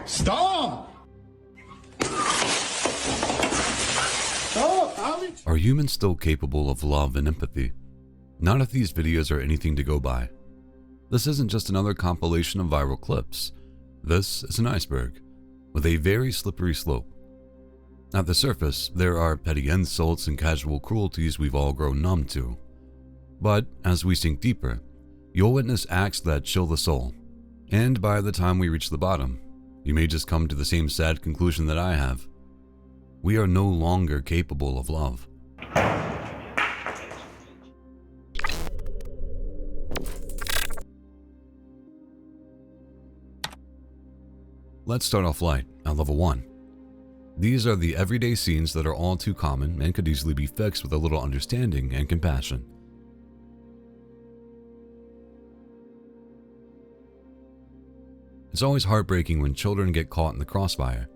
Stop! Stop, Alex! Are humans still capable of love and empathy? Not if these videos are anything to go by. This isn't just another compilation of viral clips. This is an iceberg with a very slippery slope. At the surface, there are petty insults and casual cruelties we've all grown numb to. But as we sink deeper, you'll witness acts that chill the soul. And by the time we reach the bottom, you may just come to the same sad conclusion that I have. We are no longer capable of love. Let's start off light at level 1. These are the everyday scenes that are all too common and could easily be fixed with a little understanding and compassion. It's always heartbreaking when children get caught in the crossfire.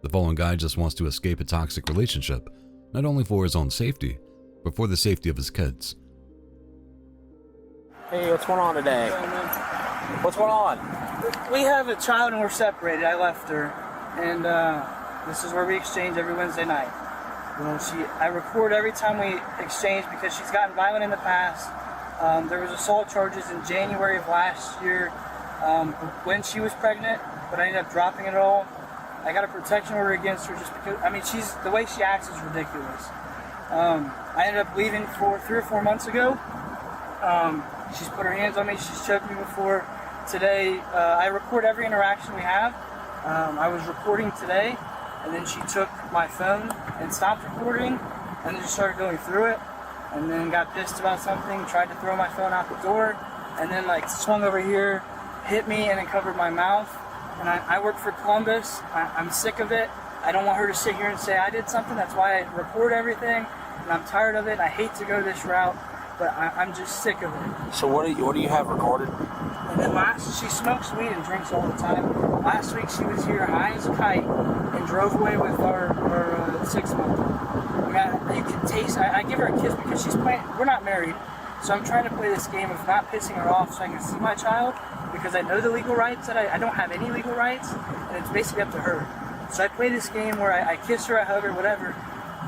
The fallen guy just wants to escape a toxic relationship, not only for his own safety, but for the safety of his kids. Hey, what's going on today? What's going on? We have a child and we're separated. I left her, and this is where we exchange every Wednesday night. Well, I record every time we exchange because she's gotten violent in the past. There was assault charges in January of last year when she was pregnant, but I ended up dropping it all. I got a protection order against her just because, I mean, the way she acts is ridiculous. I ended up leaving for 3 or 4 months ago. She's put her hands on me, she's choked me before. Today, I record every interaction we have. I was recording today, and then she took my phone and stopped recording, and then just started going through it, and then got pissed about something, tried to throw my phone out the door, and then like swung over here, hit me, and then covered my mouth. And I work for Columbus. I'm sick of it. I don't want her to sit here and say I did something. That's why I record everything, and I'm tired of it, and I hate to go this route, but I'm just sick of it. So what do you have recorded? And then she smokes weed and drinks all the time. Last week she was here high as a kite and drove away with our 6-month-old. I mean, you can taste, I give her a kiss because she's playing, we're not married, so I'm trying to play this game of not pissing her off so I can see my child, because I know the legal rights, that I don't have any legal rights, and it's basically up to her. So I play this game where I kiss her, I hug her, whatever.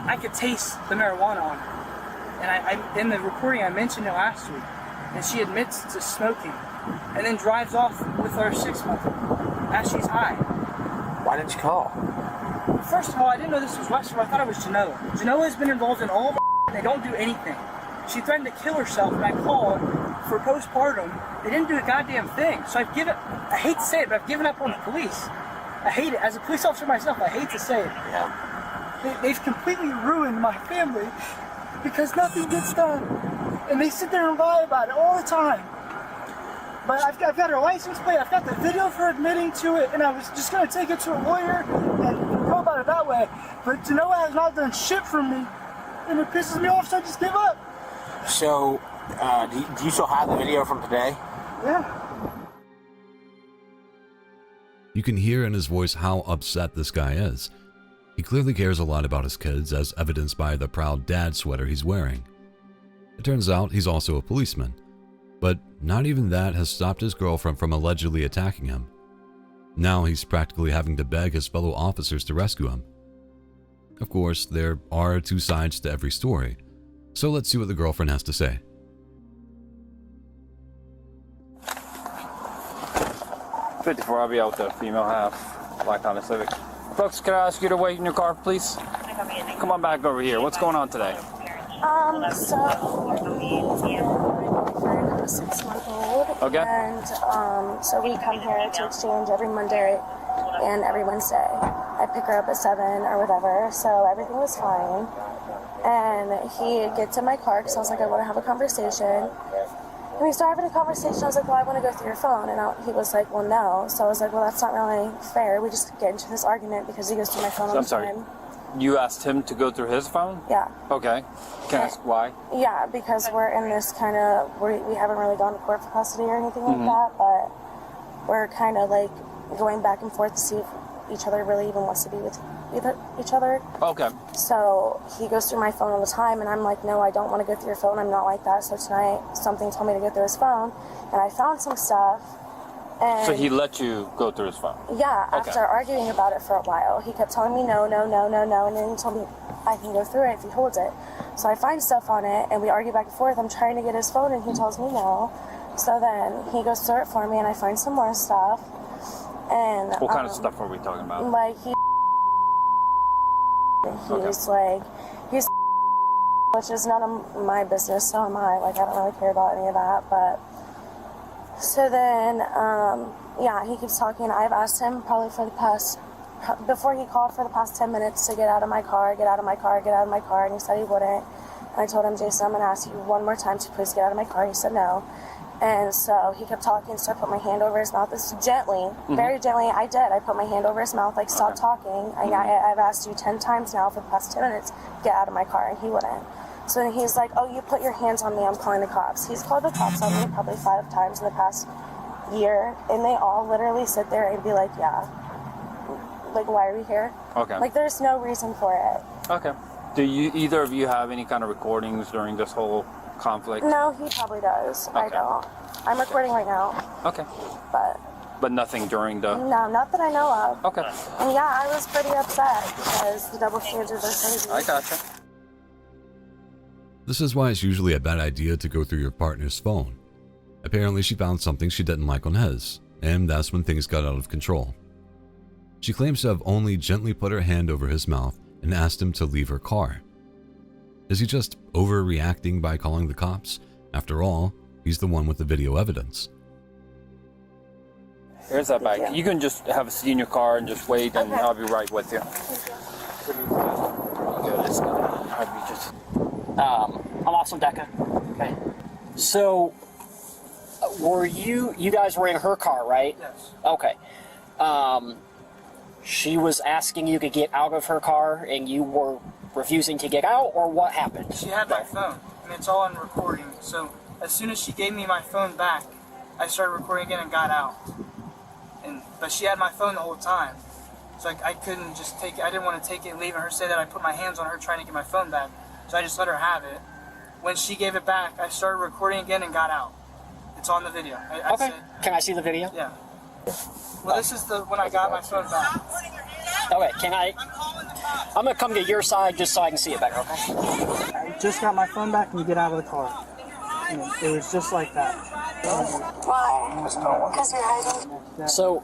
I could taste the marijuana on her. And I in the recording I mentioned it last week, and she admits to smoking, and then drives off with our 6-month-old as she's high. Why didn't you call? First of all, I didn't know this was Western. I thought it was Genoa. Genoa has been involved in all of our they don't do anything. She threatened to kill herself, and I called for postpartum. They didn't do a goddamn thing. So I hate to say it, but I've given up on the police. I hate it. As a police officer myself, I hate to say it. Yeah. They've completely ruined my family because nothing gets done. And they sit there and lie about it all the time. But I've got her license plate, I've got the video of her admitting to it, and I was just going to take it to a lawyer and go about it that way. But Genoa has not done shit for me, and it pisses me off, so I just give up. So, do you still have the video from today? Yeah. You can hear in his voice how upset this guy is. He clearly cares a lot about his kids, as evidenced by the proud dad sweater he's wearing. It turns out he's also a policeman, but not even that has stopped his girlfriend from allegedly attacking him. Now he's practically having to beg his fellow officers to rescue him. Of course, there are two sides to every story, so let's see what the girlfriend has to say. '54, I'll be out with the female half, Black Honda Civic. Folks, can I ask you to wait in your car, please? Come on back over here. What's going on today? So we have a 6-month-old. Okay. And so we come here to exchange every Monday and every Wednesday. I pick her up at 7 or whatever, so everything was fine. And he gets in my car because I was like, I want to have a conversation. And we started having a conversation. I was like, well, I want to go through your phone. And he was like, well, no. So I was like, well, that's not really fair. We just get into this argument because he goes through my phone all the time. You asked him to go through his phone? Yeah. Okay. Can I ask why? Yeah, because we're in this kind of, we haven't really gone to court for custody or anything like that, but we're kind of like going back and forth to see if each other really even wants to be with each other. Okay. So he goes through my phone all the time, and I'm like, no, I don't want to go through your phone. I'm not like that. So tonight, something told me to go through his phone, and I found some stuff, And So he let you go through his phone? yeah, Okay. after arguing about it for a while, he kept telling me no, no, no, no, no, and then he told me I can go through it if he holds it. So I find stuff on it, and we argue back and forth. I'm trying to get his phone, and he tells me no. So then he goes through it for me, and I find some more stuff. And What kind of stuff are we talking about? like he's which is none of my business. So am I. Like I don't really care about any of that, but. So then, yeah, he keeps talking. I've asked him probably for the past, before he called for the past 10 minutes to get out of my car, get out of my car, get out of my car, and he said he wouldn't. And I told him, Jason, I'm going to ask you one more time to please get out of my car. He said no. And so he kept talking, so I put my hand over his mouth. This is gently, very gently. I did. I put my hand over his mouth, like, stop talking. I've asked you 10 times now for the past 10 minutes, get out of my car, and he wouldn't. So then he's like, oh, you put your hands on me, I'm calling the cops. He's called the cops on me probably 5 times in the past year, and they all literally sit there and be like, yeah, like, why are we here? Okay. Like, there's no reason for it. Okay. Do you either of you have any kind of recordings during this whole conflict? No, he probably does. I Okay. don't. I'm recording right now, Okay. but nothing during the... no, not that I know of. Okay. And yeah, I was pretty upset because the double standards are crazy. I gotcha. This is why it's usually a bad idea to go through your partner's phone. Apparently she found something she didn't like on his, and that's when things got out of control. She claims to have only gently put her hand over his mouth and asked him to leave her car. Is he just overreacting by calling the cops? After all, he's the one with the video evidence. Here's that bag. Yeah. You can just have a seat in your car and just wait, and Okay. I'll be right with you. Good. It's gonna have you just... I'm also Decca. Okay. So, were you guys were in her car, right? Yes. Okay. She was asking you to get out of her car, and you were refusing to get out, or what happened? She had my phone, and it's all on recording. So as soon as she gave me my phone back, I started recording again and got out. But she had my phone the whole time. So I couldn't just take it. I didn't want to take it and leave, and her say that I put my hands on her trying to get my phone back. So I just let her have it. When she gave it back, I started recording again and got out. It's on the video. I Okay. said, Can I see the video? yeah. Well, this is when I got my phone back. Okay. Can I? I'm gonna come to your side just so I can see it better. Okay. I just got my phone back and you get out of the car. And it was just like that. Why? Because you're hiding. So,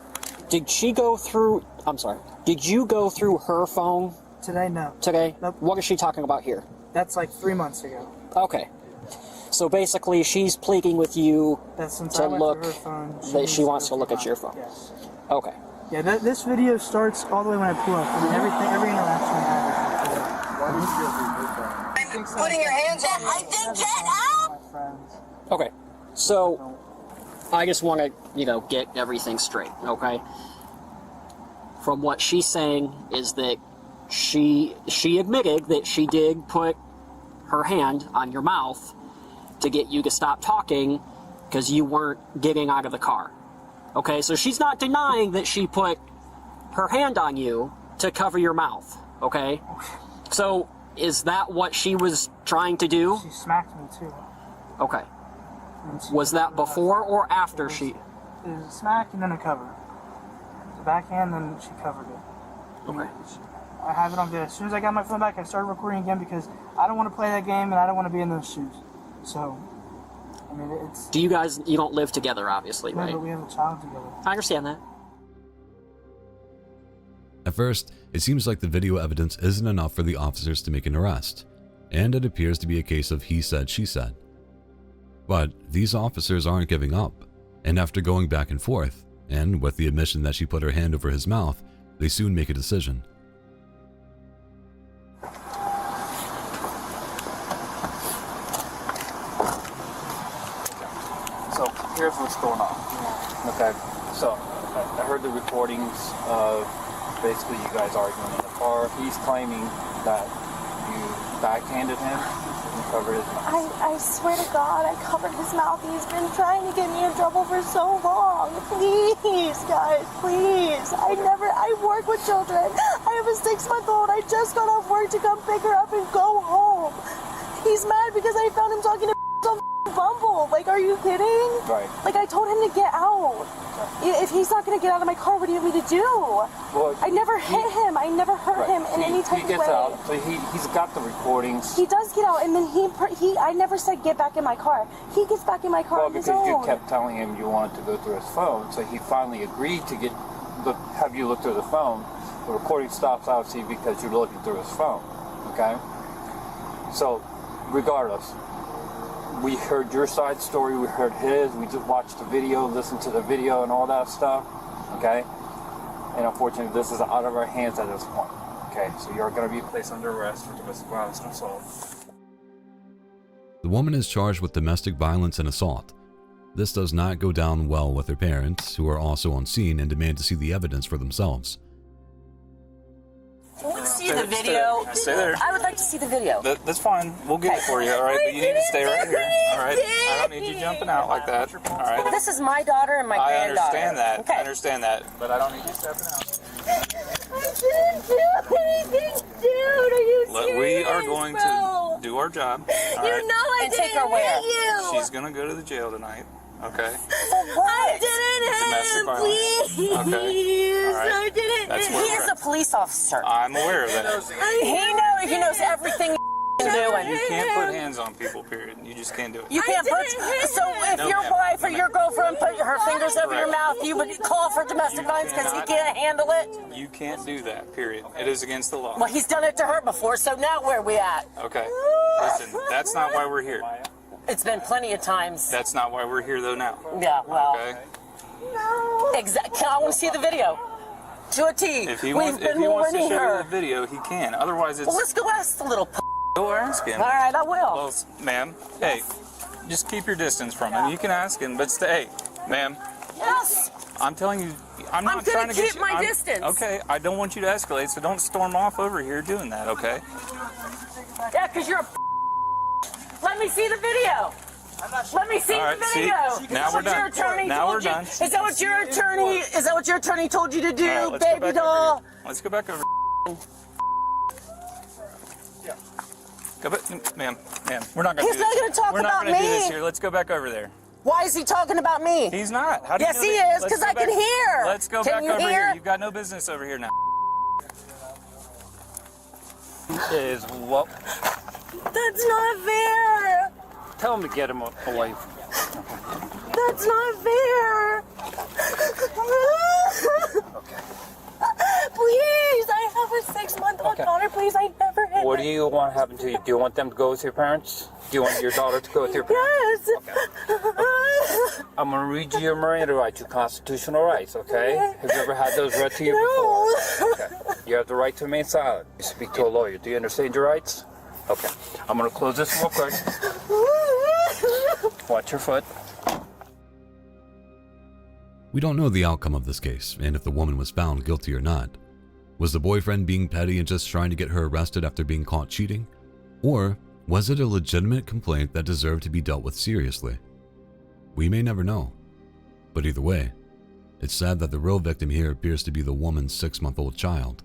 did she go through? I'm sorry. Did you go through her phone Today, no. today? Nope. What is she talking about here? That's like 3 months ago. Okay. So basically, she's pleading with you That's since to I went look through her phone. that she needs wants to go look through at your mine. phone. Yes. Okay. Yeah, this video starts all the way when I pull up. I mean, every interaction I have. Putting your hands on me. I think get out. My friends. Okay. So, I just want to, get everything straight, okay? From what she's saying is that she admitted that she did put her hand on your mouth to get you to stop talking because you weren't getting out of the car. Okay, so she's not denying that she put her hand on you to cover your mouth, okay? So, is that what she was trying to do? She smacked me too. Okay. And she- Was that before or after she... It was a smack and then a cover. The backhand, then she covered it. Okay. I have it on video. As soon as I got my phone back, I started recording again because I don't want to play that game and I don't want to be in those shoes. So, I mean, it's... You don't live together, obviously, No, right? but we have a child together. I understand that. At first, it seems like the video evidence isn't enough for the officers to make an arrest, and it appears to be a case of he said, she said. But these officers aren't giving up, and after going back and forth, and with the admission that she put her hand over his mouth, they soon make a decision. So here's what's going on. Okay. So I heard the recordings of basically you guys arguing in the car. He's claiming that you backhanded him and covered his mouth. I swear to God, I covered his mouth. He's been trying to get me in trouble for so long. Please, guys, please. I work with children. I have a 6-month-old. I just got off work to come pick her up and go home. He's mad because I found him talking to on Bumble. Like, are you kidding? Right. Like, I told him to get out. If he's not going to get out of my car, what do you want me to do? Well, I never hit him. I never hurt him in any type of way. He gets out, so he's got the recordings. He does get out, and then I never said get back in my car. He gets back in my car on his own. Because you kept telling him you wanted to go through his phone, so he finally agreed to have you look through the phone. The recording stops, obviously, because you're looking through his phone. Okay? So, regardless, we heard your side story, we heard his, we just watched the video, listened to the video and all that stuff, okay? And unfortunately, this is out of our hands at this point, okay? So you're going to be placed under arrest for domestic violence and assault. The woman is charged with domestic violence and assault. This does not go down well with her parents, who are also on scene and demand to see the evidence for themselves. Can we see the video? Stay there. I would like to see the video. That's fine. We'll get it for you, all right? But you need to stay right here, all right? I don't need you jumping out like that, all right? This is my daughter and my granddaughter. I understand that. Okay. I understand that. But I don't need you stepping out. I didn't do anything, dude. Are you serious, We are going to do our job, all right? You know I And didn't take her where? hit you. She's going to go to the jail tonight, okay? I didn't Domestic hit him, violence. please. Okay. All right. I didn't That's hit where He is a police officer. I'm aware of that. He knows everything you're doing. You can't put hands on people, period. You just can't do it. You can't put. So if No, your ma'am. wife or your girlfriend put her fingers over your mouth, you would call for domestic violence because he can't handle it. You can't do that, period. It is against the law. Well, he's done it to her before, so now where are we at? Okay. Listen, that's not why we're here. It's been plenty of times. That's not why we're here, though, now. Yeah, well, Okay? exactly. I want to see the video. To a T. If he We've wants, been if he wants to warning show her. you the video, he can. Otherwise, it's... Well, let's go ask the little Go ask him. All right, I will. Well, ma'am, hey, just keep your distance from him. You can ask him, but stay. Hey, ma'am, Yes. I'm telling you, I'm not gonna trying to get keep my distance. Okay, I don't want you to escalate, so don't storm off over here doing that, okay? Yeah, because you're a Let me see the video. Let me see All right, the see? video. Now we're done. Your attorney Now told we're you? done. Is that what your attorney? Is that what your attorney told you to do, All right, let's go baby back doll? over here. Let's go back over. Go back, ma'am. We're not going to He's not gonna talk We're not about going to do me. this here. Let's go back over there. Why is he talking about me? He's not. How do you Yes, know he that? is, Let's 'cause go I can back- hear. Let's go Can back you over hear? here. You've got no business over here now. Is what? That's not fair. Tell him to get him away. That's not fair. Please, I have a 6-month-old daughter. Please, I never hit What her. do you want to happen to you? Do you want them to go with your parents? Do you want your daughter to go with your parents? Yes. I'm going to read you your Miranda rights, your constitutional rights, okay? Have you ever had those read to you No. before? Okay. You have the right to remain silent. You speak to a lawyer. Do you understand your rights? Okay. I'm going to close this real quick. Watch your foot. We don't know the outcome of this case and if the woman was found guilty or not. Was the boyfriend being petty and just trying to get her arrested after being caught cheating? Or was it a legitimate complaint that deserved to be dealt with seriously? We may never know. But either way, it's sad that the real victim here appears to be the woman's 6-month-old child.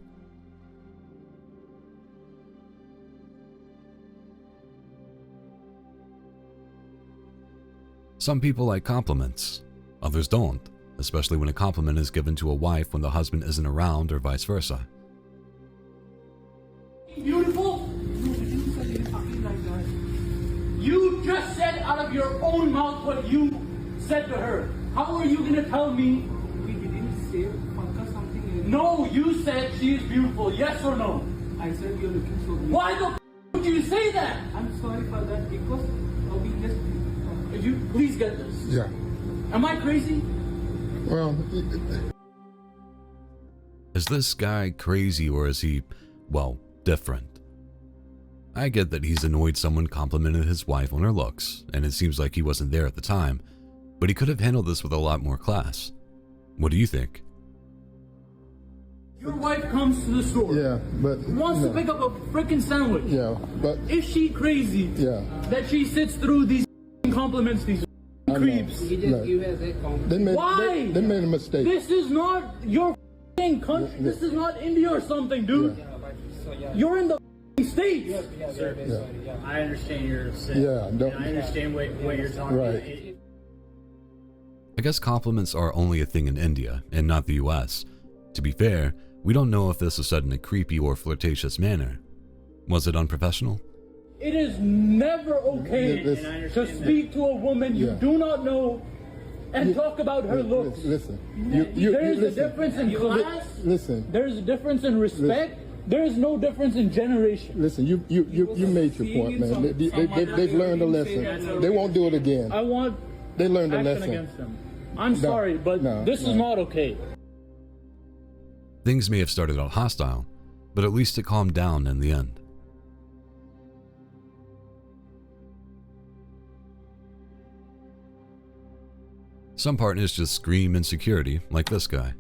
Some people like compliments, others don't, especially when a compliment is given to a wife when the husband isn't around or vice versa. Beautiful? You just said out of your own mouth what you said to her. How are you gonna tell me? We didn't say something. No, you said she is beautiful. Yes or no? I said you're looking so beautiful. Why the would you say that? I'm sorry for that because we just. You please get this. Yeah. Am I crazy? Well, Is this guy crazy or is he, well, different? I get that he's annoyed someone complimented his wife on her looks, and it seems like he wasn't there at the time, but he could have handled this with a lot more class. What do you think? Your wife comes to the store. yeah, but Wants to pick up a freaking sandwich. yeah, but Is she crazy? yeah, That she sits through these compliments, these I know. creeps. Right. They made Why? they made a mistake. This is not your country. This is not India or something, dude. You're in the States. Yeah. I understand you're upset. Yeah, don't- And I understand what you're talking Right. about. I guess compliments are only a thing in India and not the US. To be fair, we don't know if this was said in a creepy or flirtatious manner. Was it unprofessional? It is never okay Listen. to speak to a woman you Yeah. do not know and talk about her looks. Listen. There's a listen. difference in class. Listen. There's a difference in respect. There is no difference in generation. Listen, you made your point, man. They've learned a lesson. They won't do it again. I want They learned a action lesson. against them. I'm sorry, but this is not okay. Things may have started out hostile, but at least it calmed down in the end. Some partners just scream insecurity, like this guy.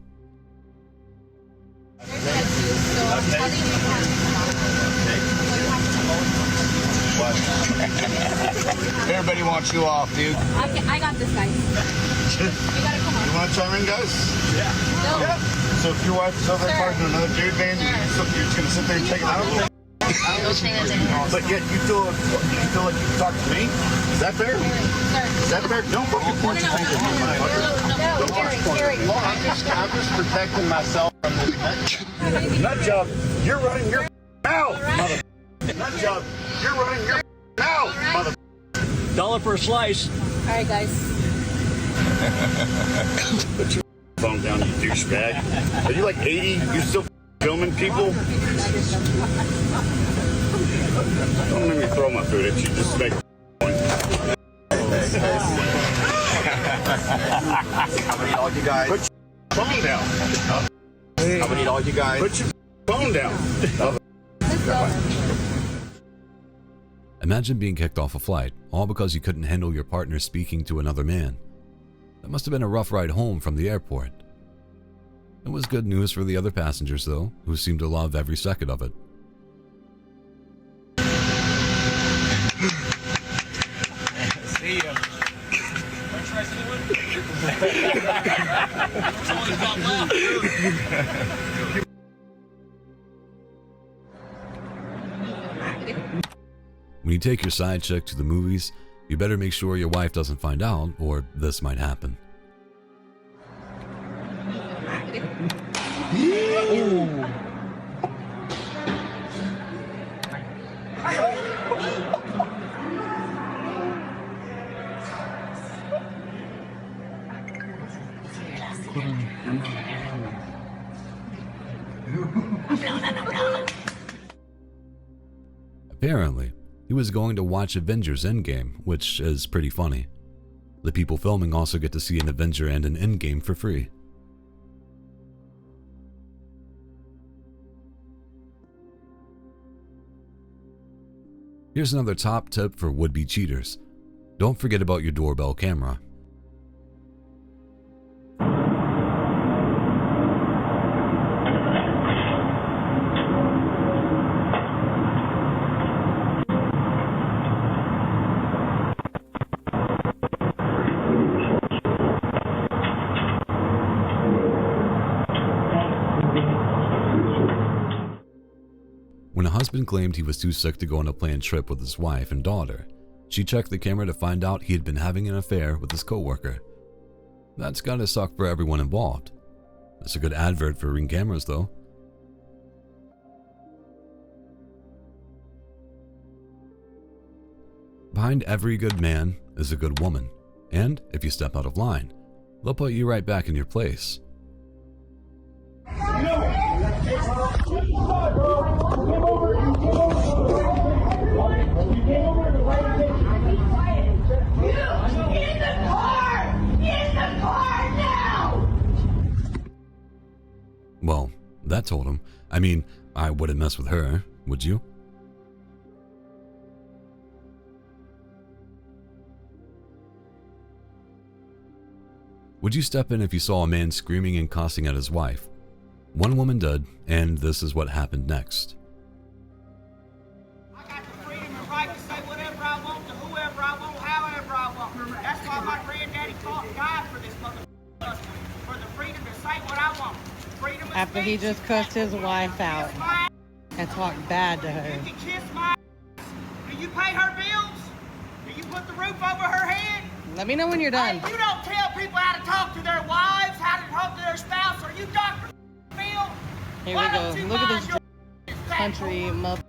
Everybody wants you off, dude. I got this, guys. You gotta come on. You want to chime in, guys? Yeah. No. Yeah. So if your wife is over there talking to another dude, man, you're just gonna sit there and take it out? But yet you feel like you can talk to me? Is that fair? Is that fair? Don't fucking point your finger at me, motherfucker. Gary. I'm just protecting myself from this nut job. You're running your mouth, mother. Nut job. You're running your mouth, mother. $1 per slice. All right, guys. Put your phone down, you douchebag. Are you like 80? You still filming people? Don't make me throw my food at you. Just make a point. I'm gonna need all you guys. Put your phone down. I'm gonna need all you guys. Put your phone down. Imagine being kicked off a flight, all because you couldn't handle your partner speaking to another man. That must have been a rough ride home from the airport. It was good news for the other passengers, though, who seemed to love every second of it. See ya. When you take your side chick to the movies, you better make sure your wife doesn't find out, or this might happen. Apparently, he was going to watch Avengers Endgame, which is pretty funny. The people filming also get to see an Avenger and an Endgame for free. Here's another top tip for would-be cheaters. Don't forget about your doorbell camera. When a husband claimed he was too sick to go on a planned trip with his wife and daughter, she checked the camera to find out he had been having an affair with his coworker. That's gotta suck for everyone involved. It's a good advert for Ring cameras, though. Behind every good man is a good woman, and if you step out of line, they'll put you right back in your place. Well, that told him. I mean, I wouldn't mess with her, would you? Would you step in if you saw a man screaming and cussing at his wife? One woman did, and this is what happened next. I got the freedom and right to say whatever I want to whoever I want, however I want. That's why my granddaddy taught God for this motherfucker, for the freedom to say what I want. Freedom of After he just cussed his wife out. I talk bad to her. You can kiss my ass. Do you pay her bills? Do you put the roof over her head? Let me know when you're done. Hey, you don't tell people how to talk to their wives, how to talk to their spouse. Are you Dr. Phil? Here Why we don't go. you Look at mind this your country mother.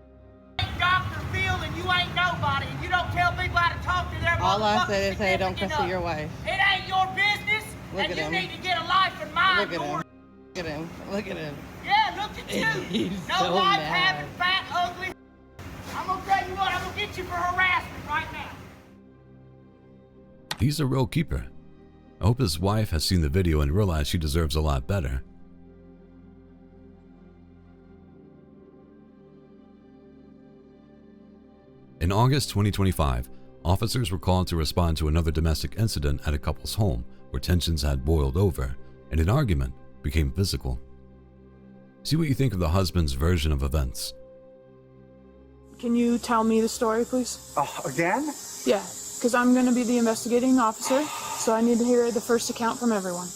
You ain't Dr. Phil and you ain't nobody. And you don't tell people how to talk to their All I motherfucking said is, hey, don't cuss significant at your other. wife. It ain't your business. Look and at you him. need to get a life and mind Look at yours. him. Look at him. Look at him. Yeah, look at you. He's no so life mad. having fat, ugly. I'm gonna tell you what, I'm gonna get you for harassment right now. He's a real keeper. I hope his wife has seen the video and realized she deserves a lot better. In August 2025, officers were called to respond to another domestic incident at a couple's home where tensions had boiled over and an argument became physical. See what you think of the husband's version of events. Can you tell me the story, please? Again? Yeah, because I'm going to be the investigating officer, so I need to hear the first account from everyone.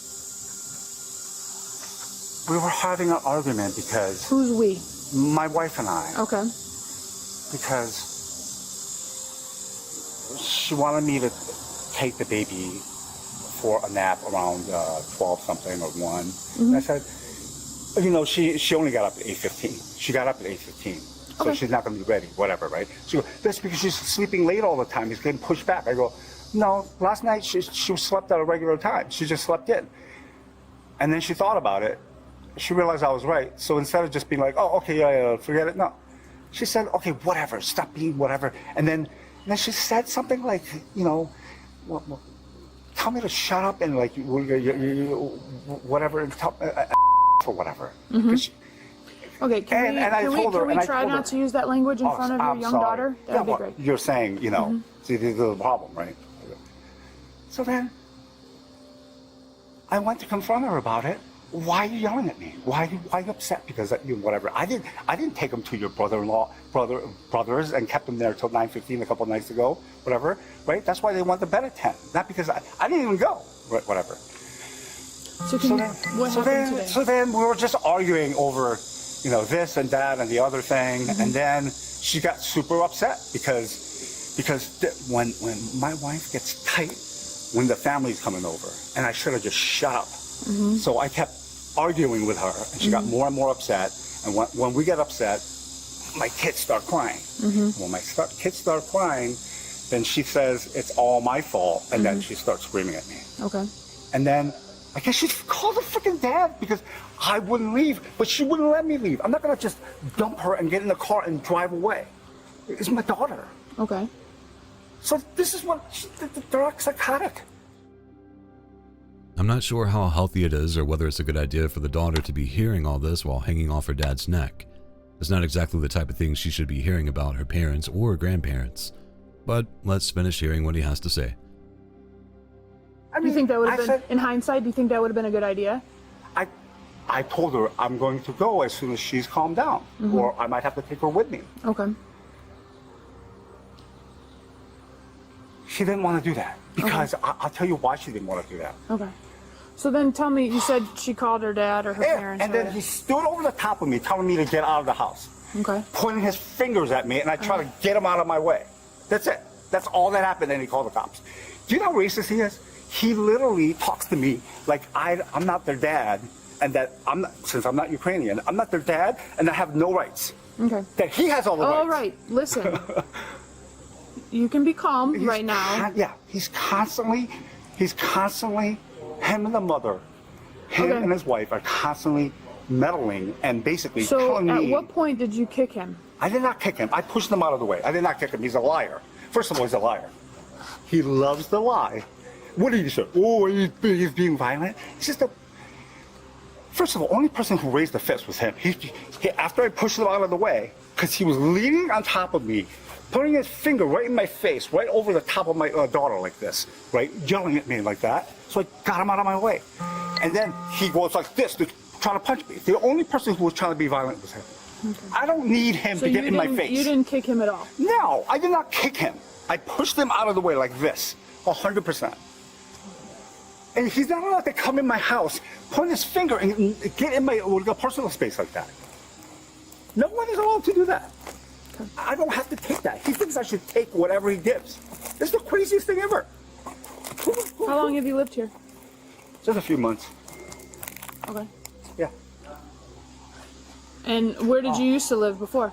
We were having an argument because... Who's we? My wife and I. Okay. Because she wanted me to take the baby for a nap around 12 something or 1. And I said, you know, she only got up at 8:15. She got up at 8:15. So she's not going to be ready, whatever, right? She goes, that's because she's sleeping late all the time. He's getting pushed back. I go, no, last night she slept at a regular time. She just slept in. And then she thought about it. She realized I was right. So instead of just being like, oh, okay, yeah, forget it. No. She said, okay, whatever, stop being whatever. And then she said something like, you know, tell me to shut up and like, whatever, and or whatever. Okay, can we try not to use that language in front of your young daughter? That would be great. You're saying, you know, see, this is the problem, right? So then, I went to confront her about it. Why are you yelling at me? Why are you upset? Because you know, whatever. I didn't take them to your brothers and kept them there till 9:15 a couple of nights ago, whatever, right? That's why they went to bed at 10. Not because I didn't even go, whatever. So then we were just arguing over, you know, this and that and the other thing, and then she got super upset because when my wife gets tight, when the family's coming over, and I should have just shut up. So I kept arguing with her, and she got more and more upset. And when we get upset, my kids start crying. When my kids start crying, then she says it's all my fault, and then she starts screaming at me. Okay. And then I guess she called her freaking dad because I wouldn't leave, but she wouldn't let me leave. I'm not gonna just dump her and get in the car and drive away. It's my daughter. Okay. So this is what they're psychotic. I'm not sure how healthy it is or whether it's a good idea for the daughter to be hearing all this while hanging off her dad's neck. It's not exactly the type of thing she should be hearing about her parents or grandparents. But let's finish hearing what he has to say. Do you think that would have been, in hindsight, do you think that would have been a good idea? I told her I'm going to go as soon as she's calmed down, or I might have to take her with me. Okay. She didn't want to do that because I'll tell you why she didn't want to do that. Okay. So then tell me, you said she called her dad or her parents. And then he stood over the top of me telling me to get out of the house. Okay. Pointing his fingers at me, and I tried to get him out of my way. That's it. That's all that happened, and he called the cops. Do you know how racist he is? He literally talks to me like I'm not their dad, and that since I'm not Ukrainian, I'm not their dad, and I have no rights. Okay. That he has all the rights. All right, listen. You can be calm right now. Yeah, he's constantly, him and the mother, him and his wife are constantly meddling and basically telling me. So at what point did you kick him? I did not kick him. I pushed him out of the way. I did not kick him. He's a liar. First of all, he's a liar. He loves to lie. What did you say? Oh, he's being violent. It's just First of all, only person who raised the fist was him. After I pushed him out of the way, because he was leaning on top of me, putting his finger right in my face, right over the top of my daughter like this, right, yelling at me like that. So I got him out of my way. And then he goes like this, trying to punch me. The only person who was trying to be violent was him. Okay. I don't need him to get in my face. You didn't kick him at all? No, I did not kick him. I pushed him out of the way like this, 100%. And he's not allowed to come in my house, point his finger and get in my personal space like that. No one is allowed to do that. I don't have to take that. He thinks I should take whatever he gives. This is the craziest thing ever. How long have you lived here? Just a few months. Okay. Yeah. And where did you used to live before?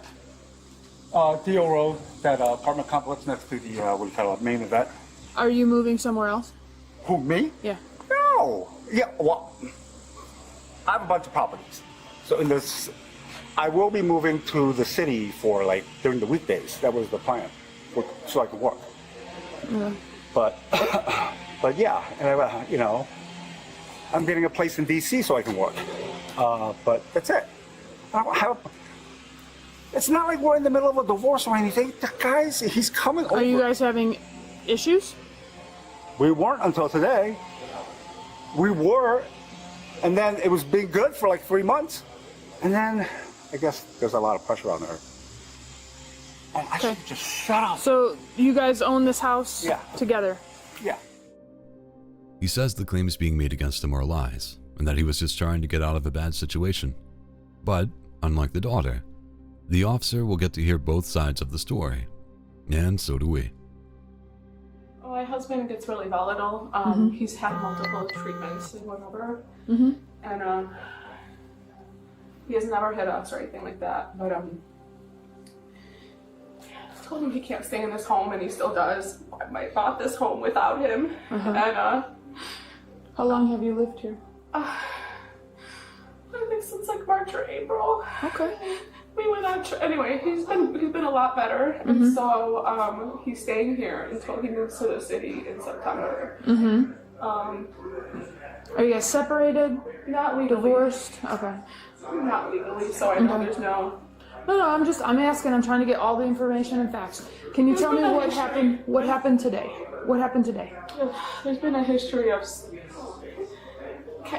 Deal Road, that apartment complex next to the, what do you call it, main event. Are you moving somewhere else? Who, me? Yeah. No. Yeah, well, I have a bunch of properties. So in this, I will be moving to the city for like during the weekdays. That was the plan, so I could work. Yeah. But yeah, and you know, I'm getting a place in DC so I can work. But that's it. I don't have. It's not like we're in the middle of a divorce or anything. The guys, he's coming over. Are you guys having issues? We weren't until today. We were, and then it was being good for like 3 months, and then I guess there's a lot of pressure on her. And I should just shut up. So you guys own this house together? Yeah. He says the claims being made against him are lies, and that he was just trying to get out of a bad situation. But, unlike the daughter, the officer will get to hear both sides of the story. And so do we. My husband gets really volatile. He's had multiple treatments and whatever. And he has never hit us or anything like that. But I told him he can't stay in this home, and he still does. I bought this home without him. And how long have you lived here? I think since like March or April. Okay. We went on. Anyway, he's been a lot better, and so he's staying here until he moves to the city in September. Are you guys separated? Not legally. Divorced? Okay. Not legally, so I know there's no. No, I'm asking. I'm trying to get all the information and facts. Can you tell me what happened? What happened today? What happened today? There's been a history of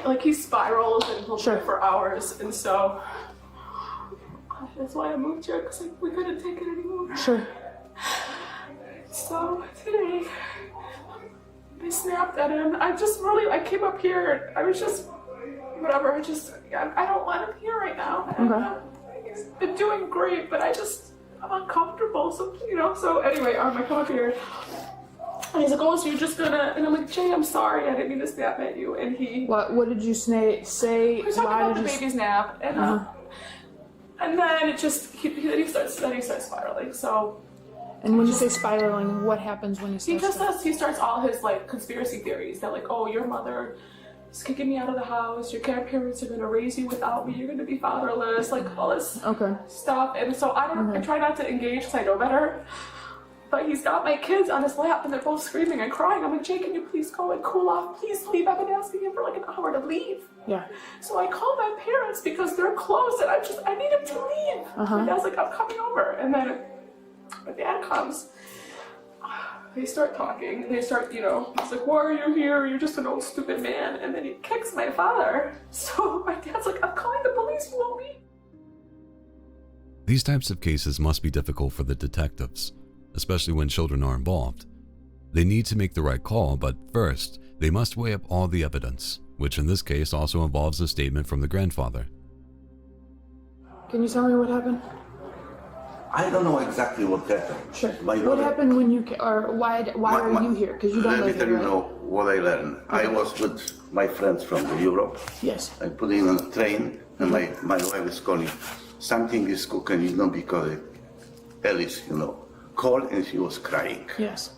like he spirals and he'll trip for hours, and so that's why I moved here, because we couldn't take it anymore. Sure. So today I snapped at him. I came up here. I was just whatever. I don't want him here right now. Okay. He's been doing great, but I'm uncomfortable. So anyway, I come up here. And he's like, oh, so you're just gonna, and I'm like, Jay, I'm sorry, I didn't mean to snap at you. And he... What did you say? We were talking about the baby's nap, and then it just, he starts spiraling, so... And when you say spiraling, what happens when you start he starts all his, like, conspiracy theories that, like, oh, your mother is kicking me out of the house, your grandparents are gonna raise you without me, you're gonna be fatherless, like, all this stuff. And so I try not to engage because I know better. But he's got my kids on his lap and they're both screaming and crying. I'm like, Jay, can you please go and cool off? Please leave. I've been asking him for like an hour to leave. Yeah. So I call my parents because they're close and I need him to leave. My dad's like, I'm coming over. And then my dad comes. They start talking. They start, he's like, why are you here? You're just an old stupid man. And then he kicks my father. So my dad's like, I'm calling the police. You won't leave. These types of cases must be difficult for the detectives, especially when children are involved. They need to make the right call, but first, they must weigh up all the evidence, which in this case also involves a statement from the grandfather. Can you tell me what happened? I don't know exactly what happened. Sure. What happened when you, or why are you here? Because you don't live here, right? Let me tell you what I learned. Okay. I was with my friends from Europe. Yes. I put in on a train, and my wife is calling. Something is cooking, because Alice, called and she was crying. Yes.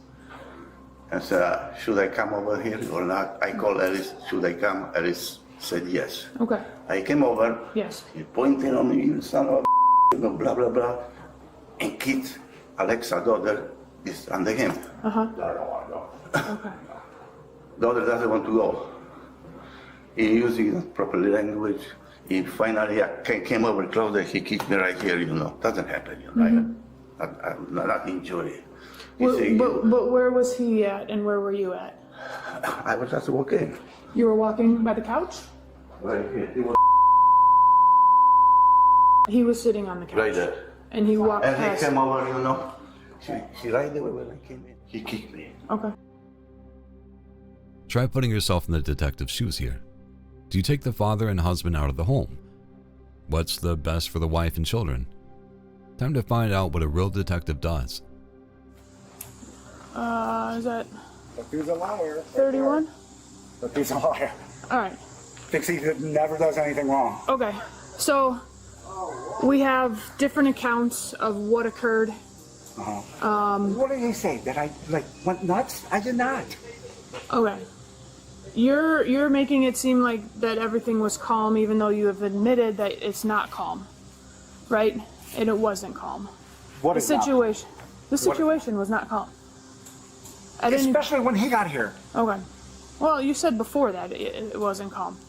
I said, should I come over here or not? I called Alice, should I come? Alice said yes. Okay. I came over. Yes. He pointed on me, you son of a blah, blah, blah. And kid, Alexa, daughter, is under him. I don't want to go. Okay. Daughter doesn't want to go. He using proper language. He finally came over closer, he kissed me right here, Doesn't happen, I'm not enjoying it. But where was he at and where were you at? I was just walking. You were walking by the couch? Right here. He was sitting on the couch. Right there. And he walked past. And he came over, She right there when I came in. He kicked me. Okay. Try putting yourself in the detective's shoes here. Do you take the father and husband out of the home? What's the best for the wife and children? Time to find out what a real detective does. Is that Look who's a liar. 31? Look who's a liar. Alright. Dixie never does anything wrong. Okay. So, we have different accounts of what occurred. What did he say? That I, went nuts? I did not. Okay. You're making it seem like that everything was calm, even though you have admitted that it's not calm. Right? And it wasn't calm. What is not calm? The situation was not calm. Especially when he got here. Okay. Well, you said before that it wasn't calm,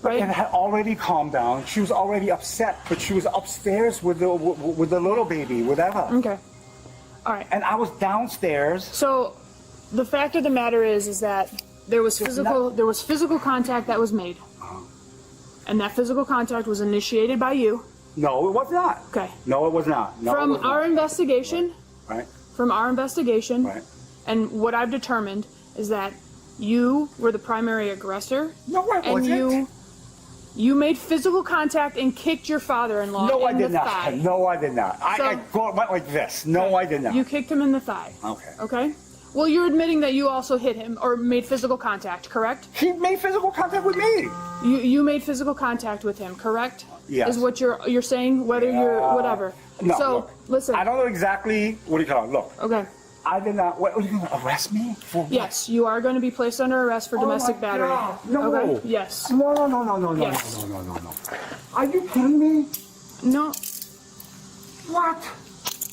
right? It had already calmed down. She was already upset, but she was upstairs with the little baby, whatever. Okay. All right. And I was downstairs. So, the fact of the matter is that there was physical contact that was made, and that physical contact was initiated by you. No, it was not. Okay. No, it was not. No, From it was not. our investigation. Right. From our investigation. Right. And what I've determined is that you were the primary aggressor. No, I wasn't. And you made physical contact and kicked your father-in-law in the thigh. No, I did not. No, I did not. I went like this. No, I did not. You kicked him in the thigh. Okay. Okay? Well, you're admitting that you also hit him or made physical contact, correct? He made physical contact with me. You made physical contact with him, correct? Yes. Is what you're saying, whether you're whatever. No, so, look, listen. I don't know exactly what do you call it. Look. Okay. I did not. What are you going to arrest me for? What? Yes, you are going to be placed under arrest for domestic battery. God. No. Okay? Yes. No. Yes. No. Are you kidding me? No. What?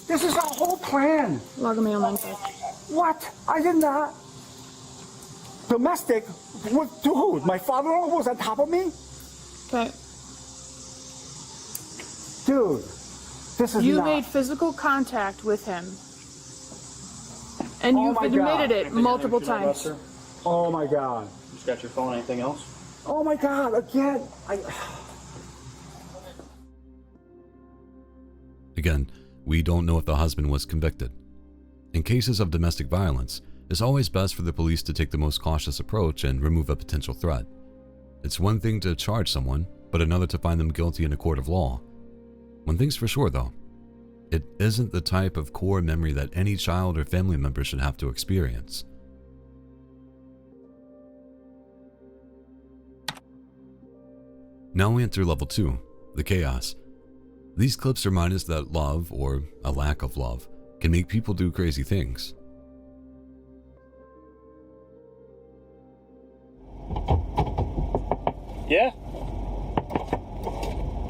This is our whole plan. Log me on 95. What? I did not. Domestic? With to who? My father-in-law was on top of me? Okay. Dude, this is You not. made physical contact with him. And you've admitted it multiple times. Oh my God. You got your phone, anything else? Oh my God, again. Again, we don't know if the husband was convicted. In cases of domestic violence, it's always best for the police to take the most cautious approach and remove a potential threat. It's one thing to charge someone, but another to find them guilty in a court of law. One thing's for sure though, it isn't the type of core memory that any child or family member should have to experience. Now we enter level 2, the chaos. These clips remind us that love, or a lack of love, can make people do crazy things. Yeah?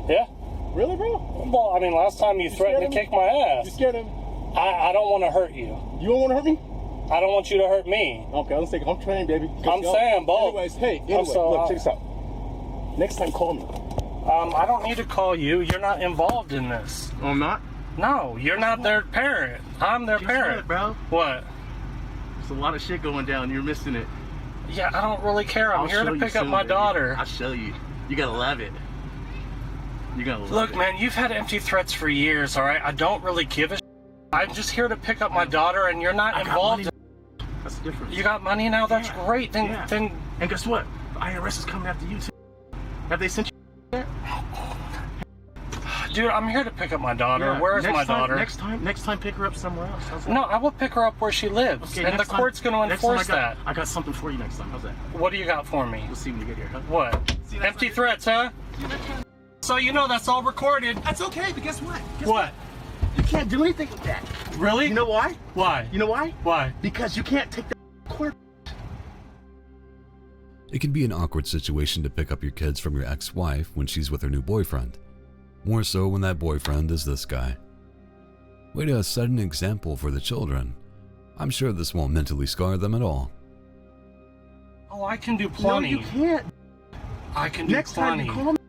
Yeah? Really, bro? Well, I mean, last time you threatened to kick my ass. You scared him? I don't want to hurt you. You don't want to hurt me? I don't want you to hurt me. Okay, I'm trained, baby. I'm saying both. Anyways, look, check this out. Next time, call me. I don't need to call you. You're not involved in this. Oh, I'm not? No, you're not their parent. I'm their parent. Bro. What? There's a lot of shit going down. You're missing it. Yeah, I don't really care. I'm here to pick up my daughter. I'll show you. You gotta love it. You're gonna love it. Look, man, you've had empty threats for years, all right? I don't really give a shit. I'm just here to pick up my daughter, and you're not involved. That's the difference. You got money now? That's great. Then, and guess what? The IRS is coming after you too. Have they sent you yet? Dude, I'm here to pick up my daughter. Yeah, Where's my daughter? Next time, pick her up somewhere else. How's that? No, I will pick her up where she lives, Okay, and the court's going to enforce that. I got something for you next time. How's that? What do you got for me? We'll see when you get here. Huh? What? Empty threats, huh? So you know that's all recorded. That's okay, but guess what? What? You can't do anything with that. Really? You know why? Why? You know why? Why? Because you can't take that court. It can be an awkward situation to pick up your kids from your ex-wife when she's with her new boyfriend. More so when that boyfriend is this guy. Way to set an example for the children. I'm sure this won't mentally scar them at all. Oh, I can do plenty. No, you can't. I can do Next plenty. time you call me.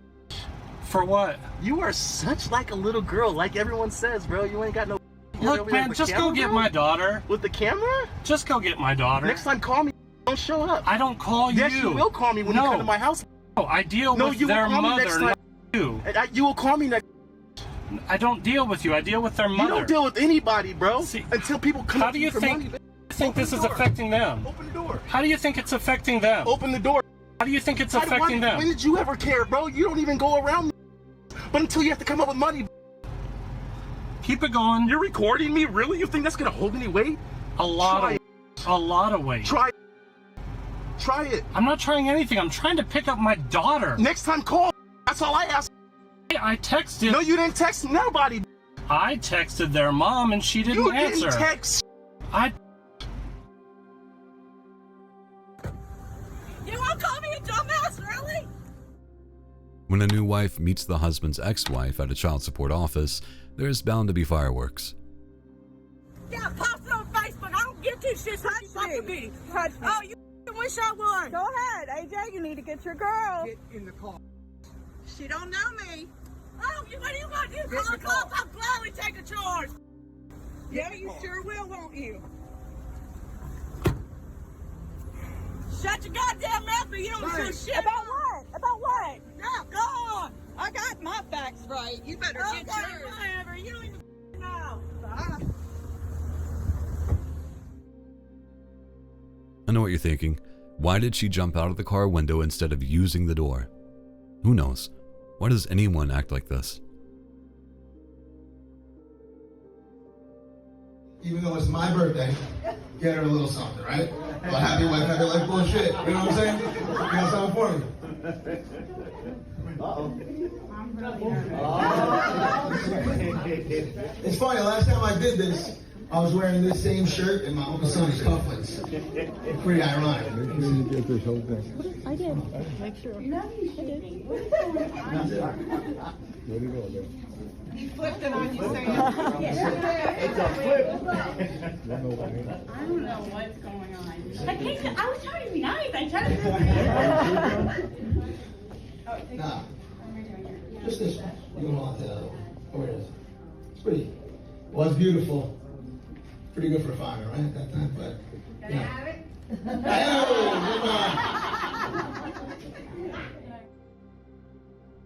For what? You are such like a little girl, like everyone says, bro. You ain't got no. Look, man, just go get my daughter. With the camera? Just go get my daughter. Next time, call me. Don't show up. I don't call you. Yes, you will call me when you come to my house. No, I deal with their mother, not you. You will call me next. I don't deal with you. I deal with their mother. You don't deal with anybody, bro. Until people come How up do to you for think? money. I think this is affecting them. Open the door. How do you think it's affecting them? Open the door. How do you think it's affecting them? When did you ever care, bro? You don't even go around me. But until you have to come up with money. Keep it going. You're recording me? Really? You think that's gonna hold any weight? A lot of weight. Try it. I'm not trying anything. I'm trying to pick up my daughter. Next time, call. That's all I ask. I texted. No, you didn't text nobody. I texted their mom and she didn't answer. You didn't text. You won't call me a dumbass, really? When a new wife meets the husband's ex-wife at a child support office, there's bound to be fireworks. Yeah, post it on Facebook. I don't give two shits how you fucking me. Touch me. Oh, you wish I would. Go ahead, AJ. You need to get your girl. Get in the car. She don't know me. Oh, what are you going to do? Call the cops? I'll gladly take a charge. Yeah, you sure will, won't you? Shut your goddamn mouth, but you don't do shit. About what? About what? No, go on. I got my facts right. You better get yours. Whatever. You don't even know. Bye. I know what you're thinking. Why did she jump out of the car window instead of using the door? Who knows? Why does anyone act like this? Even though it's my birthday, get her a little something, right? Well, happy wife, happy life bullshit. You know what I'm saying? You got something for me. It's funny, last time I did this, I was wearing this same shirt and my Uncle Sonny's cufflinks. Pretty ironic. I did. Make sure. I did. Where'd he go, man? You flipped it on you, saying It's a flip. I don't know what's going on. I was trying to be nice. I tried to be Nah. Just this one. You don't want the other one. Oh, it is. It's pretty. Well, it's beautiful. Pretty good for a fiver, right? At that time, but. Can I have it?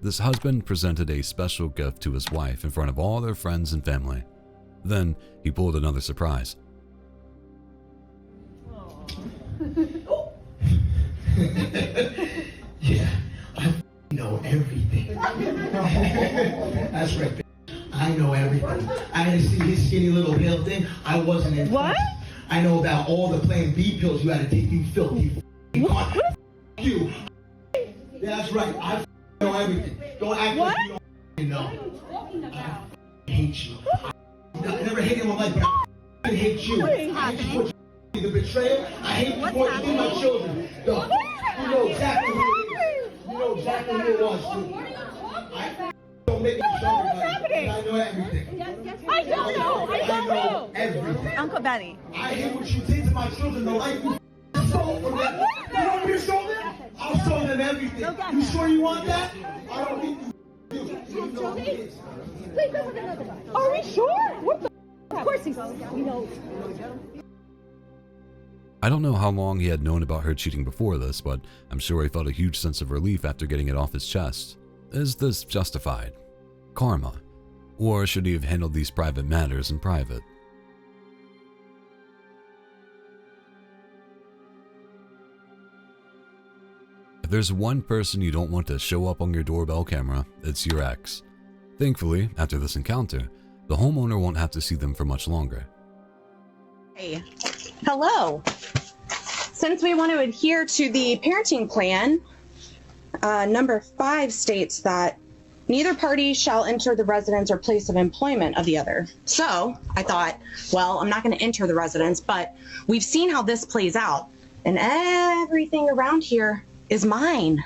This husband presented a special gift to his wife in front of all their friends and family. Then he pulled another surprise. Yeah, I know everything. That's right, bitch. I know everything. I had to see his skinny little pill thing. I wasn't in. What? I know about all the Plan B pills you had to take, you filthy. What? You. That's right. I know everything. Don't act like you don't know. I hate you. I never hated my life, but I hate you. I hate you for the betrayal. I hate you for you my children. You know exactly who it is. You know exactly who it was. I don't make me stronger. What's happening? I know everything. I don't know. I don't know. Everything. Uncle Benny. I hate what you did to my children. The life you stole from them. You want me to show them? I'll show them everything. You sure you want that? I don't need you. Are we sure? What the? Of course he's. We know. I don't know how long he had known about her cheating before this, but I'm sure he felt a huge sense of relief after getting it off his chest. Is this justified? Karma? Or should he have handled these private matters in private? If there's one person you don't want to show up on your doorbell camera, it's your ex. Thankfully, after this encounter, the homeowner won't have to see them for much longer. Hey. Hello. Since we want to adhere to the parenting plan, number 5 states that neither party shall enter the residence or place of employment of the other. So I thought, well, I'm not going to enter the residence, but we've seen how this plays out, and everything around here is mine.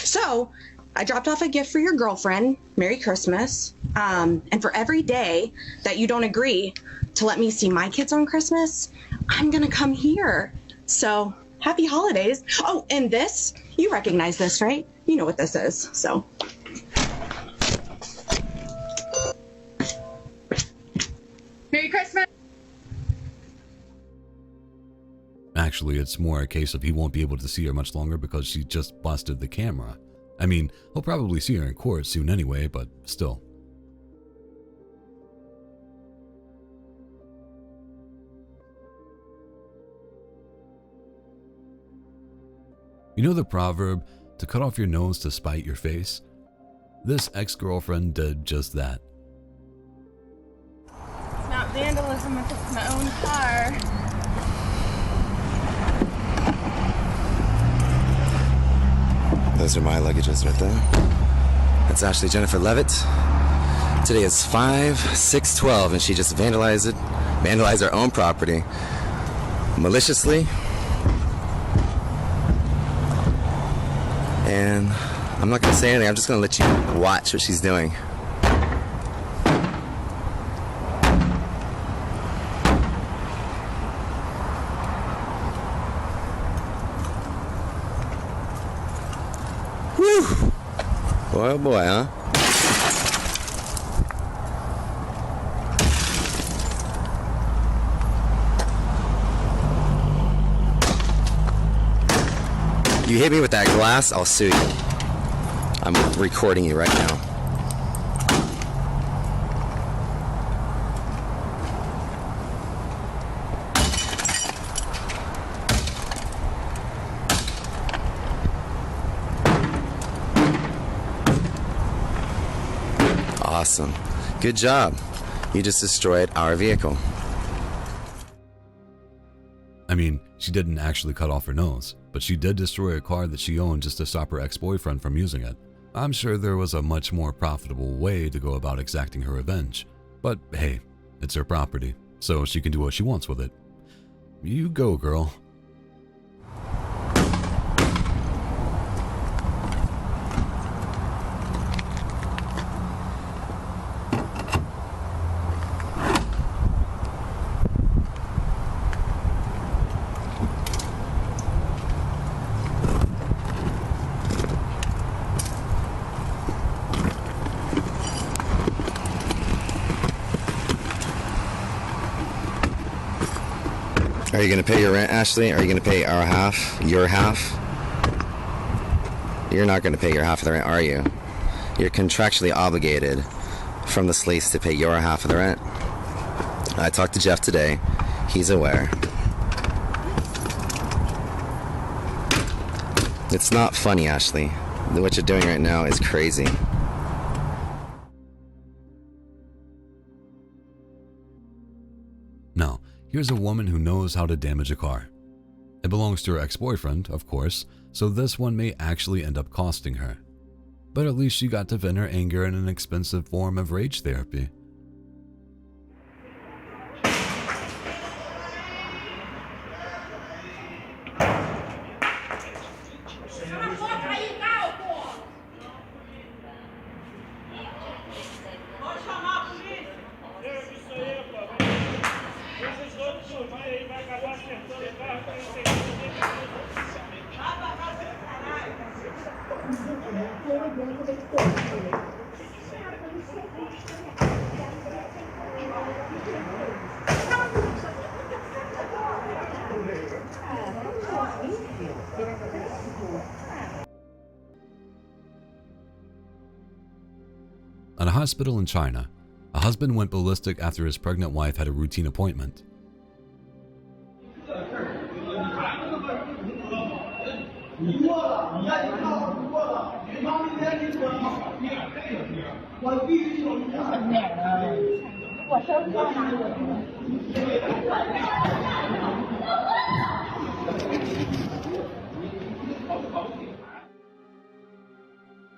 So I dropped off a gift for your girlfriend, Merry Christmas, and for every day that you don't agree to let me see my kids on Christmas, I'm gonna come here. So happy holidays. Oh, and this, you recognize this, right? You know what this is, so. Merry Christmas. Actually, it's more a case of he won't be able to see her much longer because she just busted the camera. I mean, he'll probably see her in court soon anyway, but still. You know the proverb, to cut off your nose to spite your face? This ex-girlfriend did just that. vandalism if it's my own car. Those are my luggages right there. That's Ashley Jennifer Levitt. Today is 5/6/12, and she just vandalized her own property maliciously. And I'm not going to say anything. I'm just going to let you watch what she's doing. Whew! Boy, oh boy, huh? You hit me with that glass, I'll sue you. I'm recording you right now. Awesome. Good job. You just destroyed our vehicle. I mean, she didn't actually cut off her nose, but she did destroy a car that she owned just to stop her ex-boyfriend from using it. I'm sure there was a much more profitable way to go about exacting her revenge, but hey, it's her property, so she can do what she wants with it. You go, girl. Are you going to pay your rent, Ashley? Are you going to pay our half? Your half? You're not going to pay your half of the rent, are you? You're contractually obligated from the Slates to pay your half of the rent. I talked to Jeff today. He's aware. It's not funny, Ashley. What you're doing right now is crazy. Now, here's a woman who knows how to damage a car. It belongs to her ex-boyfriend, of course, so this one may actually end up costing her. But at least she got to vent her anger in an expensive form of rage therapy. At a hospital in China, a husband went ballistic after his pregnant wife had a routine appointment.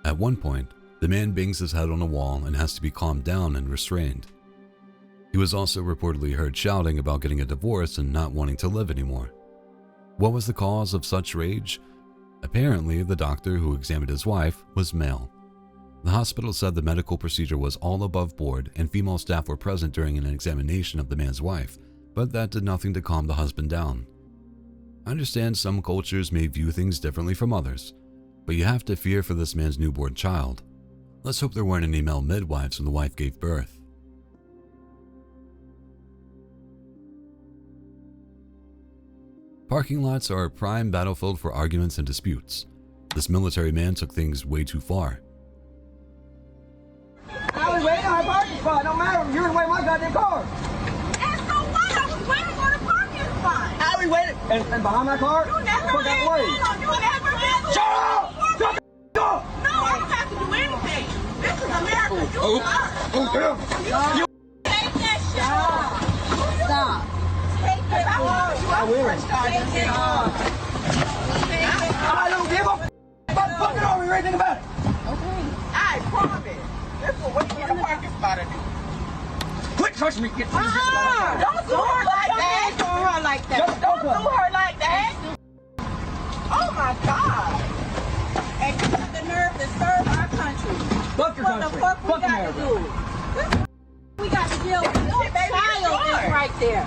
At one point, the man bangs his head on a wall and has to be calmed down and restrained. He was also reportedly heard shouting about getting a divorce and not wanting to live anymore. What was the cause of such rage? Apparently, the doctor who examined his wife was male. The hospital said the medical procedure was all above board and female staff were present during an examination of the man's wife, but that did nothing to calm the husband down. I understand some cultures may view things differently from others, but you have to fear for this man's newborn child. Let's hope there weren't any male midwives when the wife gave birth. Parking lots are a prime battlefield for arguments and disputes. This military man took things way too far. I was waiting on a parking spot. Don't matter. You're waiting my goddamn car. And so what? I was waiting for the parking spot. I was waiting. And behind my car? You never been. You never been. Shut up! Shut the up! No, I don't have to do anything. This is America. You are. Oh, You take that shit off. I don't give a f*** about fucking over you or anything about it. Okay. I promise. This will wait in the parking spot. Quit touching me. Get don't do her like that. Don't do her like that. Don't do her like that. Oh my God. And you have the nerve to serve our country. Fuck your country. What the fuck we got to do? We got to deal with your child is right there.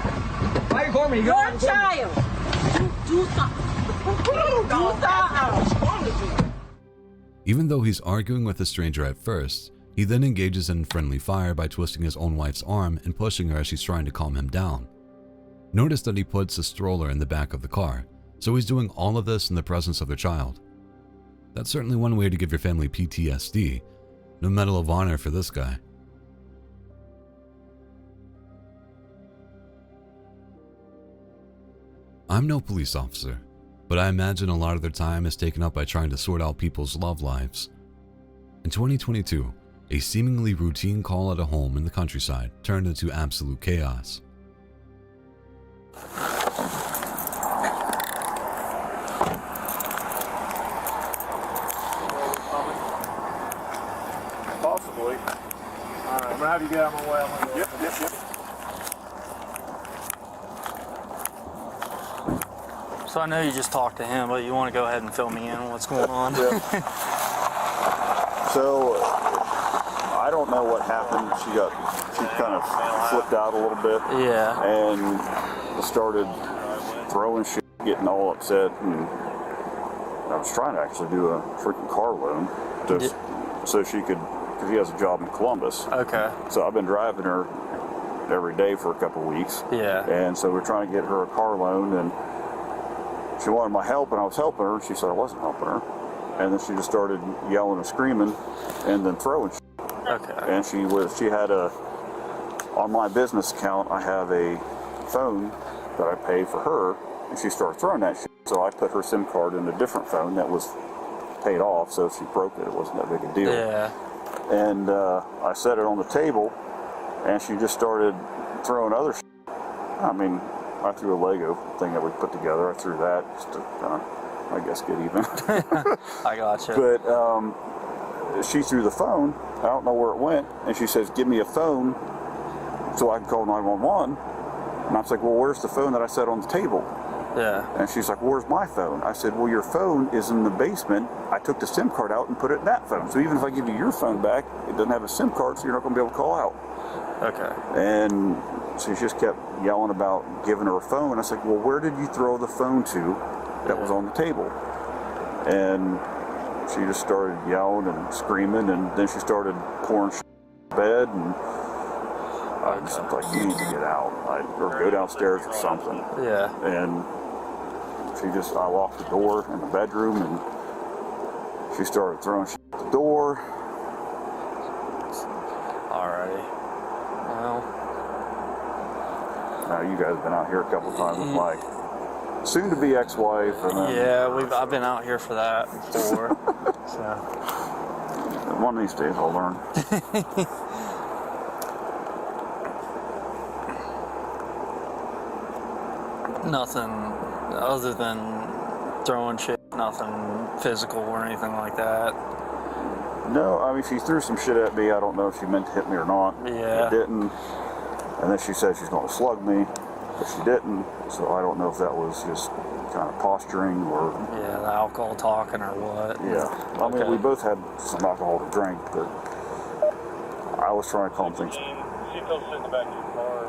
Why are you calling me? Your child. Do something. Do something. Even though he's arguing with the stranger at first, he then engages in friendly fire by twisting his own wife's arm and pushing her as she's trying to calm him down. Notice that he puts a stroller in the back of the car, so he's doing all of this in the presence of their child. That's certainly one way to give your family PTSD. No Medal of Honor for this guy. I'm no police officer, but I imagine a lot of their time is taken up by trying to sort out people's love lives. In 2022, a seemingly routine call at a home in the countryside turned into absolute chaos. Possibly. Alright, I'm gonna have you get out of my way. I'm gonna go. Yep. So I know you just talked to him, but you want to go ahead and fill me in on what's going on? So, I don't know what happened. She kind of flipped out a little bit. Yeah. And started throwing shit, getting all upset. And I was trying to actually do a freaking car loan so she could, because he has a job in Columbus. Okay. So I've been driving her every day for a couple weeks. Yeah. And so we're trying to get her a car loan, and she wanted my help, and I was helping her. She said I wasn't helping her. And then she just started yelling and screaming and then throwing shit. Okay. And she had on my business account, I have a phone that I pay for her, and she started throwing that shit. So I put her SIM card in a different phone that was paid off, so if she broke it, it wasn't that big a deal. Yeah. And I set it on the table, and she just started throwing other shit. I mean, I threw a Lego thing that we put together. I threw that just to kind of, I guess, get even. I gotcha. But she threw the phone. I don't know where it went. And she says, give me a phone so I can call 911. And I was like, well, where's the phone that I set on the table? Yeah. And she's like, where's my phone? I said, well, your phone is in the basement. I took the SIM card out and put it in that phone. So even if I give you your phone back, it doesn't have a SIM card, so you're not going to be able to call out. Okay. And she just kept yelling about giving her a phone. I said, well, where did you throw the phone to that was on the table? And she just started yelling and screaming, and then she started pouring shit in bed, and I was like, you need to get out, or go downstairs or something. Yeah. And I locked the door in the bedroom, and she started throwing shit at the door. Alrighty. Well. Now you guys have been out here a couple times with my soon-to-be ex-wife, and then Yeah, I've been out here for that before. So one of these days I'll learn. Nothing other than throwing shit. Nothing physical or anything like that. No, I mean, she threw some shit at me. I don't know if she meant to hit me or not. Yeah. She didn't. And then she said she's going to slug me, but she didn't. So I don't know if that was just kind of posturing or... Yeah, the alcohol talking or what. Yeah. I mean, we both had some alcohol to drink, but I was trying to calm things. She told us in the back of your car.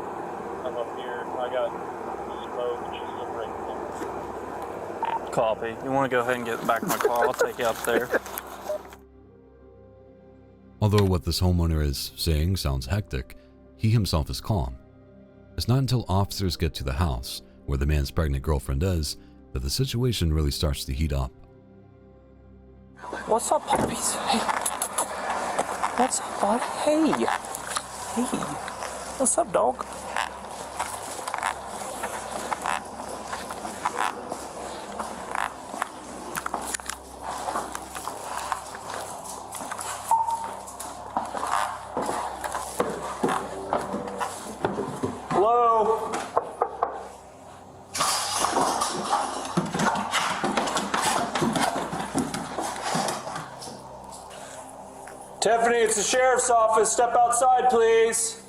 I'm up here. I got smoke, and she's still drinking. Copy. You want to go ahead and get back in my car? I'll take you up there. Although what this homeowner is saying sounds hectic, he himself is calm. It's not until officers get to the house, where the man's pregnant girlfriend is, that the situation really starts to heat up. What's up, puppies? Hey. What's up, bud? Hey. Hey. What's up, dog? Hello? Tiffany, it's the sheriff's office. Step outside, please.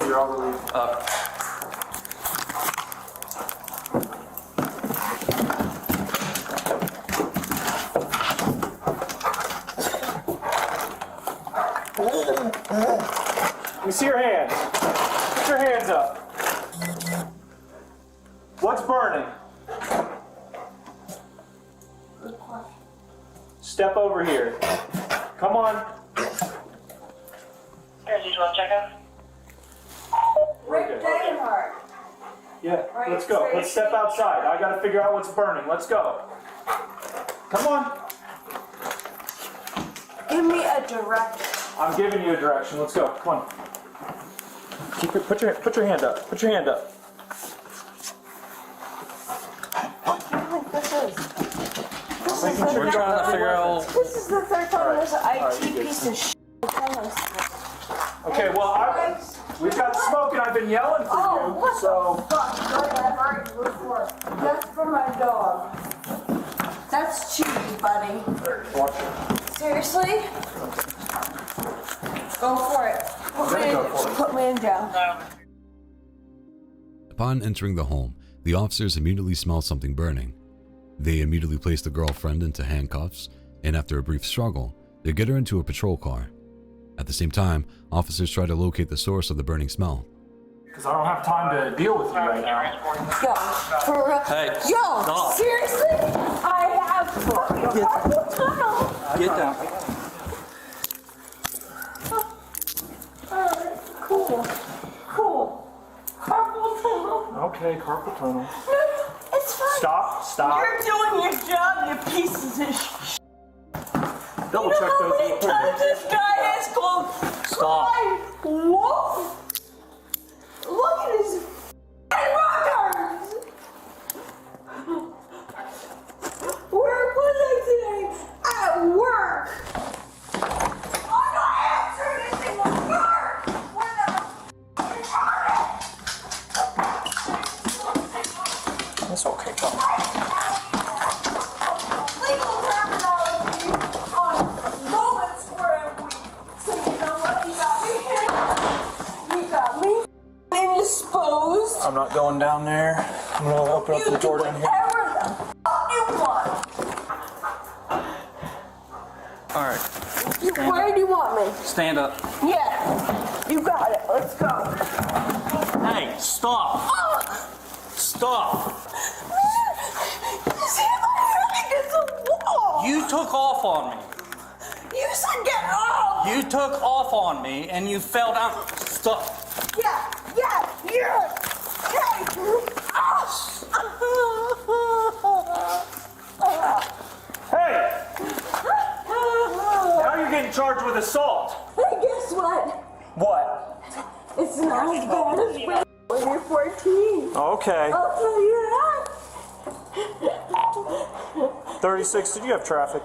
You're on the lead. Let me see your hands. Put your hands up. What's burning? Step over here. Come on. Here's your 12 checkup. Rick Dagenhart. Yeah, let's go. Let's step outside. I gotta figure out what's burning. Let's go. Come on. Give me a direction. I'm giving you a direction. Let's go. Come on. Keep it. Put your hand up. Put your hand up. We're trying to figure out. This is the third time this IT good. piece of shit tell us. Okay, well, we've got smoke and I've been yelling for you, so. Fuck, I've already before. That's for my dog. That's cheating, buddy. Watch it. Seriously? Go for it. Put me in jail. Upon entering the home, the officers immediately smell something burning. They immediately place the girlfriend into handcuffs, and after a brief struggle, they get her into a patrol car. At the same time, officers try to locate the source of the burning smell. Because I don't have time to deal with you right now. Yo, for real? Hey, Yo, stop. seriously? I have carpal tunnel. Get down. Alright, cool. Carpal tunnel. Okay, carpal tunnel. No, it's fine. Stop. You're doing your job, you pieces of shit. Double you know check how those. many times this guy has called? Stop. Whoa! Look at his rockers! Where was I today? At work! I'm not answering anything at work! What the? That's okay, come on. Legal terminology on moments for a week. So you know what? You got me indisposed. I'm not going down there. I'm gonna open up the door down here. Whatever the fuck you want. Alright. Where do you want me? Stand up. Yeah, you got it. Let's go. Hey, stop. Stop. You see my head against the wall. You took off on me. You said get off. You took off on me and you fell down. Stop. Yeah. Hey. Hey! Now you're getting charged with assault. Hey, guess what? What? It's not as bad as when you're 14. Okay. I'll tell you that. 36, did you have traffic?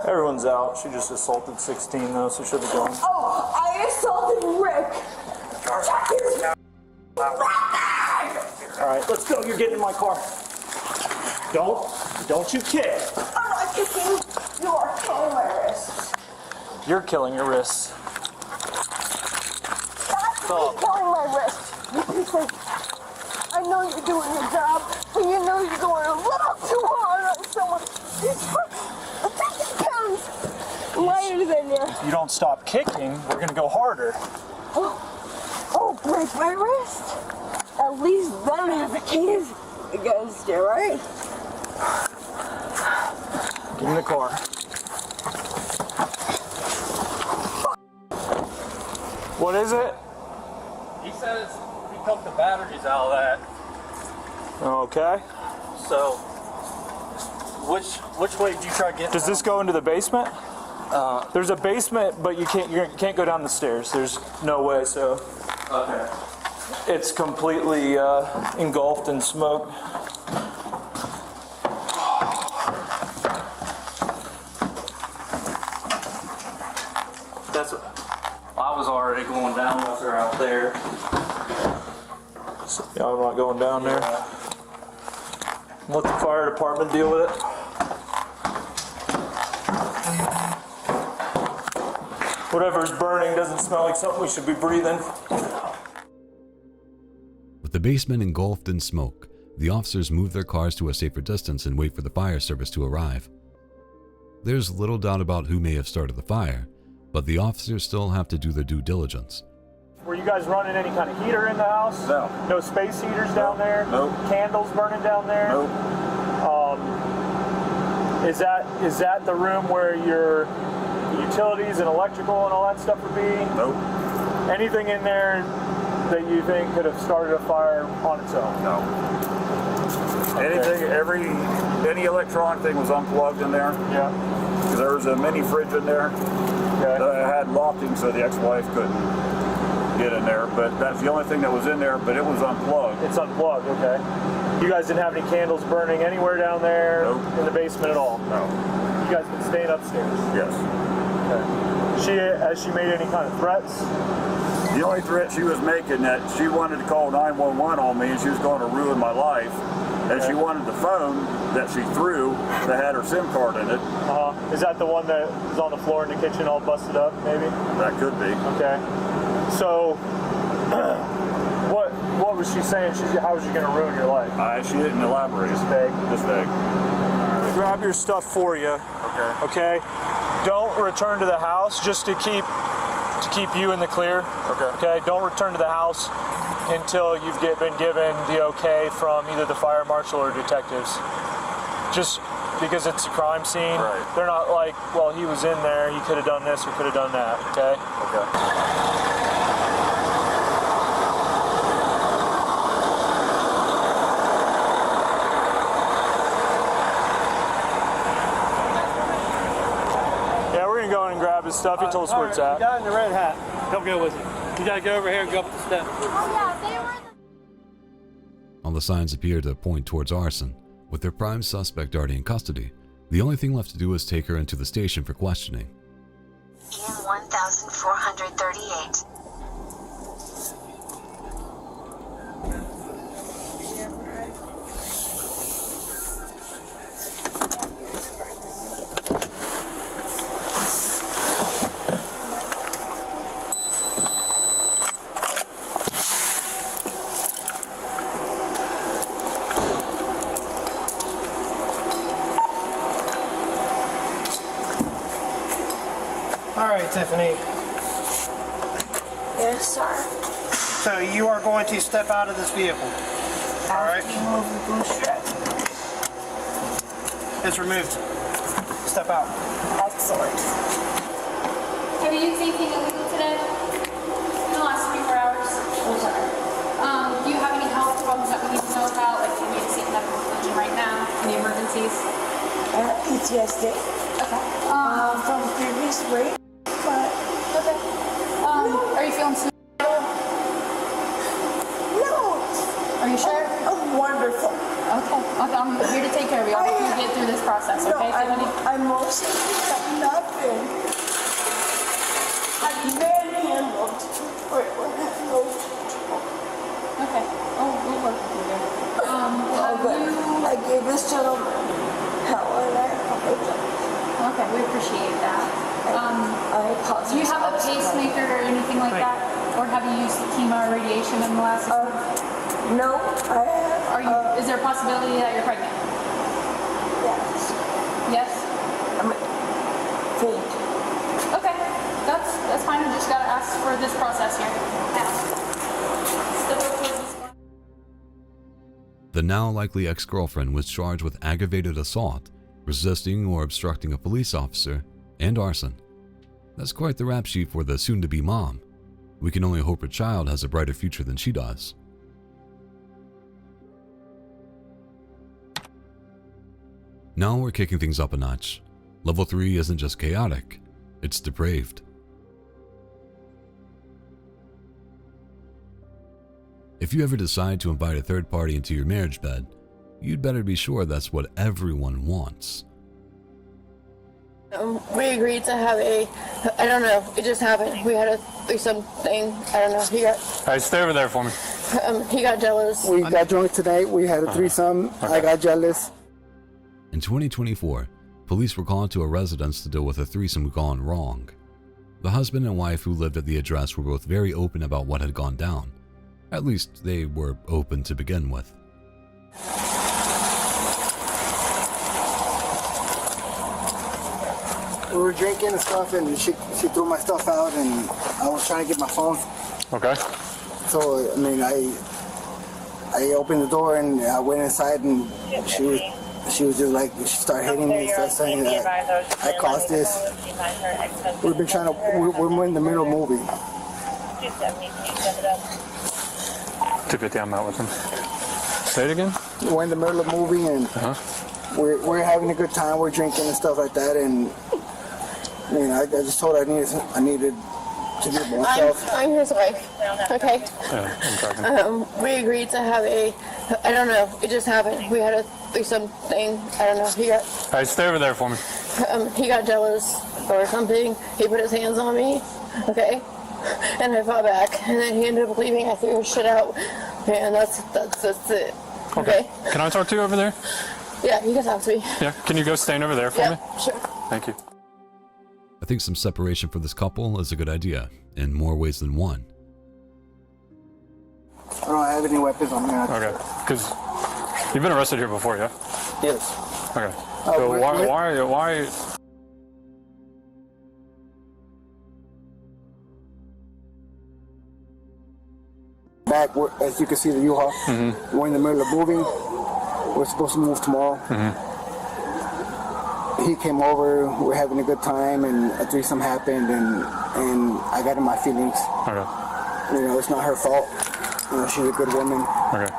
Everyone's out. She just assaulted 16 though, so she'll be gone. Oh, I assaulted Rick. Alright, let's go. You're getting in my car. Don't you kick. I'm not kicking. You are killing my wrists. You're killing your wrists. Stop killing my wrist. You think I know you're doing your job, but you know you're going a little too hard on someone. He's 50 pounds lighter than you. If you don't stop kicking, we're gonna go harder. Oh, break my wrist. At least then I have a case against you, right? Get in the car. What is it? He says he took the batteries out of that. Okay. So, which way did you try to get? Does this go into the basement? There's a basement, but you can't go down the stairs. There's no way. So. Okay. It's completely engulfed in smoke. I was already going down with her out there. Yeah, I'm not going down there. Let the fire department deal with it. Whatever's burning doesn't smell like something we should be breathing. With the basement engulfed in smoke, the officers move their cars to a safer distance and wait for the fire service to arrive. There's little doubt about who may have started the fire, but the officers still have to do their due diligence. Were you guys running any kind of heater in the house? No. No space heaters down there? Nope. Candles burning down there? Nope. Is that the room where your utilities and electrical and all that stuff would be? Nope. Anything in there that you think could have started a fire on its own? No. Okay. Any electronic thing was unplugged in there. Yeah. Because there was a mini fridge in there that I had locking so the ex-wife couldn't get in there. But that's the only thing that was in there, but it was unplugged. It's unplugged, okay. You guys didn't have any candles burning anywhere down there? Nope. In the basement at all? No. You guys been staying upstairs? Yes. Okay. Has she made any kind of threats? The only threat she was making that she wanted to call 911 on me and she was going to ruin my life. And she wanted the phone that she threw that had her SIM card in it. Is that the one that was on the floor in the kitchen all busted up, maybe? That could be. Okay. So, what was she saying? How was she going to ruin your life? She didn't elaborate. Just vague? Just vague. Grab your stuff for you. Okay. Okay? Don't return to the house just to keep you in the clear. Okay. Okay? Don't return to the house until you've been given the okay from either the fire marshal or detectives. Just because it's a crime scene. Right. They're not like, well, he was in there, he could have done this or could have done that, okay? Okay. Yeah, we're gonna go in and grab his stuff. He told us where it's at. The guy in the red hat, come go with you. You gotta go over here and go up the steps. All the signs appear to point towards Arson. With their prime suspect already in custody, the only thing left to do is take her into the station for questioning. In 1438. All right, Tiffany. Yes, sir. So you are going to step out of this vehicle. All right. Remove the blue strip. It's removed. Step out. Excellent. Have you used anything illegal today? In the last 24 hours? Oh, sorry. Do you have any health problems that we need to know about? Like, you need to seek medical attention right now? Any emergencies? PTSD. Okay. From previous rape, but... Okay. Are you feeling suicidal? No. Are you sure? I'm wonderful. Okay. I'm here to take care of you. I'll help you get through this process, okay? I'm mostly nothing. I'm manhandled. Okay. Oh, we'll work with you there. I gave this gentleman hell and I apologize. Okay, we appreciate that. I apologize. Do you have a pacemaker or anything like that? Or have you used chemo or radiation in the last 6 months? No, I have. Is there a possibility that you're pregnant? Yes. Yes? I'm faint. Okay, that's fine. I just gotta ask for this process here. The now likely ex-girlfriend was charged with aggravated assault, resisting or obstructing a police officer, and arson. That's quite the rap sheet for the soon-to-be mom. We can only hope her child has a brighter future than she does. Now we're kicking things up a notch. Level 3 isn't just chaotic, it's depraved. If you ever decide to invite a third party into your marriage bed, you'd better be sure that's what everyone wants. We agreed to have I don't know, it just happened. We had a threesome thing. I don't know. He got. Hey, stay over there for me. He got jealous. We got drunk tonight. We had a threesome. Okay. I got jealous. In 2024, police were called to a residence to deal with a threesome gone wrong. The husband and wife who lived at the address were both very open about what had gone down. At least they were open to begin with. We were drinking and stuff, and she threw my stuff out, and I was trying to get my phone. Okay. So, I mean, I opened the door, and I went inside, and she was just like, she started hitting me, started saying that I caused this. We've been trying to, we're in the middle of a movie. 250, I'm out with him. Say it again? We're in the middle of a movie, and we're having a good time, we're drinking and stuff like that, and I mean, I just told her I needed to be myself. I'm his wife. Okay. Yeah, I'm talking. We agreed to have I don't know, it just happened. We had a threesome thing. I don't know. He got. Hey, stay over there for me. He got jealous or something. He put his hands on me. Okay. And I fought back, and then he ended up leaving. I threw his shit out, and that's it. Okay. Can I talk to you over there? Yeah, you can talk to me. Yeah. Can you go stand over there for me? Sure. Thank you. I think some separation for this couple is a good idea, in more ways than one. I don't have any weapons on me. Okay. Because you've been arrested here before, yeah? Yes. Okay. So why? Back, as you can see, the U-Haul. We're in the middle of moving. We're supposed to move tomorrow. He came over, we're having a good time, and a threesome happened, and I got in my feelings. Okay. You know, it's not her fault. You know, she's a good woman. Okay.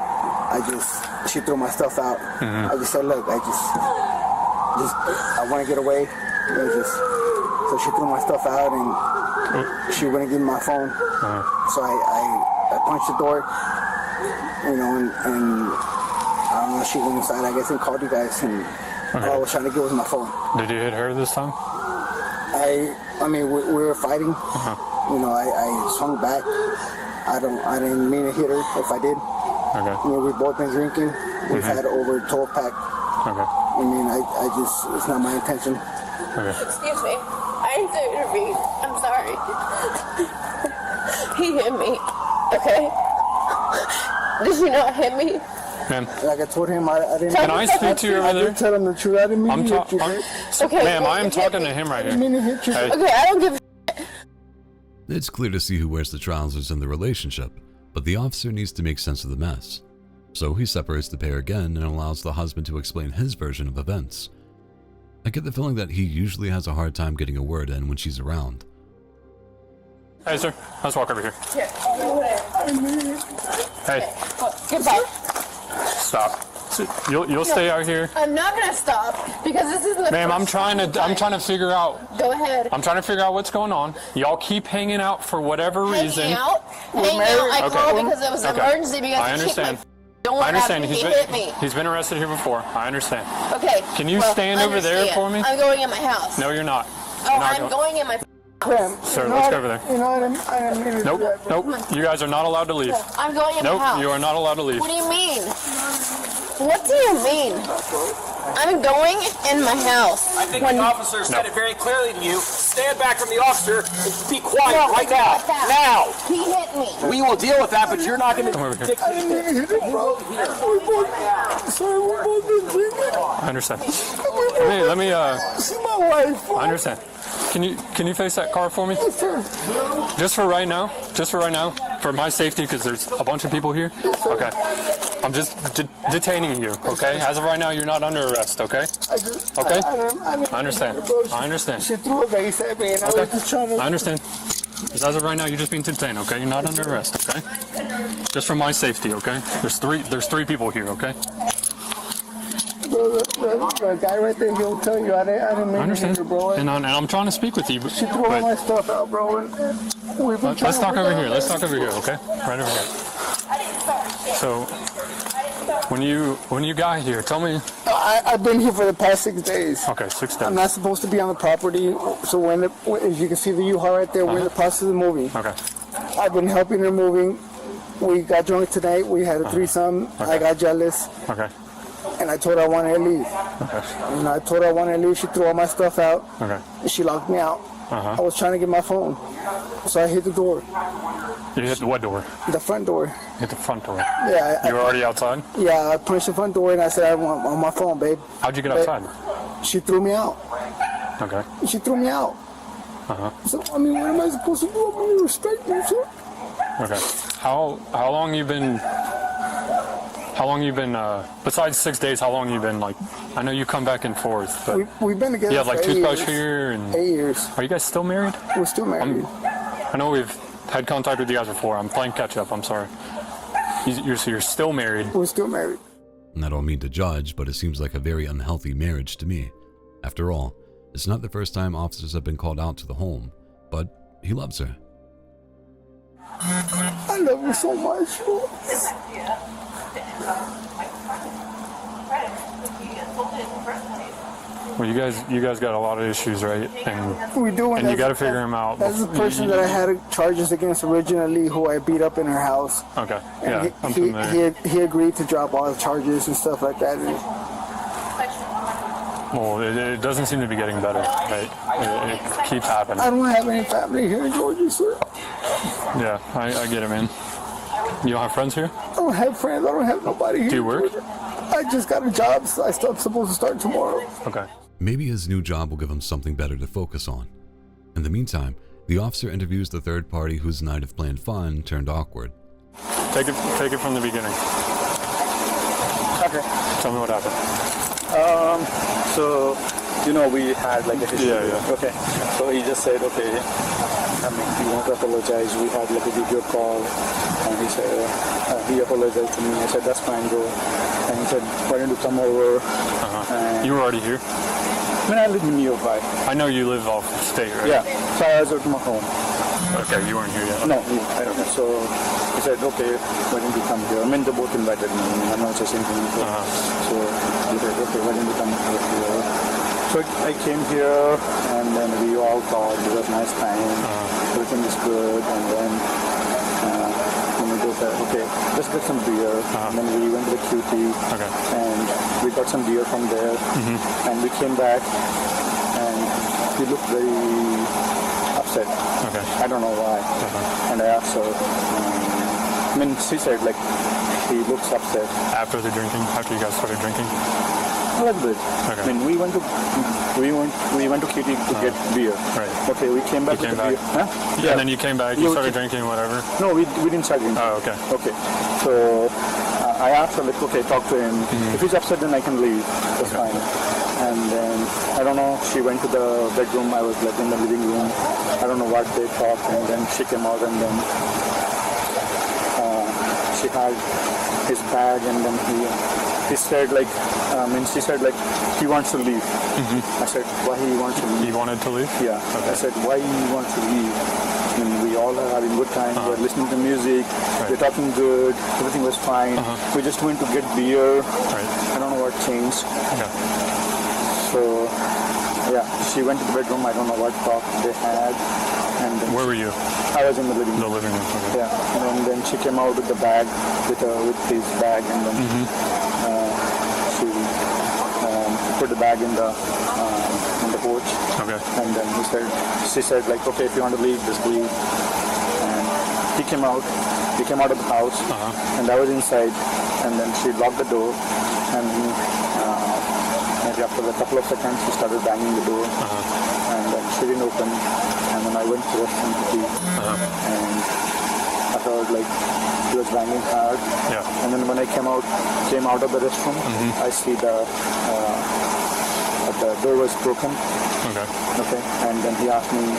She threw my stuff out. I just said, look, I want to get away. So she threw my stuff out, and she wouldn't give me my phone. So I punched the door, you know, and I don't know, she went inside, I guess, and called you guys, and all I was trying to get was my phone. Did you hit her this time? I mean, we were fighting. You know, I swung back. I didn't mean to hit her. If I did, you know, we've both been drinking. We've had over 12 pack. I mean, I just, it's not my intention. Excuse me. I didn't intervene. I'm sorry. He hit me. Okay. Did he not hit me? Ma'am. Like I told him, I didn't. Can I speak to you over there? I did tell him the truth. I didn't mean to hit you. Okay, ma'am, I am talking to him right here. I didn't mean to hit you. Hey. Okay, I don't give a It's clear to see who wears the trousers in the relationship, but the officer needs to make sense of the mess. So he separates the pair again and allows the husband to explain his version of events. I get the feeling that he usually has a hard time getting a word in when she's around. Hey, sir. Let's walk over here. Here. Hey. Goodbye. Stop. You'll stay out here. I'm not gonna stop because this is the. Ma'am, I'm trying to figure out. Go ahead. I'm trying to figure out what's going on. Y'all keep hanging out for whatever reason. Hanging out. I called because it was an emergency because I understand. Don't I understand. He hit me. He's been arrested here before. I understand. Okay. Can you stand over there for me? I'm going in my house. No, you're not. I'm going in my house. Sir, let's go over there. You know, I didn't mean to do that, bro. Nope. You guys are not allowed to leave. I'm going in my house. Nope. You are not allowed to leave. What do you mean? What do you mean? I'm going in my house. I think the officer said it very clearly to you. Stand back from the officer and be quiet right now. Now. He hit me. We will deal with that, but you're not going to. I didn't mean to hit you, bro. Sorry, we both been drinking. I understand. Let me. See my wife. I understand. Can you face that car for me? Just for right now. Just for right now. For my safety, because there's a bunch of people here. Okay. I'm just detaining you. Okay. As of right now, you're not under arrest. Okay. Okay. I understand. I understand. She threw a vase at me, and I was just trying to. I understand. As of right now, you're just being detained. Okay. You're not under arrest. Okay. Just for my safety. Okay. There's three people here. Okay. The guy right there, he'll tell you I didn't mean to hit you, bro. And I'm trying to speak with you. She threw all my stuff out, bro. Let's talk over here. Let's talk over here, okay? Right over here. So, When you got here, tell me. I've been here for the past 6 days. Okay, 6 days. I'm not supposed to be on the property, so as you can see the U-Haul right there, we're in the process of moving. Okay. I've been helping her moving. We got drunk tonight. We had a threesome. I got jealous. Okay. And I told her I wanted to leave. Okay. And I told her I wanted to leave. She threw all my stuff out. Okay. And she locked me out. I was trying to get my phone. So I hit the door. You hit the what door? The front door. Hit the front door. Yeah. You were already outside? Yeah, I punched the front door and I said, I want my phone, babe. How'd you get outside? She threw me out. Okay. She threw me out. So, I mean, what am I supposed to do? I mean, respect me, sir. Okay. How long you been? Besides 6 days, how long you been like? I know you come back and forth, but we've been together. You have like for 8 toothbrush years. here and 8 years. Are you guys still married? We're still married. I know we've had contact with you guys before. I'm playing catch up. I'm sorry. You're still married. We're still married. And I don't mean to judge, but it seems like a very unhealthy marriage to me. After all, it's not the first time officers have been called out to the home, but he loves her. I love her so much. Well, you guys got a lot of issues, right? And We do, and you got to figure them out. That's the person that I had charges against originally, who I beat up in her house. Okay. And Yeah, I'm familiar. he agreed to drop all the charges and stuff like that. Well, it doesn't seem to be getting better, right? It keeps happening. I don't have any family here in Georgia, sir. Yeah, I get it, man. You don't have friends here? I don't have friends. I don't have nobody here. Do you work? I just got a job. So I'm supposed to start tomorrow. Okay. Maybe his new job will give him something better to focus on. In the meantime, the officer interviews the third party whose night of planned fun turned awkward. Take it from the beginning. Okay. Tell me what happened. So, we had like a history. Yeah. Okay. So he just said, okay, we want to apologize. We had like a video call, and he said, he apologized to me. I said, that's fine, bro. And he said, why don't you come over? You were already here? I mean, I live nearby. I know you live off state, right? Yeah. So I was at my home. Okay, you weren't here yet. No, I don't know. So he said, okay, why don't you come here? I mean, they both invited me. I'm not just anything. So he said, okay, why don't you come here? So I came here, and then we all talked. It was a nice time. Everything is good. And then we just said, okay, let's get some beer. And then we went to the QT, and we got some beer from there. And we came back, and he looked very upset. I don't know why. And I asked her. She said like he looks upset. After the drinking, after you guys started drinking. A little bit. I mean, we went to Kitty to get beer. Right. Okay, we came back with the beer. Huh? Yeah. And then you came back. You started drinking, whatever. No, we didn't start drinking. Oh, okay. Okay. So I asked her like, okay, talk to him. If he's upset, then I can leave. That's fine. And then I don't know. She went to the bedroom. I was like in the living room. I don't know what they talked, and then she came out, and then she had his bag, and then he said like, she said like he wants to leave. I said, why he wants to leave? He wanted to leave? Yeah. I said, why he wants to leave? I mean, we all are having good time. We're listening to music. We're talking good. Everything was fine. We just went to get beer. I don't know what changed. So yeah, she went to the bedroom. I don't know what talk they had. And where were you? I was in the living room. The living room. Okay. Yeah, and then she came out with the bag, with his bag, and then she put the bag in the porch. Okay. And then she said like, okay, if you want to leave, just leave. And he came out. He came out of the house, and I was inside. And then she locked the door, and maybe after a couple of seconds, she started banging the door, and then she didn't open. And then I went to the restroom to pee, and I heard like he was banging hard. And then when I came out of the restroom, I see the door was broken. Okay. And then he asked me,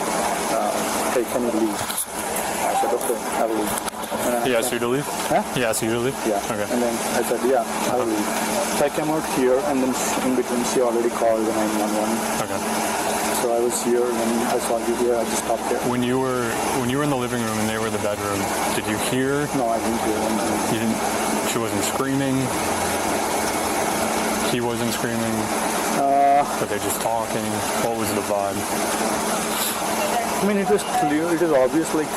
"Hey, can you leave?" I said, "Okay, I will leave." He asked you to leave? Huh? He asked you to leave? Yeah. Okay. And then I said, "Yeah, I will leave." So I came out here, and then in between, she already called the 911. Okay. So I was here, and I saw you here. I just stopped there. When you were in the living room and they were in the bedroom, did you hear? No, I didn't hear anything. You didn't. She wasn't screaming. He wasn't screaming. Were they just talking? What was the vibe? I mean, it was clear, it is obvious, like,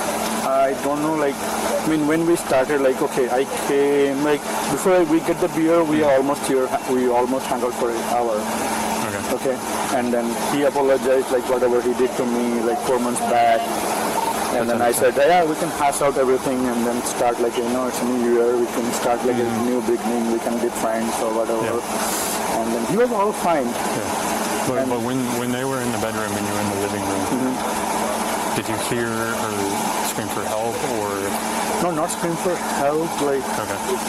I don't know, like, I mean, when we started, like, okay, I came, like, before we get the beer, we almost hung out for an hour. Okay. And then he apologized, like, whatever he did to me, like, 4 months back. And then I said, yeah, we can hash out everything and then start, like, it's a new year, we can start, like, a new beginning, we can be friends or whatever. And then he was all fine. But when they were in the bedroom and you were in the living room, did you hear her scream for help or? No, not scream for help, like. Okay. I'll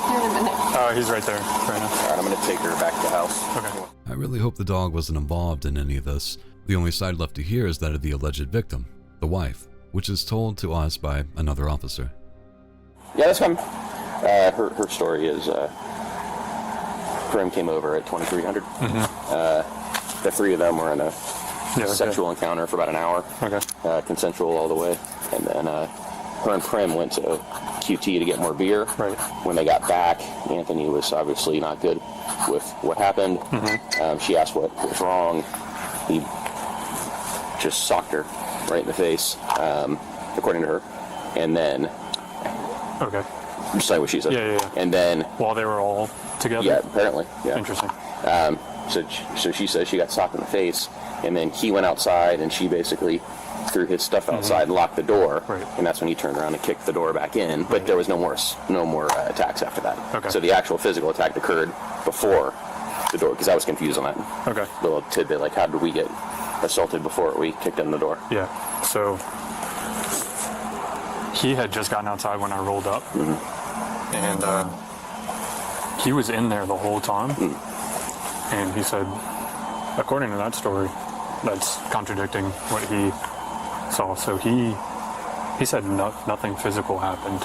see you in a minute. Oh, he's right there, right now. All right, I'm going to take her back to the house. Okay. I really hope the dog wasn't involved in any of this. The only side left to hear is that of the alleged victim, the wife, which is told to us by another officer. Yeah, that's fine. Her story is, Prim came over at 2300. The three of them were in a sexual encounter for about an hour. Consensual all the way. And then her and Prim went to QT to get more beer. When they got back, Anthony was obviously not good with what happened. She asked what was wrong. He just socked her right in the face, according to her. And then... Okay. Just like what she said. Yeah. And then... While they were all together? Yeah, apparently. Yeah. Interesting. So she says she got socked in the face, and then he went outside, and she basically threw his stuff outside and locked the door. And that's when he turned around and kicked the door back in. But there was no more attacks after that. So the actual physical attack occurred before the door, because I was confused on that. Little tidbit, like how did we get assaulted before we kicked in the door? Yeah. So he had just gotten outside when I rolled up, and he was in there the whole time. And he said, according to that story, that's contradicting what he saw. So he said nothing physical happened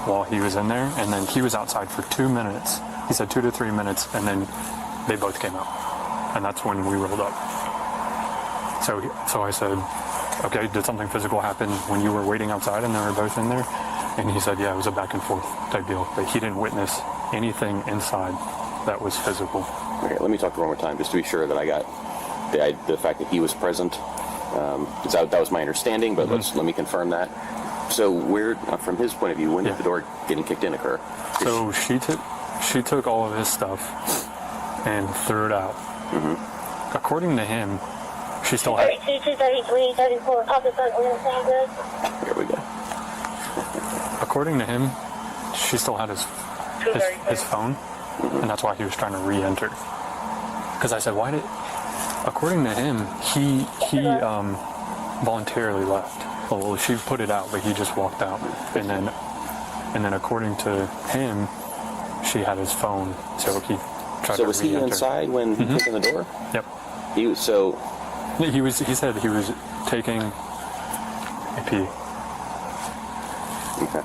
while he was in there, and then he was outside for 2 minutes. He said 2 to 3 minutes, and then they both came out, and that's when we rolled up. So I said, okay, did something physical happen when you were waiting outside and they were both in there? And he said, yeah, it was a back and forth type deal, but he didn't witness anything inside that was physical. Okay, let me talk one more time, just to be sure that I got the fact that he was present. Because that was my understanding, but let me confirm that. So where, from his point of view, when did the door getting kicked in occur? So she took all of his stuff and threw it out. According to him, she still had... 3233, 34, Here we go. According to him, she still had his phone, and that's why he was trying to re-enter. Because I said, why did... According to him, he voluntarily left. Well, she put it out, but he just walked out. And then according to him, she had his phone, so he tried to re-enter. So was he inside when he kicked in the door? Yep. He was, so... He said he was taking a pee. Okay.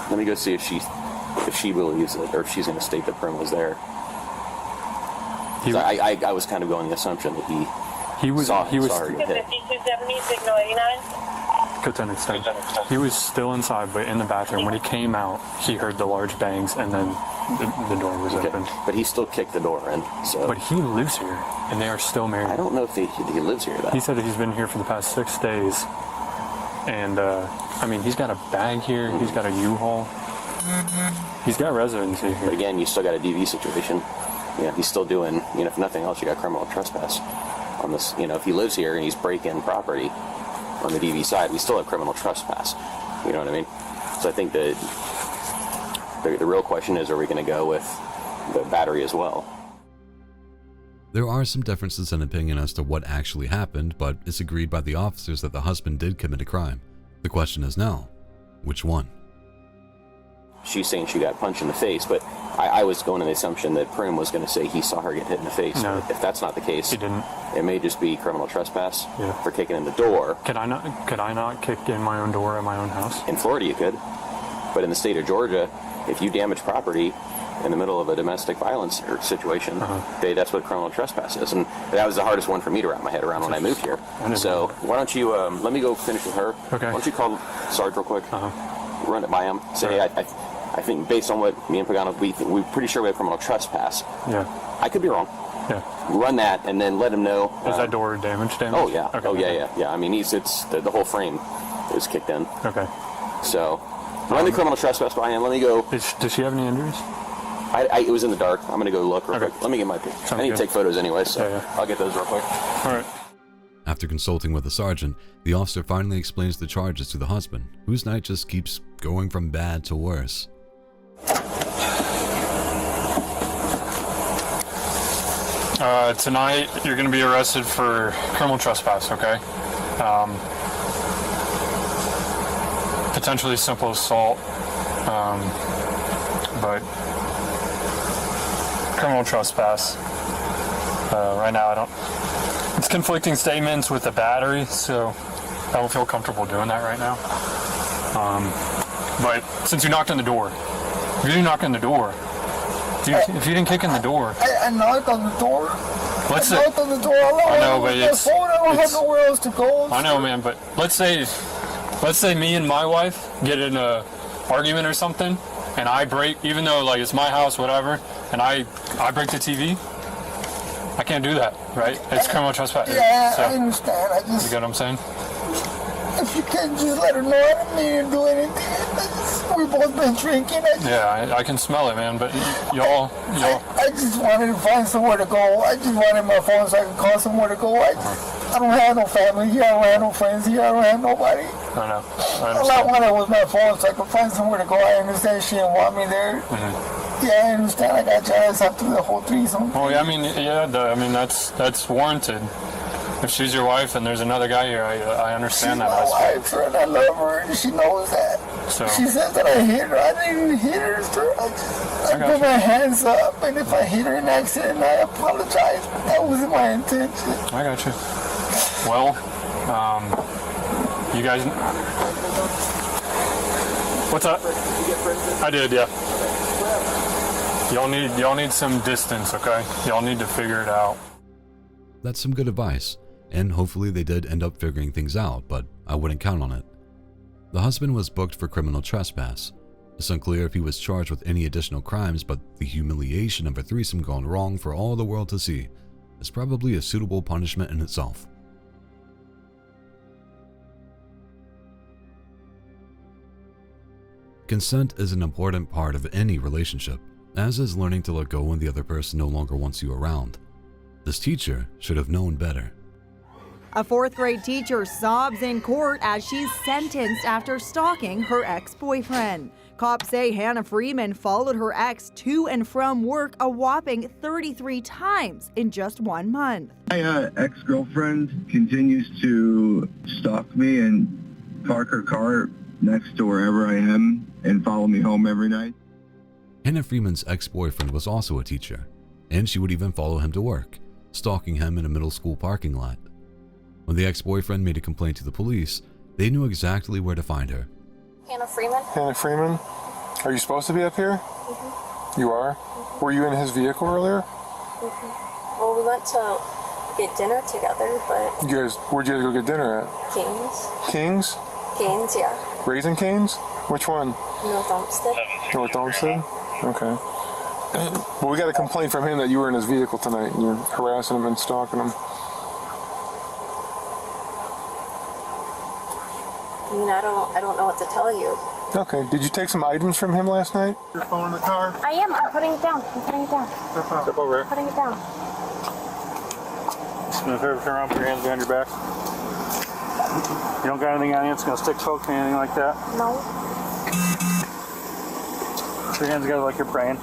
Let me go see if she believes it, or if she's going to state that Prim was there. I was kind of going the assumption that he was saw her get hit. 5270, signal 89. To an extent. He was still inside, but in the bathroom. When he came out, he heard the large bangs, and then the door was opened. But he still kicked the door in. So. But he lives here, and they are still married. I don't know if he lives here, though. He said that he's been here for the past 6 days. And, I mean, he's got a bag here. He's got a U-Haul. He's got residency here. But again, you still got a DV situation. You know, he's still doing, if nothing else, you got criminal trespass on this. If he lives here and he's breaking property on the DV side, we still have criminal trespass. You know what I mean? So I think that the real question is, are we going to go with the battery as well? There are some differences in opinion as to what actually happened, but it's agreed by the officers that the husband did commit a crime. The question is now, which one? She's saying she got punched in the face, but I was going on the assumption that Prim was going to say he saw her get hit in the face. No. If that's not the case, he didn't. It may just be criminal trespass for kicking in the door. Could I not kick in my own door at my own house? In Florida you could, but in the state of Georgia, if you damage property in the middle of a domestic violence situation, that's what criminal trespass is. And that was the hardest one for me to wrap my head around when I moved here. So why don't you, let me go finish with her. Okay. Why don't you call Sarge real quick, run it by him, say, hey, I think based on what me and Pagano, we're pretty sure we have criminal trespass. Yeah. I could be wrong. Yeah. Run that and then let him know. Is that door damaged? Oh yeah. Okay. Oh yeah. I mean, it's the whole frame is kicked in. Okay. So run the criminal trespass by him. Let me go. Does she have any injuries? It was in the dark. I'm gonna go look real quick. Let me get my picture. I need to take photos anyway, so I'll get those real quick. All right. After consulting with the sergeant, the officer finally explains the charges to the husband, whose night just keeps going from bad to worse. Tonight, you're going to be arrested for criminal trespass, okay? Potentially simple assault, but criminal trespass. Right now, I don't... It's conflicting statements with the battery, so I don't feel comfortable doing that right now. But since you knocked on the door, if you didn't knock on the door, if you didn't kick in the door... I knocked on the door. Let's I knocked on the door. I know, but it's... I don't have nowhere else to go. I know, man, but let's say me and my wife get in a argument or something, and I break, even though like it's my house, whatever, and I break the TV. I can't do that, right? It's criminal trespass. Yeah, so, I understand. I just... You get what I'm saying? If you can just let her know, I didn't mean to do anything. We've both been drinking. Yeah, I can smell it, man, but y'all... I just wanted to find somewhere to go. I just wanted my phone so I could call somewhere to go. I don't have no family here. I don't have no friends here. I don't have nobody. I know. All I wanted was my phone so I could find somewhere to go. I understand she didn't want me there. Mm-hmm. Yeah, I understand. I got jealous after the whole threesome. Oh, yeah, I mean, that's warranted. If she's your wife and there's another guy here, I understand that. She's my wife, sir, and I love her, and she knows that. So, she says that I hit her. I didn't even hit her, sir. I put my hands up, and if I hit her in accident, I apologize. But that wasn't my intention. I got you. Well, you guys... What's up? I did, yeah. Y'all need some distance, okay? Y'all need to figure it out. That's some good advice, and hopefully they did end up figuring things out, but I wouldn't count on it. The husband was booked for criminal trespass. It's unclear if he was charged with any additional crimes, but the humiliation of a threesome gone wrong for all the world to see is probably a suitable punishment in itself. Consent is an important part of any relationship, as is learning to let go when the other person no longer wants you around. This teacher should have known better. A fourth grade teacher sobs in court as she's sentenced after stalking her ex-boyfriend. Cops say Hannah Freeman followed her ex to and from work a whopping 33 times in just 1 month. My ex-girlfriend continues to stalk me and park her car next to wherever I am and follow me home every night. Hannah Freeman's ex-boyfriend was also a teacher, and she would even follow him to work, stalking him in a middle school parking lot. When the ex-boyfriend made a complaint to the police, they knew exactly where to find her. Hannah Freeman? Hannah Freeman? Are you supposed to be up here? Mm-hmm. You are? Were you in his vehicle earlier? Mm-hmm. Well, we went to get dinner together, but... Where'd you guys go get dinner at? King's. King's? King's, yeah. Raising Cane's? Which one? North Olmsted. North Olmsted? Okay. Well, we got a complaint from him that you were in his vehicle tonight and you're harassing him and stalking him. I mean, I don't know what to tell you. Okay. Did you take some items from him last night? Your phone in the car? I am. I'm putting it down. Step over here. Putting it down. Just gonna turn around, put your hands behind your back. You don't got anything on you? It's gonna stick, poke me, anything like that? No. Put your hands together like you're praying.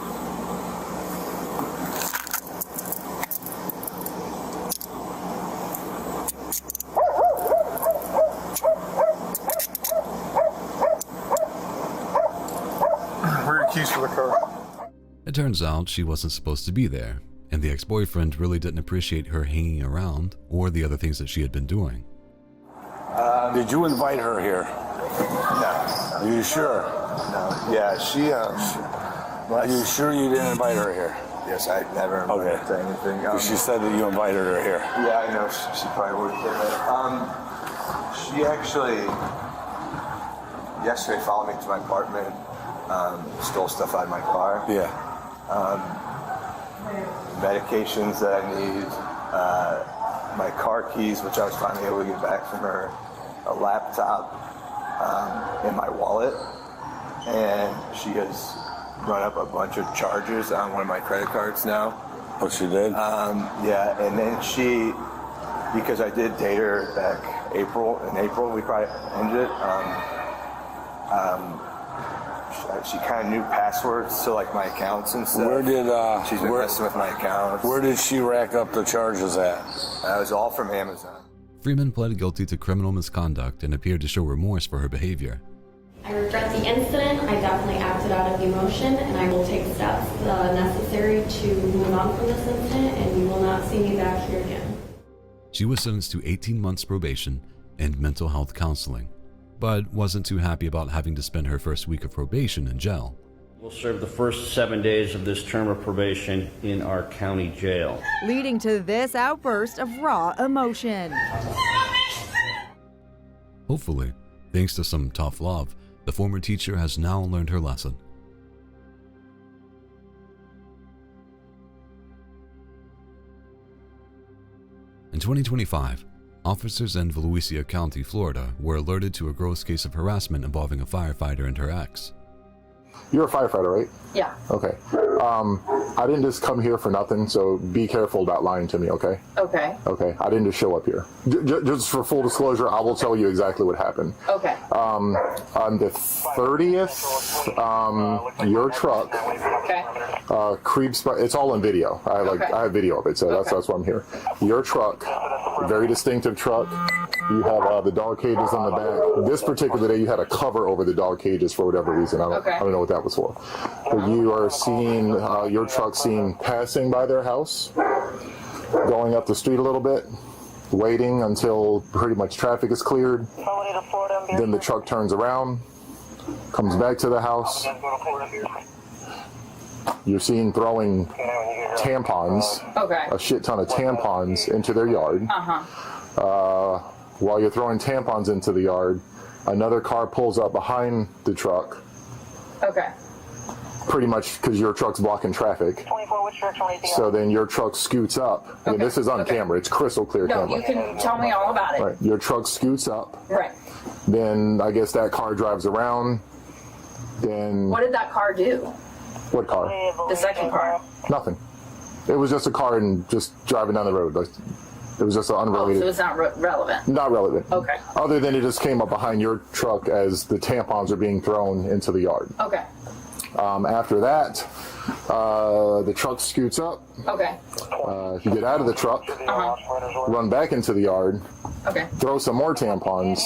Where are your keys for the car? It turns out she wasn't supposed to be there, and the ex-boyfriend really didn't appreciate her hanging around or the other things that she had been doing. Did you invite her here? No. Are you sure? No. Yeah, she Are you sure you didn't invite her here? Yes, I never invited her to anything. She said that you invited her here. Yeah, I know. She probably would have. She actually yesterday followed me to my apartment stole stuff out of my car. Yeah. Medications that I need, my car keys, which I was finally able to get back from her, a laptop, and my wallet. And she has run up a bunch of charges on one of my credit cards now. Oh, she did? Yeah, and then she, because I did date her back in April we probably ended it. She kind of knew passwords to like my accounts and stuff. Where did she's been messing with my accounts? Where did she rack up the charges at? It was all from Amazon. Freeman pled guilty to criminal misconduct and appeared to show remorse for her behavior. I regret the incident. I definitely acted out of emotion, and I will take steps necessary to move on from this incident, and you will not see me back here again. She was sentenced to 18 months probation and mental health counseling, but wasn't too happy about having to spend her first week of probation in jail. We'll serve the first 7 days of this term of probation in our county jail. Leading to this outburst of raw emotion. Hopefully, thanks to some tough love, the former teacher has now learned her lesson. In 2025, officers in Volusia County, Florida, were alerted to a gross case of harassment involving a firefighter and her ex. You're a firefighter, right? Yeah. Okay. I didn't just come here for nothing, so be careful about lying to me, okay? Okay. Okay. I didn't just show up here. Just for full disclosure, I will tell you exactly what happened. Okay. On the 30th, your truck creeps by. It's all in video. I have video of it, so that's why I'm here. Your truck, very distinctive truck. You have the dog cages on the back. This particular day, you had a cover over the dog cages for whatever reason. I don't know what that was for. But you are seeing your truck seen passing by their house, going up the street a little bit, waiting until pretty much traffic is cleared. Then the truck turns around, comes back to the house. You're seen throwing tampons, a shit ton of tampons into their yard. While you're throwing tampons into the yard, another car pulls up behind the truck. Okay. Pretty much because your truck's blocking traffic. So then your truck scoots up. Okay. And this is on camera. It's crystal clear camera. No, you can tell me all about it. Right. Your truck scoots up. Right. Then I guess that car drives around. Then. What did that car do? What car? The second car. Nothing. It was just a car and just driving down the road. It was just unrelated. Oh, so it's not relevant? Not relevant. Okay. Other than it just came up behind your truck as the tampons are being thrown into the yard. Okay. After that, the truck scoots up. Okay. You get out of the truck, run back into the yard, throw some more tampons,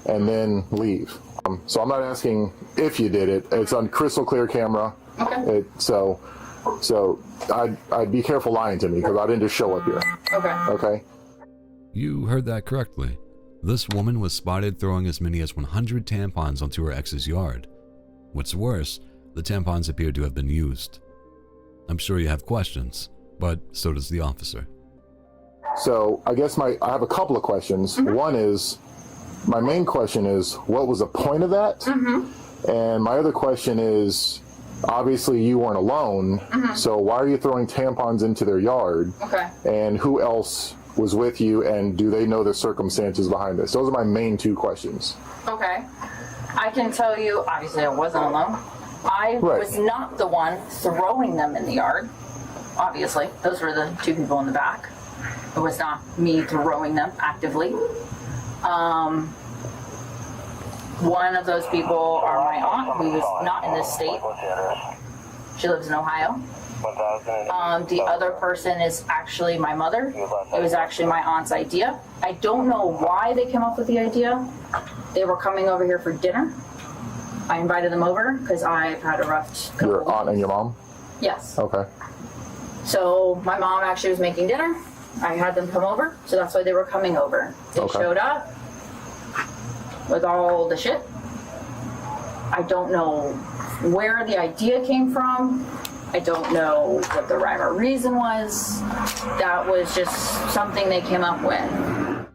and then leave. So I'm not asking if you did it. It's on crystal clear camera. Okay. So I'd be careful lying to me because I didn't just show up here. Okay. Okay. You heard that correctly. This woman was spotted throwing as many as 100 tampons onto her ex's yard. What's worse, the tampons appear to have been used. I'm sure you have questions, but so does the officer. So I guess I have a couple of questions. One is, my main question is, what was the point of that? And my other question is, obviously you weren't alone, so why are you throwing tampons into their yard? Okay. And who else was with you, and do they know the circumstances behind this? Those are my main two questions. Okay. I can tell you, obviously I wasn't alone. I was not the one throwing them in the yard. Obviously, those were the two people in the back. It was not me throwing them actively. One of those people are my aunt, who is not in this state. She lives in Ohio. The other person is actually my mother. It was actually my aunt's idea. I don't know why they came up with the idea. They were coming over here for dinner. I invited them over because I've had a rough couple Your aunt and your mom? Yes. Okay. So my mom actually was making dinner. I had them come over, so that's why they were coming over. They showed up with all the shit. I don't know where the idea came from. I don't know what the rhyme or reason was. That was just something they came up with.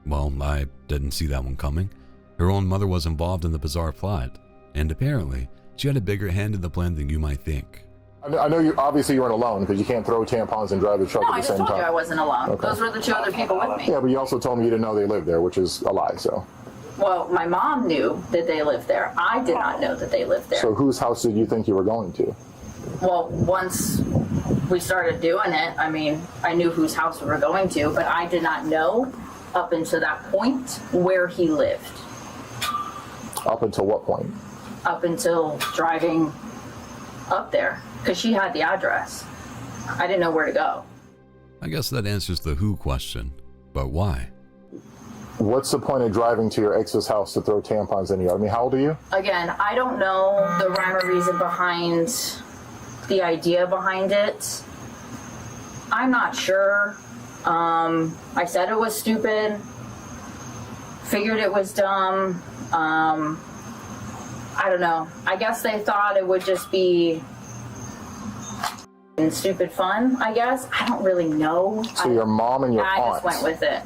Well, I didn't see that one coming. Her own mother was involved in the bizarre plot, and apparently, she had a bigger hand in the plan than you might think. I know you obviously you weren't alone because you can't throw tampons and drive the truck No, at I the just same told time. you I wasn't alone. Okay. Those were the 2 other people with me. Yeah, but you also told me you didn't know they lived there, which is a lie, so. Well, my mom knew that they lived there. I did not know that they lived there. So whose house did you think you were going to? Well, once we started doing it, I mean, I knew whose house we were going to, but I did not know up until that point where he lived. Up until what point? Up until driving up there, because she had the address. I didn't know where to go. I guess that answers the who question, but why? What's the point of driving to your ex's house to throw tampons in the yard? I mean, how old are you? Again, I don't know the rhyme or reason behind the idea behind it. I'm not sure. I said it was stupid. Figured it was dumb. I don't know. I guess they thought it would just be stupid fun, I guess. I don't really know. So your mom and your aunt. I just went with it.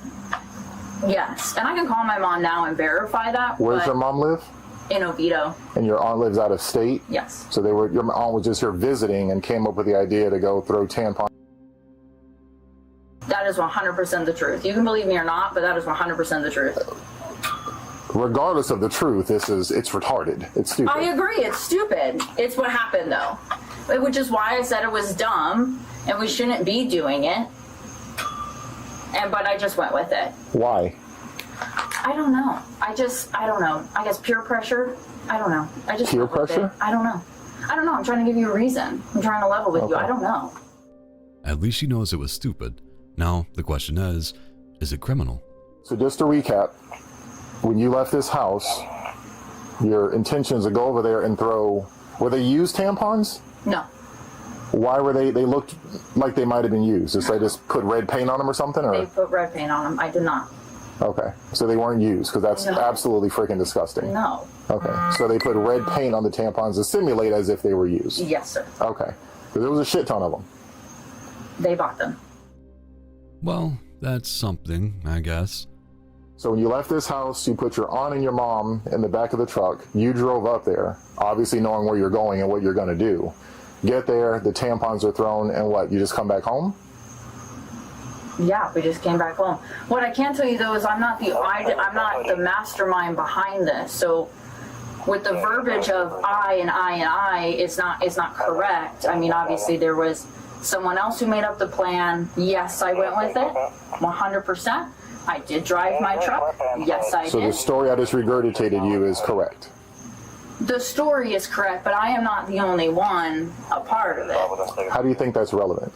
Yes. And I can call my mom now and verify that. Where does your mom live? In Oviedo. And your aunt lives out of state? Yes. So your aunt was just here visiting and came up with the idea to go throw tampons. That is 100% the truth. You can believe me or not, but that is 100% the truth. Regardless of the truth, it's retarded. It's stupid. I agree. It's stupid. It's what happened, though. Which is why I said it was dumb and we shouldn't be doing it. But I just went with it. Why? I don't know. I don't know. I guess peer pressure. I don't know. I just peer went with pressure? it. I don't know. I'm trying to give you a reason. I'm trying to level with you. I don't know. At least she knows it was stupid. Now, the question is it criminal? So just to recap, when you left this house, your intentions to go over there and throw, were they used tampons? No. Why were they looked like they might have been used? Just they just put red paint on them or something? Or? They put red paint on them. I did not. Okay, so they weren't used because that's absolutely freaking disgusting. No. Okay, so they put red paint on the tampons to simulate as if they were used. Yes, sir. Okay, because there was a shit ton of them. They bought them. Well, that's something, I guess. So when you left this house, you put your aunt and your mom in the back of the truck. You drove up there, obviously knowing where you're going and what you're going to do. Get there, the tampons are thrown, and what? You just come back home? Yeah, we just came back home. What I can tell you though is I'm not the mastermind behind this. So with the verbiage of I, it's not correct. I mean, obviously there was someone else who made up the plan. Yes, I went with it, 100%. I did drive my truck. Yes, I did. So the story I just regurgitated you is correct? The story is correct, but I am not the only one a part of it. How do you think that's relevant?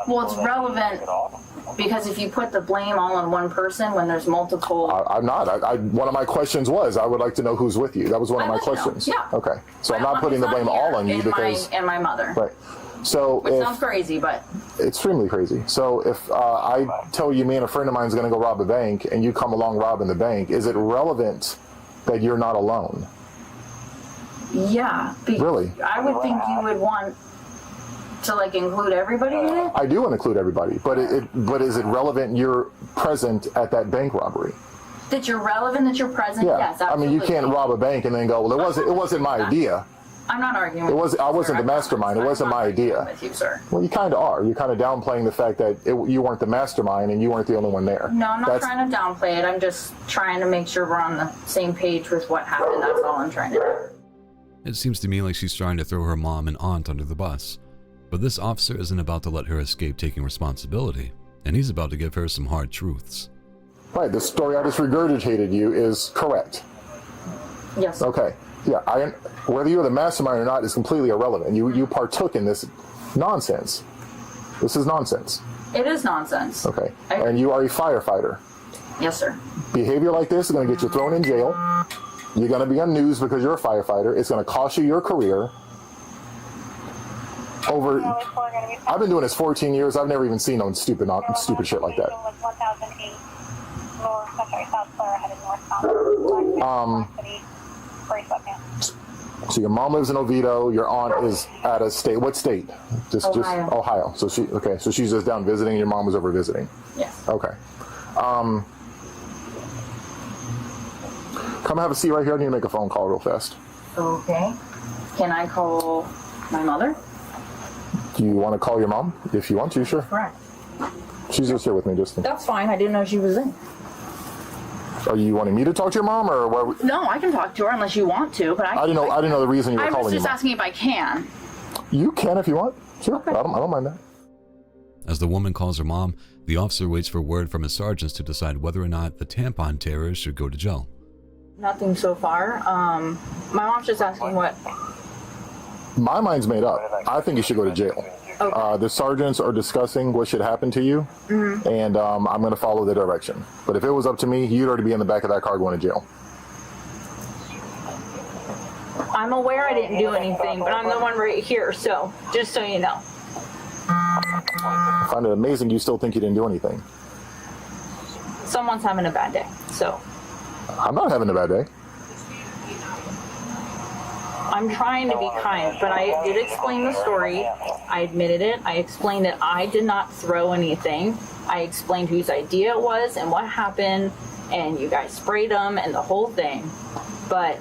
Well, it's relevant because if you put the blame all on one person when there's multiple... I'm not. One of my questions was, I would like to know who's with you. That was one of my questions. Yeah. Okay. So I'm not putting the blame all on you because... And my mother. Right. So Which sounds crazy, but... Extremely crazy. So if I tell you me and a friend of mine is going to go rob a bank and you come along robbing the bank, is it relevant that you're not alone? Yeah. Really? I would think you would want to like include everybody in it. I do want to include everybody, but but is it relevant you're present at that bank robbery? That you're relevant, that you're present. Yeah. Yes, I absolutely. mean, you can't rob a bank and then go, well, it wasn't my idea. I'm not arguing with you. I wasn't the mastermind. It wasn't my idea. With you, sir. Well, you kind of are. You're kind of downplaying the fact that you weren't the mastermind and you weren't the only one there. No, I'm not trying to downplay it. I'm just trying to make sure we're on the same page with what happened. That's all I'm trying to do. It seems to me like she's trying to throw her mom and aunt under the bus. But this officer isn't about to let her escape taking responsibility, and he's about to give her some hard truths. Right, the story I just regurgitated you is correct. Yes. Okay. Yeah, whether you're the mastermind or not is completely irrelevant. You partook in this nonsense. This is nonsense. It is nonsense. Okay. And you are a firefighter. Yes, sir. Behavior like this is going to get you thrown in jail. You're going to be on news because you're a firefighter. It's going to cost you your career. I've been doing this 14 years. I've never even seen no stupid shit like that. So your mom lives in Oviedo. Your aunt is at a state. What state? Just Ohio. So she's just down visiting. Your mom was over visiting. Yes. Okay. Come have a seat right here. I need to make a phone call real fast. Okay. Can I call my mother? Do you want to call your mom? If you want to, sure. Right. She's just here with me, just. That's fine. I didn't know she was in. Are you wanting me to talk to your mom, or what? No, I can talk to her unless you want to, but I didn't know the reason you were calling I was your just mom. asking if I can. You can if you want. Sure. Okay. I don't mind that. As the woman calls her mom, the officer waits for word from his sergeants to decide whether or not the tampon terrorist should go to jail. Nothing so far. My mom's just asking what. My mind's made up. I think you should go to jail. Okay. The sergeants are discussing what should happen to you, and I'm going to follow their direction. But if it was up to me, you'd already be in the back of that car going to jail. I'm aware I didn't do anything, but I'm the one right here, so just so you know. I find it amazing you still think you didn't do anything. Someone's having a bad day, so. I'm not having a bad day. I'm trying to be kind, but I did explain the story. I admitted it. I explained that I did not throw anything. I explained whose idea it was and what happened, and you guys sprayed them and the whole thing. But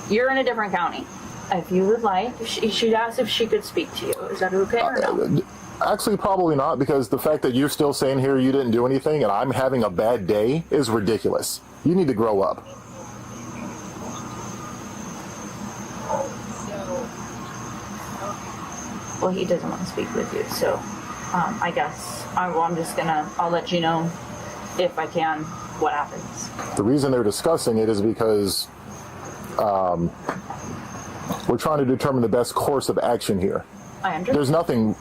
you're in a different county. If you would like, she'd ask if she could speak to you. Is that okay or no? Actually, probably not, because the fact that you're still saying here you didn't do anything and I'm having a bad day is ridiculous. You need to grow up. Well, he doesn't want to speak with you, so I guess I'm just gonna, I'll let you know if I can what happens. The reason they're discussing it is because we're trying to determine the best course of action here. I understand. There's nothing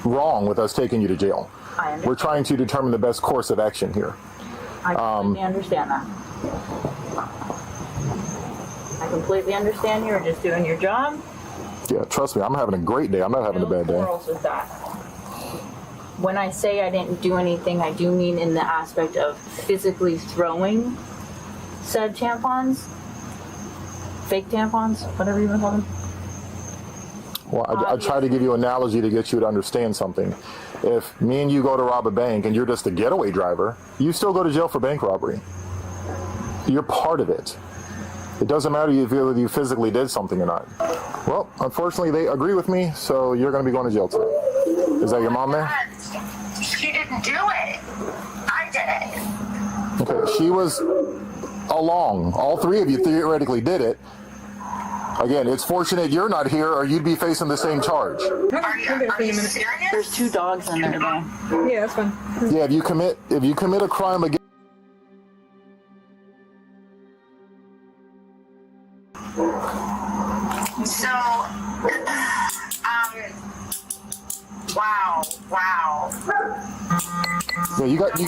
wrong with us taking you to jail. I understand. We're trying to determine the best course of action here. I completely understand that. I completely understand you're just doing your job. Yeah, trust me, I'm having a great day. I'm not having a bad day. Quarrels with that. When I say I didn't do anything, I do mean in the aspect of physically throwing said tampons, fake tampons, whatever you want to call them. Well, I try to give you an analogy to get you to understand something. If me and you go to rob a bank and you're just a getaway driver, you still go to jail for bank robbery. You're part of it. It doesn't matter if you physically did something or not. Well, unfortunately, they agree with me, so you're going to be going to jail today. Is that your mom there? She didn't do it. I did it. Okay, she was along. All three of you theoretically did it. Again, it's fortunate you're not here or you'd be facing the same charge. Are you serious? There's 2 dogs in there though. Yeah, that's fine. Yeah, if you commit a crime against So, wow. yeah, you got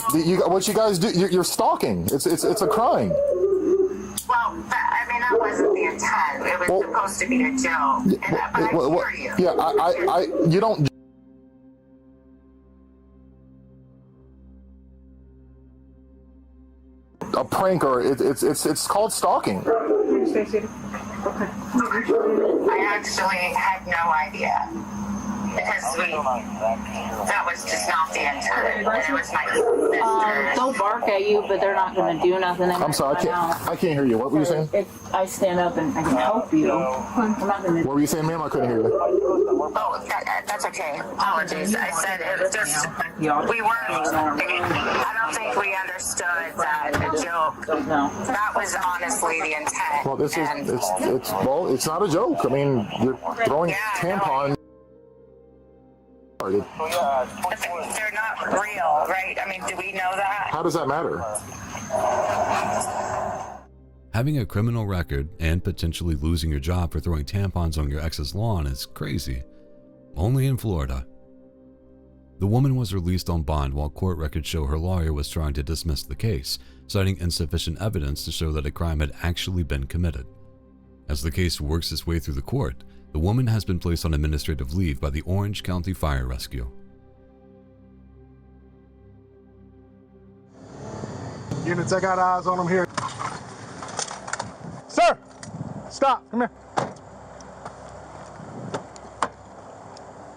what you guys do. You're stalking. It's a crime. Well, that wasn't the intent. It was supposed to be a joke. But I hear you. Yeah, you don't. A prank or it's called stalking. I actually had no idea. Because that was just not the intent. It was my sister. They'll bark at you, but they're not going to do nothing. I'm sorry, I can't hear you. What were you saying? If I stand up and I can help you, I'm not going to. What were you saying, ma'am? I couldn't hear you. Oh, that's okay. Apologies. I said it was just, we weren't, I don't think we understood that a joke. That was honestly the intent. Well, it's not a joke. I mean, you're throwing tampons. They're not real, right? I mean, do we know that? How does that matter? Having a criminal record and potentially losing your job for throwing tampons on your ex's lawn is crazy. Only in Florida. The woman was released on bond while court records show her lawyer was trying to dismiss the case, citing insufficient evidence to show that a crime had actually been committed. As the case works its way through the court, the woman has been placed on administrative leave by the Orange County Fire Rescue. Units, I got eyes on them here. Sir! Stop, come here.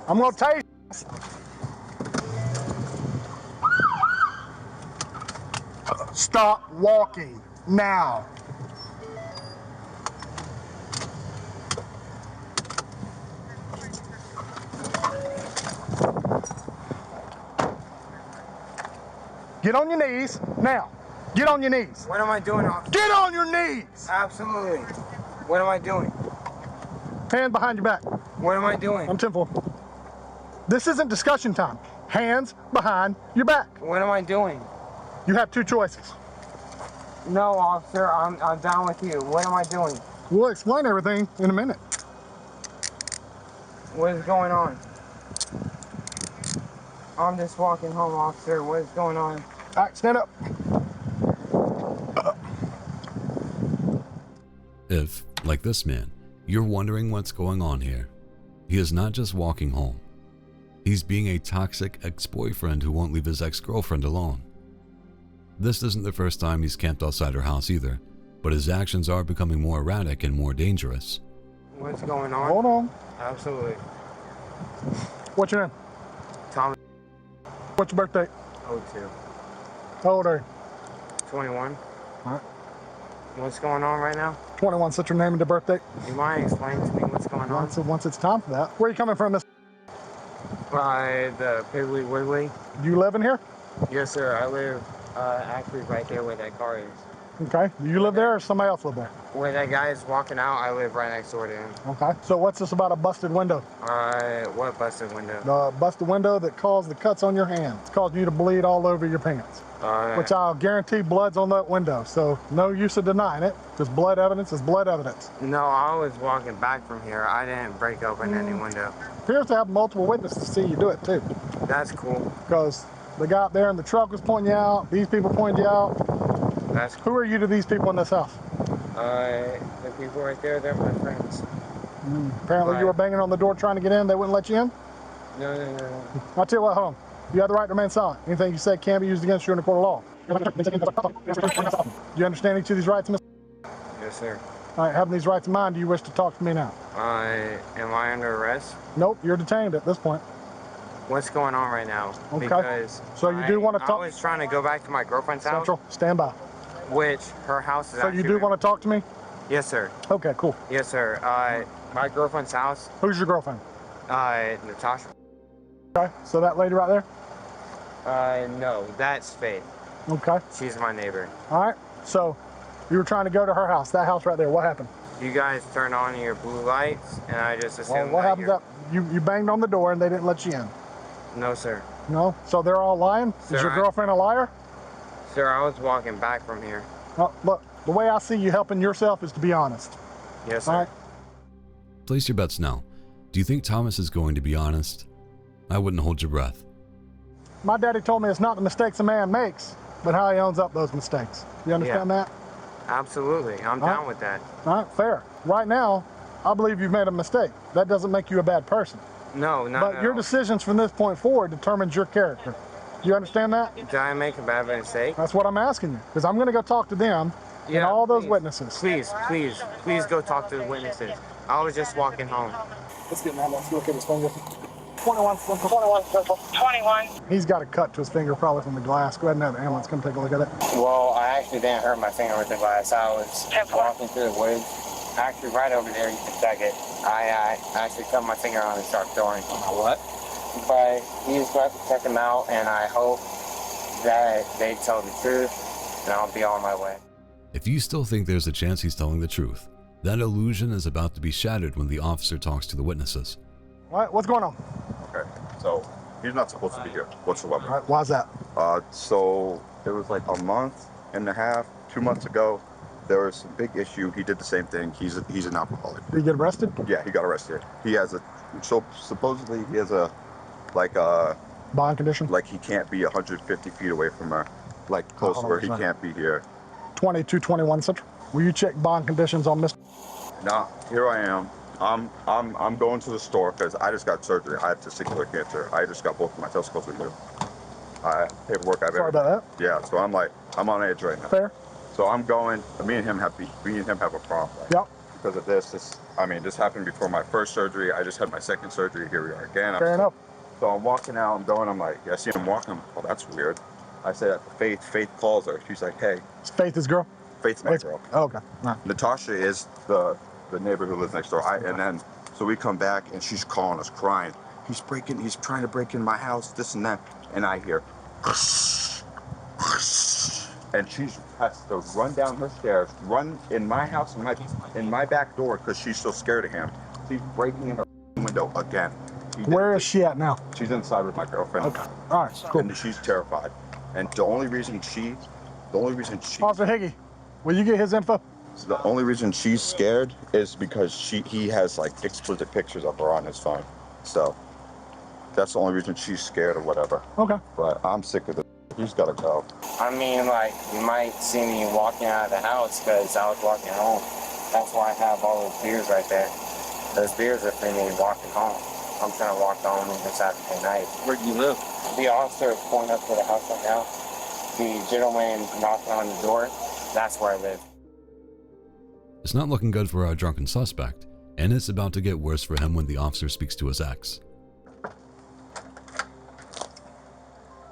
I'm gonna tase you. Stop walking now. Get on your knees. Now. Get on your knees. What am I doing, officer? Get on your knees! Absolutely. What am I doing? Hands behind your back. What am I doing? I'm 10-4. This isn't discussion time. Hands behind your back. What am I doing? You have two choices. No, officer, I'm down with you. What am I doing? We'll explain everything in a minute. What is going on? I'm just walking home, officer. What is going on? All right, stand up. If, like this man, you're wondering what's going on here, he is not just walking home. He's being a toxic ex-boyfriend who won't leave his ex-girlfriend alone. This isn't the first time he's camped outside her house either, but his actions are becoming more erratic and more dangerous. What's going on? Hold on. Absolutely. What's your name? Tommy. What's your birthday? 02. How old are you? 21. All right. What's going on right now? 21. Set your name and your birthday. You mind explaining to me what's going on? Once it's time for that. Where are you coming from, Miss? By the Piggly Wiggly. You live in here? Yes, sir. I live actually right there where that car is. Okay. Do you live there or somebody else live there? Where that guy is walking out, I live right next door to him. Okay. So what's this about a busted window? What busted window? The busted window that caused the cuts on your hand. It's caused you to bleed all over your pants. Which I'll guarantee blood's on that window. So no use of denying it. Just blood evidence is blood evidence. No, I was walking back from here. I didn't break open any window. Appears to have multiple witnesses to see you do it too. That's cool. Because the guy up there in the truck was pointing you out. These people pointed you out. That's cool. Who are you to these people in this house? The people right there, they're my friends. Apparently you were banging on the door trying to get in. They wouldn't let you in? No. I'll tell you what, hold on. You have the right to remain silent. Anything you say can be used against you in a court of law. Do you understand each of these rights, Mr.? Yes, sir. All right, having these rights in mind, do you wish to talk to me now? Am I under arrest? Nope, you're detained at this point. What's going on right now? Okay. Because so you do want to talk? I was trying to go back to my girlfriend's house. Central, stand by. Which her house is. So you do want to talk to me? Yes, sir. Okay, cool. Yes, sir. My girlfriend's house. Who's your girlfriend? Natasha. Okay, so that lady right there? No, that's Faith. Okay. She's my neighbor. All right, so you were trying to go to her house, that house right there. What happened? You guys turned on your blue lights, and I just assumed what happened? You banged on the door and they didn't let you in? No, sir. No? So they're all lying? Sir, is your girlfriend a liar? Sir, I was walking back from here. Oh, look, the way I see you helping yourself is to be honest. Yes, sir. All right. Place your bets now. Do you think Thomas is going to be honest? I wouldn't hold your breath. My daddy told me it's not the mistakes a man makes, but how he owns up those mistakes. You understand that? Absolutely. I'm down with that. All right, fair. Right now, I believe you've made a mistake. That doesn't make you a bad person. No, not But your decisions from this point forward determines your character. Do you understand that? Did I make a bad mistake? That's what I'm asking you, because I'm going to go talk to them and all those witnesses. Please go talk to the witnesses. I was just walking home. Let's get mad. Let's look at his finger. 21. He's got a cut to his finger, probably from the glass. Go ahead and have the ambulance come take a look at it. Well, I actually didn't hurt my finger with the glass. I was walking through the woods. Actually, right over there, you can check it. I actually cut my finger on and start throwing. What? But he's going to have to check him out, and I hope that they tell the truth, and I'll be on my way. If you still think there's a chance he's telling the truth, that illusion is about to be shattered when the officer talks to the witnesses. All right, what's going on? Okay, so he's not supposed to be here whatsoever. All right, why's that? So it was like a month and a half, 2 months ago. There was a big issue. He did the same thing. He's an alcoholic. Did he get arrested? Yeah, he got arrested. He has supposedly he has a bond condition. Like he can't be 150 feet away from her, like close where he can't be here. 2221 Central. Will you check bond conditions on Mr.? Now here I am. I'm going to the store because I just got surgery. I have testicular cancer. I just got both of my testicles removed. Paperwork I've Sorry about that. Yeah, so I'm on edge right now. Fair. So I'm going. Me and him have a problem. Yep. Because of this. This happened before my first surgery. I just had my second surgery. Here we are again. Fair enough. So I'm walking out. I'm going. I'm like, I see him walking. Oh, that's weird. I said that Faith calls her. She's like, hey. Faith is girl? Faith's my girl. Oh, okay. Right. Natasha is the neighbor who lives next door. And then so we come back and she's calling us, crying. He's trying to break in my house, this and that. And I hear, and she has to run down her stairs, run in my house, in my back door, because she's so scared of him. She's breaking in her window again. Where is she at now? She's inside with my girlfriend. Okay. All right. Cool. And she's terrified. And the only reason she. Officer Higgy, will you get his info? So the only reason she's scared is because he has like explicit pictures of her on his phone. So that's the only reason she's scared or whatever. Okay. But I'm sick of it. He's gotta go. I mean, like, you might see me walking out of the house because I was walking home. That's why I have all those beers right there. Those beers are for me walking home. I'm trying to walk home this Saturday night. Where do you live? The officer is pulling up to the house right now. The gentleman knocking on the door, that's where I live. It's not looking good for our drunken suspect, and it's about to get worse for him when the officer speaks to his ex.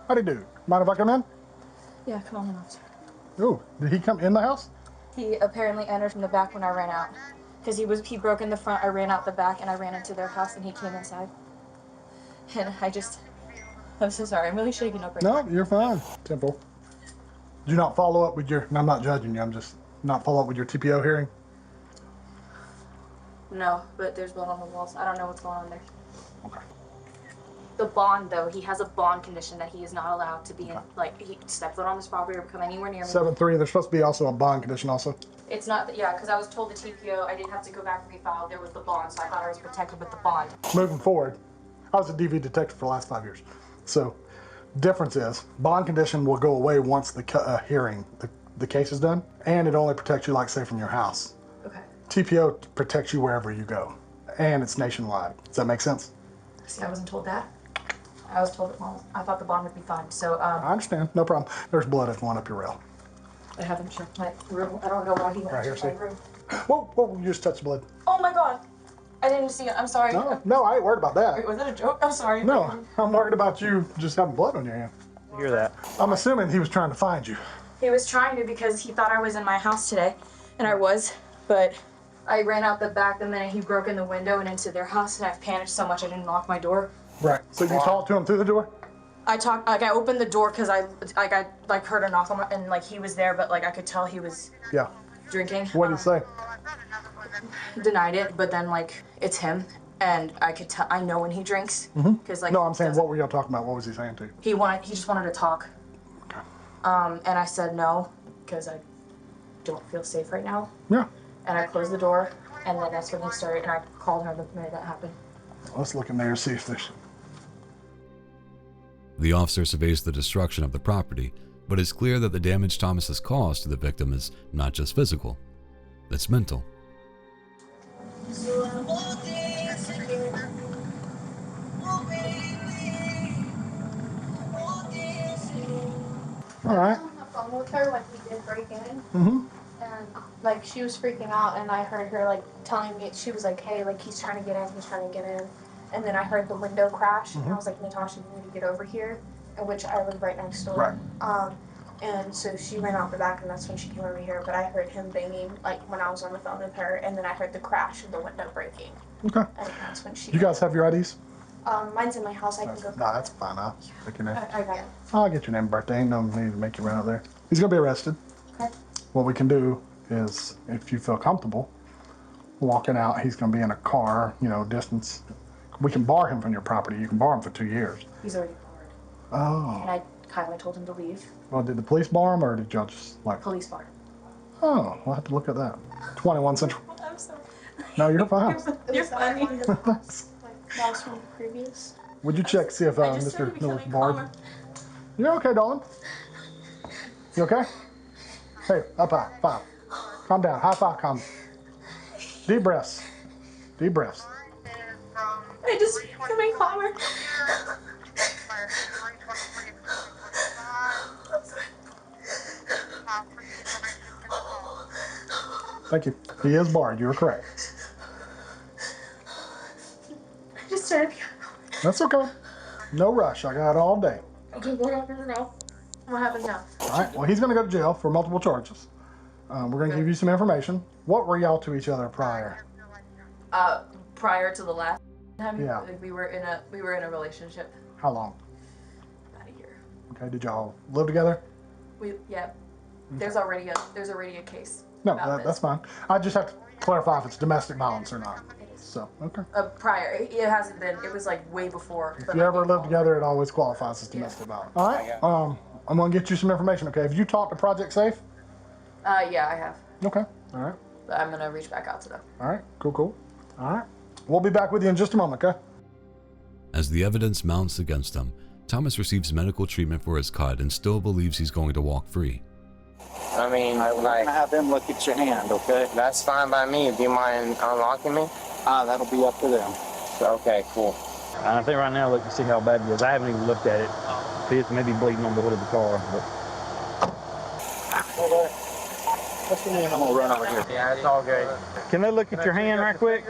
How'd he do? Mind if I come in? Yeah, come on in, officer. Ooh, did he come in the house? He apparently entered from the back when I ran out. Because he broke in the front, I ran out the back, and I ran into their house, and he came inside. And I'm so sorry, I'm really shaking up right now. No, you're fine. Temple. Did you not follow up with your, and I'm not judging you, I'm just not follow up with your TPO hearing? No, but there's blood on the walls. I don't know what's going on there. Okay. The bond, though, he has a bond condition that he is not allowed to be in, like, he step foot on this property or come anywhere near me. 7-3, there's supposed to be also a bond condition also. It's not, yeah, because I was told the TPO, I didn't have to go back and refile. There was the bond, so I thought I was protected with the bond. Moving forward, I was a DV detective for the last 5 years. So, difference is, bond condition will go away once the hearing, the case is done, and it only protects you, like, say, from your house. Okay. TPO protects you wherever you go, and it's nationwide. Does that make sense? See, I wasn't told that. I was told, well, I thought the bond would be fine, so, I understand, no problem. There's blood going up your rail. I haven't checked my room. I don't know why he went Right here, to my see? room. Whoa, you just touched blood. Oh my god! I didn't see it, I'm sorry. No, I ain't worried about that. Wait, was that a joke? I'm sorry. No, I'm worried about you just having blood on your hand. I hear that. I'm assuming he was trying to find you. He was trying to because he thought I was in my house today, and I was, but I ran out the back the minute he broke in the window and into their house, and I panicked so much I didn't lock my door. Right, so you talked to him through the door? I opened the door because I heard a knock on my, and like he was there, but like I could tell he was drinking. What did he say? Denied it, but then like it's him, and I could tell. I know when he drinks because like. No, I'm saying, what were y'all talking about? What was he saying to you? He just wanted to talk. Okay. And I said no because I don't feel safe right now. Yeah. And I closed the door, and then that's when he started, and I called her the minute that happened. Let's look in there and see if there's. The officer surveys the destruction of the property, but it's clear that the damage Thomas has caused to the victim is not just physical, it's mental. All right. I was on the phone with her when he did break in. Mm-hmm. And like she was freaking out, and I heard her like telling me, she was like, hey, like he's trying to get in. And then I heard the window crash, and I was like, Natasha, you need to get over here, in which I live right next door. Right. And so she ran out the back, and that's when she came over here. But I heard him banging, like when I was on the phone with her, and then I heard the crash of the window breaking. Okay. And that's when she. You guys have your IDs? Mine's in my house. I can go. No, that's fine. I'll take your name. I got it. I'll get your name and birthday. No need to make you run out there. He's gonna be arrested. Okay. What we can do is, if you feel comfortable walking out, he's gonna be in a car, distance. We can bar him from your property. You can bar him for 2 years. He's already barred. Oh. And I kindly told him to leave. Well, did the police bar him, or did y'all just like? Police bar. Oh, we'll have to look at that. 21 Central. I'm sorry. No, you're fine. You're funny. That was from previous. Would you check, see if Mr. Miller's barred? You're okay, darling. You okay? Hey, up high, 5. Calm down, high 5, calm. Deep breaths. Deep breaths. I just come in calmer. Thank you. He is barred, you're correct. I just started. That's okay. No rush, I got it all day. Okay, what happens now? What happens now? All right, well, he's gonna go to jail for multiple charges. We're gonna give you some information. What were y'all to each other prior? Prior to the last time, Yeah. like, we were in a relationship. How long? About a year. Okay, did y'all live together? Yeah. There's already a case. No, about that's fine. I just have to clarify if it's domestic violence or not. So, okay. Prior, it hasn't been. It was like way before. If you ever live together, it always qualifies as domestic violence. All right. I'm gonna get you some information. Okay. Have you talked to Project Safe? Yeah, I have. Okay. All right. But I'm gonna reach back out to them. All right. Cool. All right. We'll be back with you in just a moment. Okay. As the evidence mounts against him, Thomas receives medical treatment for his cut and still believes he's going to walk free. I mean, we're gonna have them look at your hand, okay? That's fine by me. Do you mind unlocking me? That'll be up to them. Okay, cool. I think right now, look to see how bad it is. I haven't even looked at it. See, it's maybe bleeding on the hood of the car. But... What's the name? I'm gonna run over here. Yeah, it's all good. Can they look at your hand right quick?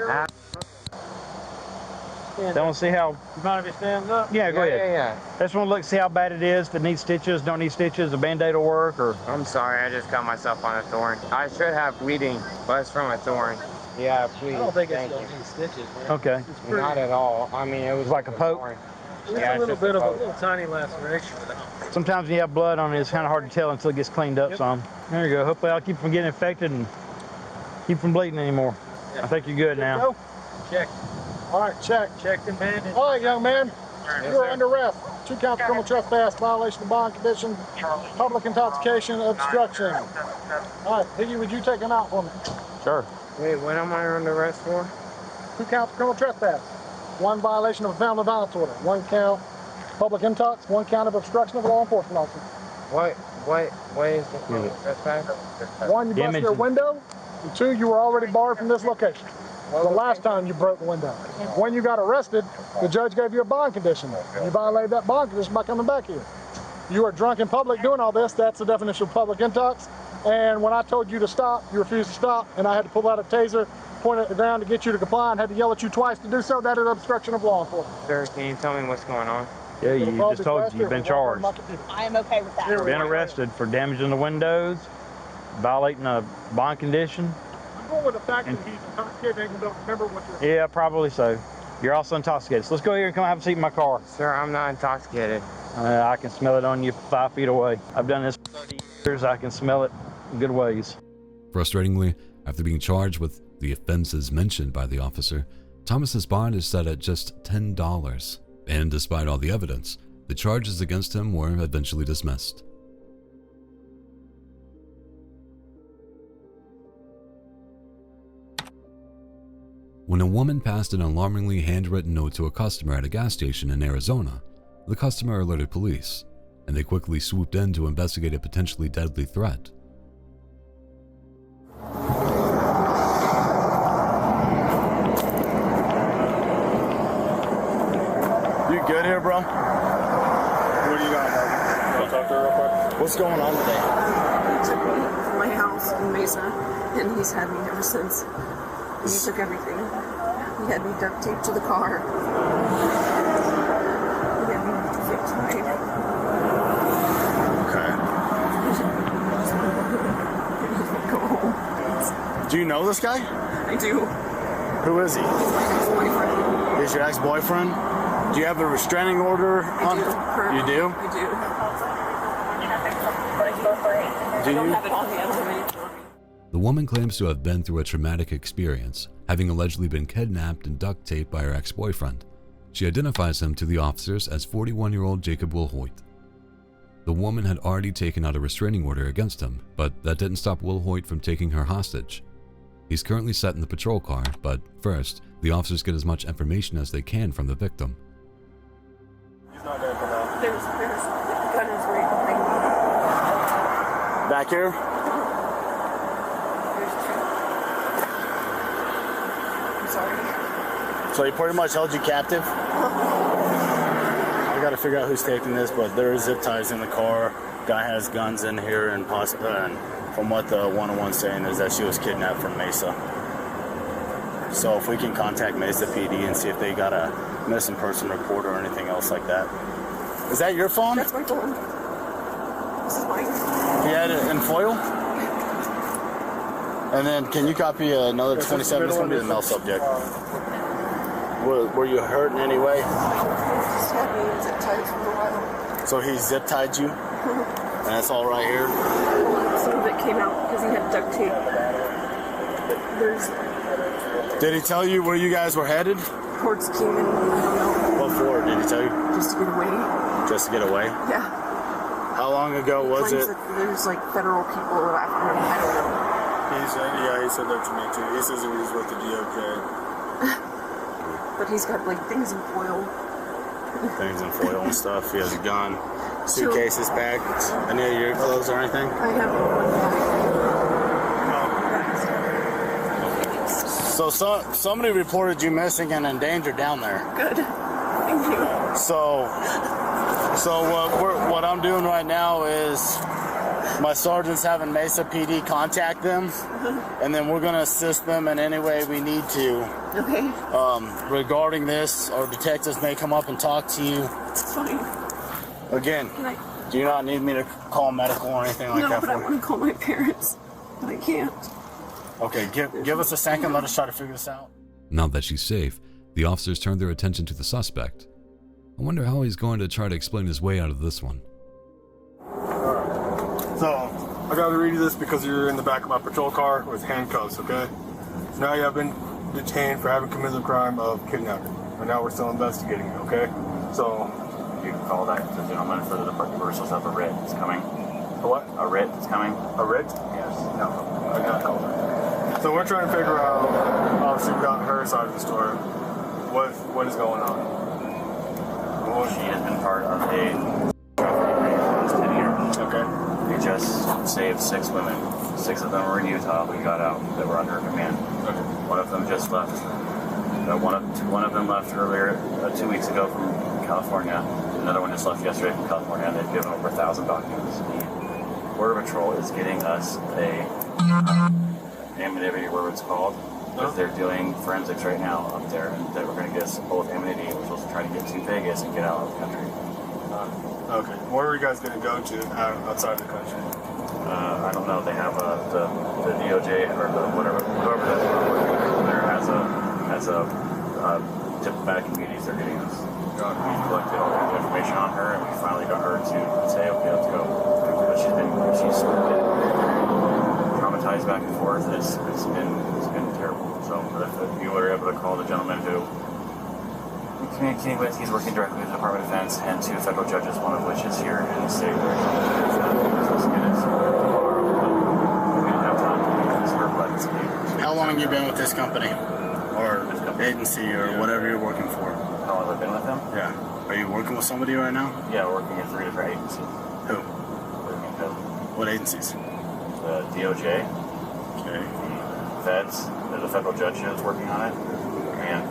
They want to see how... You mind if it stands up? Yeah, go ahead. Yeah. They just want to look, see how bad it is, if it needs stitches, don't need stitches, a Band-Aid will work, or... I'm sorry, I just got myself on a thorn. I should have bleeding, but it's from a thorn. Yeah, please. I don't think it's going to need stitches, man. Okay. Not at all. I mean, it was like a poke? Yeah, a little bit of a little tiny laceration. Sometimes when you have blood on it, it's kind of hard to tell until it gets cleaned up some. There you go. Hopefully I'll keep from getting infected and keep from bleeding anymore. I think you're good now. Check. All right. Check. Check the bandage. All right, young man. Yes, You're sir. under arrest. 2 counts of criminal trespass, violation of bond condition, public intoxication, obstruction. All right, Higgy, would you take him out for me? Sure. Wait, what am I under arrest for? 2 counts of criminal trespass, 1 violation of a family violence order, 1 count public intox, 1 count of obstruction of a law enforcement officer. What is the trespass? 1, you busted your window, and 2, you were already barred from this location. The last time you broke the window. When you got arrested, the judge gave you a bond condition. You violated that bond condition by coming back here. You were drunk in public doing all this. That's the definition of public intox. And when I told you to stop, you refused to stop, and I had to pull out a taser, point it at the ground to get you to comply, and had to yell at you twice to do so. That is obstruction of law enforcement. Sir, can you tell me what's going on? Yeah, you just told you, you've been charged. I am okay with that. You've been arrested for damaging the windows, violating a bond condition. I'm going with the fact that he's intoxicated and don't remember what you're... Yeah, probably so. You're also intoxicated. So let's go here and come have a seat in my car. Sir, I'm not intoxicated. I can smell it on you 5 feet away. I've done this for 30 years. I can smell it in good ways. Frustratingly, after being charged with the offenses mentioned by the officer, Thomas's bond is set at just $10. And despite all the evidence, the charges against him were eventually dismissed. When a woman passed an alarmingly handwritten note to a customer at a gas station in Arizona, the customer alerted police, and they quickly swooped in to investigate a potentially deadly threat. You good here, bro? What do you got, buddy? Want to talk to her real quick? What's going on today? He took me from my house in Mesa, and he's had me ever since. He took everything. He had me duct taped to the car. He had me victimized. Okay. Go home. Do you know this guy? I do. Who is he? He's my ex-boyfriend. He's your ex-boyfriend? Do you have a restraining order on? You do? I do. Do I don't you? have it on me. I don't have anything on me. The woman claims to have been through a traumatic experience, having allegedly been kidnapped and duct taped by her ex-boyfriend. She identifies him to the officers as 41-year-old Jacob Wilhoit. The woman had already taken out a restraining order against him, but that didn't stop Wilhoit from taking her hostage. He's currently set in the patrol car, but first, the officers get as much information as they can from the victim. He's not there for now. There's the gun is right behind me. Back here? I'm sorry. So he pretty much held you captive? I gotta figure out who's taking this, but there is zip ties in the car. Guy has guns in here, and from what the 101's saying is that she was kidnapped from Mesa. So if we can contact Mesa PD and see if they got a missing person report or anything else like that. Is that your phone? That's my phone. This is mine. He had it in foil? And then can you copy another 27? This is going to be the mail subject. Were you hurt in any way? Just had me zip tied for a while. So he zip tied you? And that's all right here? some of it came out because he had duct tape. There's Did he tell you where you guys were headed? towards Keenan. I don't know. What for? Did he tell you? Just to get away. Just to get away? Yeah. How long ago was Claims it? that there's like federal people after him. I don't know. He said that to me too. He says he was with the DOJ. But he's got like things in foil. Things in foil and stuff. He has a gun. Suitcases packed. Any of your clothes or anything? I have one bag. So somebody reported you missing and endangered down there. Good. Thank you. So what I'm doing right now is my sergeant's having Mesa PD contact them, and then we're going to assist them in any way we need to. Okay. Regarding this, our detectives may come up and talk to you. It's fine. Again, do you not need me to call medical or anything like that? No, but I want to call my parents, but I can't. Okay, give us a second. Let us try to figure this out. Now that she's safe, the officers turn their attention to the suspect. I wonder how he's going to try to explain his way out of this one. So, I gotta read you this because you're in the back of my patrol car with handcuffs, okay? So now you have been detained for having committed the crime of kidnapping. And now we're still investigating it, okay? So, you can call that the gentleman for the department reversals of a writ is coming. A what? A writ is coming. A writ? Yes. No, I got called that. So we're trying to figure out, obviously we got her side of the story. What is going on? Well, she has been part of a trafficking ring for the last 10 years. Okay. We just saved 6 women. 6 of them were in Utah. We got out that were under her command. Okay. One of them just left. One of them left earlier, 2 weeks ago from California. Another one just left yesterday from California, and they've given over 1,000 documents. The Border Patrol is getting us a anonymity, whatever it's called. Because they're doing forensics right now up there, and that we're going to get us both anonymity, which will try to get to Vegas and get out of the country. Okay. Where are you guys going to go to outside the country? I don't know. They have the DOJ or whoever that's over there has a diplomatic immunities they're getting us. We collected all the information on her, and we finally got her to say, okay, let's go. But she's been traumatized back and forth. It's been terrible. So if you were able to call the gentleman who we're communicating with, he's working directly with the Department of Defense and 2 federal judges, one of which is here in the state. We didn't have time to make this verbal escape. How long have you been with this company? Or agency or whatever you're working for? How long have I been with them? Yeah. Are you working with somebody right now? Yeah, we're working at 3 different agencies. Who? What agencies? The DOJ. Okay. The feds. There's a federal judge who's working on it. And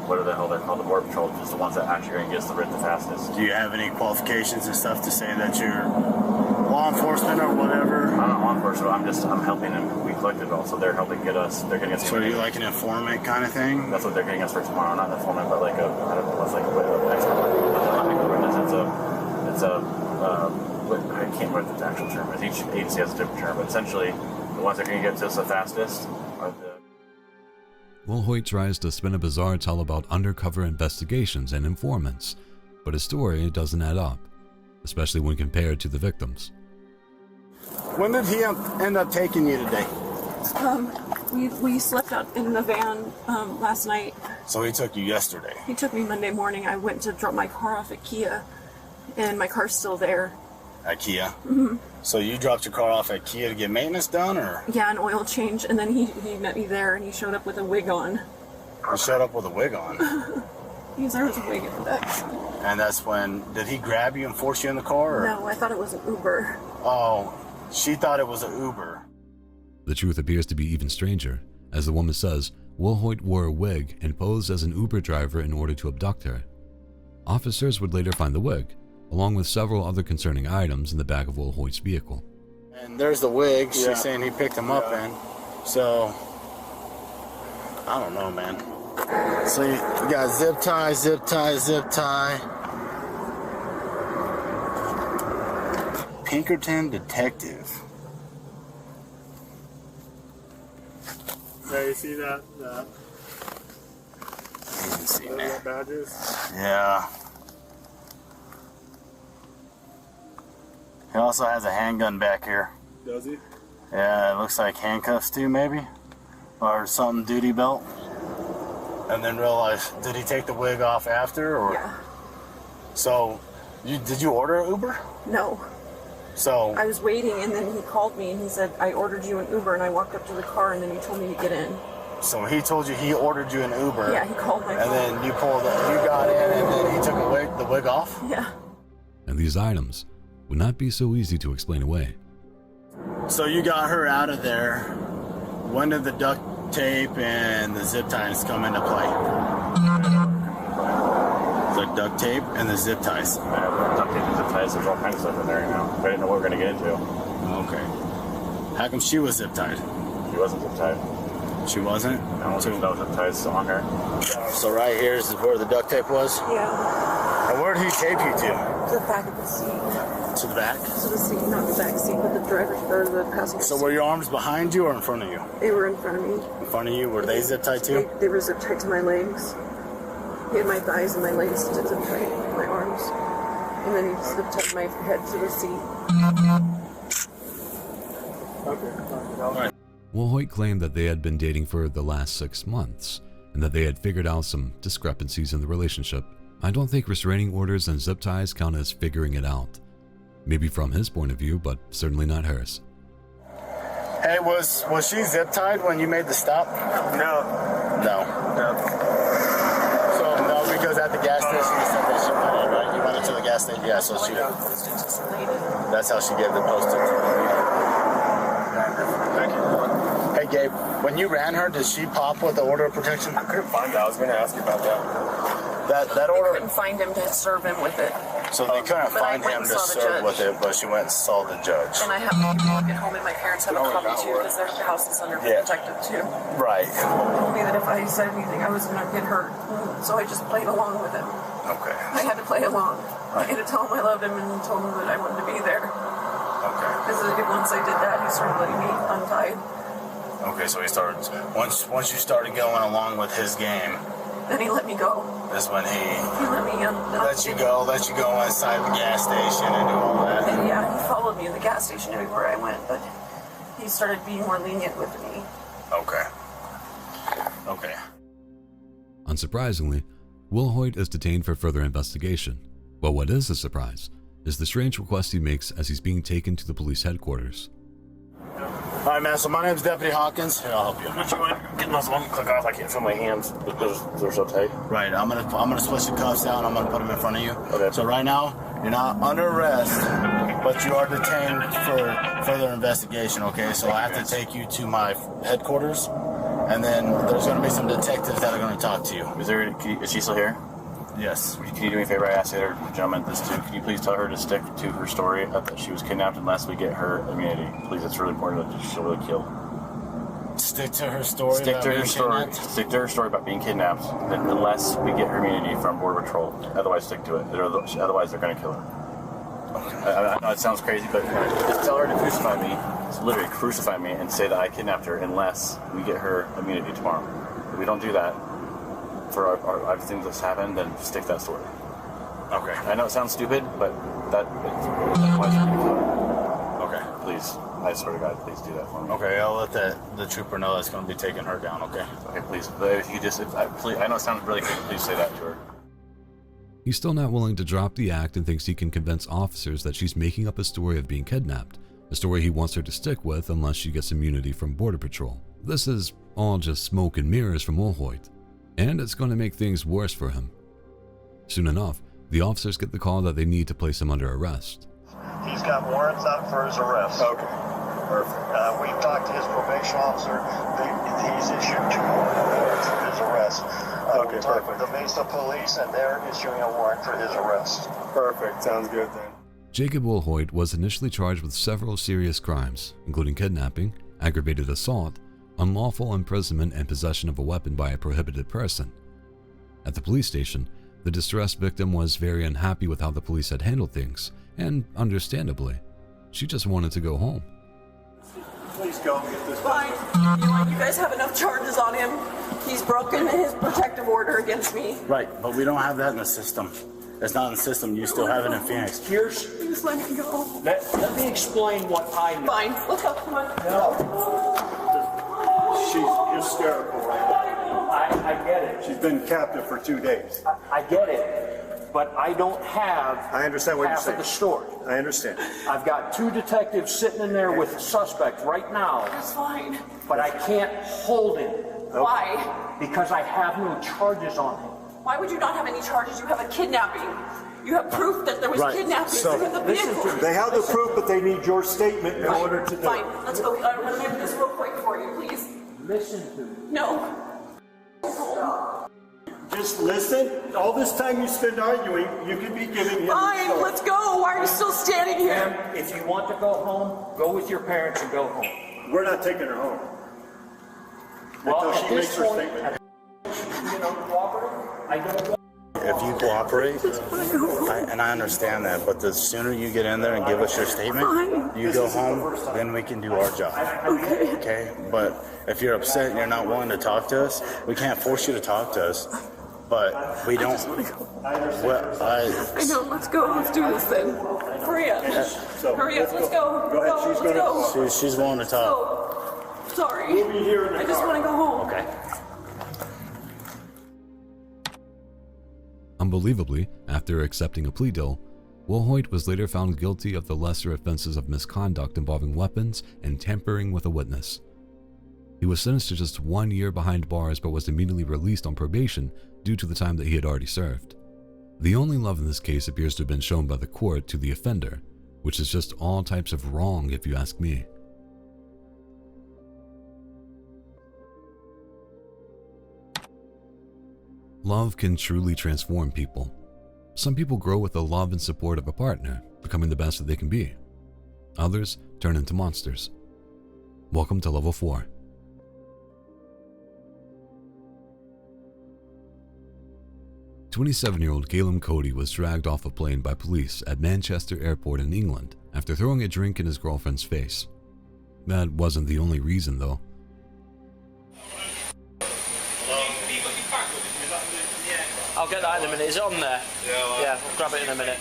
what the hell they're called? The Border Patrol, just the ones that actually are going to get us the writ the fastest. Do you have any qualifications and stuff to say that you're law enforcement or whatever? I'm not law enforcement. I'm helping them. We collected it all, so they're helping get us. They're getting us. So are you like an informant kind of thing? That's what they're getting us for tomorrow. Not an informant, but like I don't know. It's like an expert. I can't remember what the actual term is. Each agency has a different term, but essentially, the ones that are going to get to us the fastest are the. Will Hoyt tries to spin a bizarre tale about undercover investigations and informants, but his story doesn't add up, especially when compared to the victims. When did he end up taking you today? We slept out in the van last night. So he took you yesterday? He took me Monday morning. I went to drop my car off at Kia, and my car's still there. At Kia? Mm-hmm. So you dropped your car off at Kia to get maintenance done, or? Yeah, an oil change, and then he met me there, and he showed up with a wig on. He showed up with a wig on? There was a wig in the back. And that's when, did he grab you and force you in the car? Or? No, I thought it was an Uber. Oh, she thought it was an Uber. The truth appears to be even stranger, as the woman says Will Hoyt wore a wig and posed as an Uber driver in order to abduct her. Officers would later find the wig, along with several other concerning items in the back of Will Hoyt's vehicle. And there's the wig she's saying he picked him up in. So, I don't know, man. So we got zip tie, zip tie, zip tie. Pinkerton Detective. Yeah, you see that? Agency name. Badges? Yeah. He also has a handgun back here. Does he? Yeah, it looks like handcuffs too, maybe, or something, duty belt. And then realize, did he take the wig off after, or? Yeah. So, did you order an Uber? No. So I was waiting, and then he called me and he said, I ordered you an Uber, and I walked up to the car, and then he told me to get in. So he told you he ordered you an Uber. Yeah, he called my phone. And then you got in, and then he took the wig off? Yeah. And these items would not be so easy to explain away. So you got her out of there. When did the duct tape and the zip ties come into play? The duct tape and the zip ties. Duct tape and zip ties, there's all kinds of stuff in there, you know. I didn't know what we were going to get into. Okay. How come she was zip tied? She wasn't zip tied. She wasn't? No, there's no zip ties on her. So right here is where the duct tape was? Yeah. And where did he tape you to? To the back of the seat. To the back? To the seat, not the back seat, but the driver's or the passenger So seat. were your arms behind you or in front of you? They were in front of me. In front of you? Were they zip tied too? They were zip tied to my legs. He had my thighs and my legs zip tied, my arms. And then he zip tied my head to the seat. Okay. All right. Woolhoit claimed that they had been dating for the last 6 months and that they had figured out some discrepancies in the relationship. I don't think restraining orders and zip ties count as figuring it out. Maybe from his point of view, but certainly not hers. Hey, was she zip tied when you made the stop? No. No. So no, because at the gas station you said that she went in, right? You went into the gas station, yeah. So she. That's how she gave the postage. Hey Gabe, when you ran her, did she pop with the order of protection? I couldn't find that. I was going to ask you about that. That order. They couldn't find him to serve him with it. So they couldn't But I find went him and to saw the serve judge. with it, but she went and saw the judge. And I have people at home, and my parents have a copy too, because their house is under protected too. Right. He told me that if I said anything, I was going to get hurt. So I just played along with him. Okay. I had to play along. I had to tell him I loved him and told him that I wanted to be there. Okay. Because once I did that, he started letting me untied. Okay, so he started once you started going along with his game. Then he let me go. Is when he let me let you go inside the gas station and do all that. And yeah, he followed me in the gas station everywhere I went, but he started being more lenient with me. Okay. Okay. Unsurprisingly, Woolhoit is detained for further investigation. But what is a surprise is the strange request he makes as he's being taken to the police headquarters. All right, man, so my name's Deputy Hawkins. Here, I'll help you. Don't you mind getting those one click off? I can't feel my hands because they're so tight. Right, I'm gonna switch the cuffs down. I'm gonna put them in front of you. Okay. So right now, you're not under arrest, but you are detained for further investigation, okay? So I have to take you to my headquarters, and then there's gonna be some detectives that are gonna talk to you. Is she still here? Yes. Can you do me a favor? I asked her gentlemen this too. Can you please tell her to stick to her story that she was kidnapped unless we get her immunity? Please, it's really important that she'll really kill. Stick to her story. Stick to her story. Stick to her story about being kidnapped, unless we get her immunity from Border Patrol. Otherwise, stick to it. Otherwise, they're going to kill her. Okay. I know it sounds crazy, but just tell her to crucify me. Just literally crucify me and say that I kidnapped her unless we get her immunity tomorrow. If we don't do that, for our everything that's happened, then stick to that story. Okay. I know it sounds stupid, but that's why it's okay. Please, I swear to God, please do that for me. Okay, I'll let the trooper know that's going to be taking her down. Okay. Okay, please. But if you just, please, I know it sounds really crazy. Please say that to her. He's still not willing to drop the act and thinks he can convince officers that she's making up a story of being kidnapped, a story he wants her to stick with unless she gets immunity from Border Patrol. This is all just smoke and mirrors from Woolhoit, and it's going to make things worse for him. Soon enough, the officers get the call that they need to place him under arrest. He's got warrants out for his arrest. Okay. Perfect. We've talked to his probation officer. He's issued 2 warrants for his arrest. Okay, we talked perfect. with the Mesa police, and they're issuing a warrant for his arrest. Perfect. Sounds good then. Jacob Woolhoit was initially charged with several serious crimes, including kidnapping, aggravated assault, unlawful imprisonment, and possession of a weapon by a prohibited person. At the police station, the distressed victim was very unhappy with how the police had handled things, and understandably, she just wanted to go home. Please go get this. Fine. You guys have enough charges on him. He's broken his protective order against me. Right, but we don't have that in the system. It's not in the system. You still have it in Phoenix. Just let me go. Let me explain what I know. Fine. Let's go. Come on. She's hysterical right now. I get it. She's been captive for 2 days. I get it. But I don't have I understand what you're half saying. of the story. I understand. I've got 2 detectives sitting in there with a suspect right now. That's fine. But I can't hold him. Why? Because I have no charges on him. Why would you not have any charges? You have a kidnapping. You have proof that there was kidnapping in the vehicle. They have the proof, but they need your statement in order to do it. Fine. Let's go. I'm going to do this real quick for you, please. Listen to me. No. Just listen. All this time you spend arguing, you could be giving him. Fine. Let's go. Why are you still standing here? Ma'am, if you want to go home, go with your parents and go home. We're not taking her home. Well, until at she this makes her point, statement. you know, cooperate. I don't know. If you cooperate, and I understand that, but the sooner you get in there and give us your statement, you go home, then we can do our job. Okay? But if you're upset and you're not willing to talk to us, we can't force you to talk to us. But we don't. Well, I know. Let's go. Let's do this then. Hurry up. Hurry up. Let's go. Go ahead. Let's go. She's willing to talk. Sorry. We'll be here in the I just car. want to go home. Okay. Unbelievably, after accepting a plea deal, Wilhoit was later found guilty of the lesser offenses of misconduct involving weapons and tampering with a witness. He was sentenced to just 1 year behind bars but was immediately released on probation due to the time that he had already served. The only love in this case appears to have been shown by the court to the offender, which is just all types of wrong if you ask me. Love can truly transform people. Some people grow with the love and support of a partner, becoming the best that they can be. Others turn into monsters. Welcome to Level 4. "27-year-old Caleb Cody was dragged off a plane by police at Manchester Airport in England after throwing a drink in his girlfriend's face. That wasn't the only reason, though. I'll get that in a minute. Is it on there? Yeah, I'll grab it in a minute.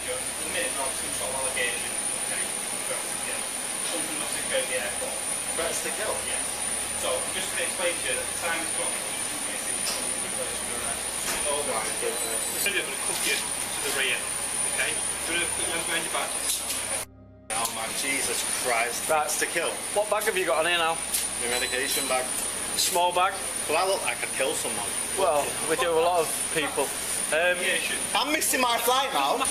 That's the kill? Yes. So, just to explain to you, at the time it's got oh my goodness. So I'm going to cuff you to the rear, okay? Do you want to put your hands behind your back? Oh man, Jesus Christ. That's to kill. What bag have you got on here now? My medication bag. Small bag? Well, I look like I could kill someone. Well, we do a lot of people. I'm missing my flight now.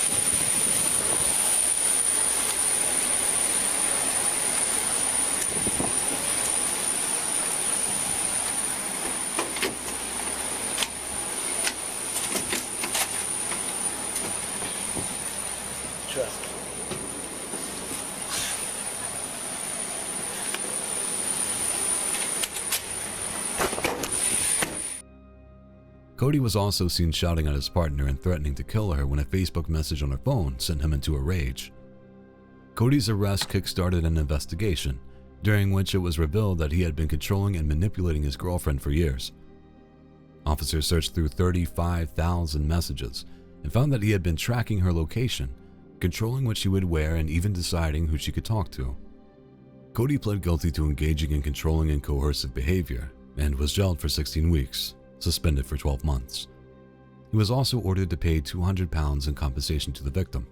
Cody was also seen shouting at his partner and threatening to kill her when a Facebook message on her phone sent him into a rage. Cody's arrest kickstarted an investigation, during which it was revealed that he had been controlling and manipulating his girlfriend for years. Officers searched through 35,000 messages and found that he had been tracking her location, controlling what she would wear and even deciding who she could talk to. Cody pled guilty to engaging in controlling and coercive behavior and was jailed for 16 weeks. Suspended for 12 months. He was also ordered to pay £200 in compensation to the victim.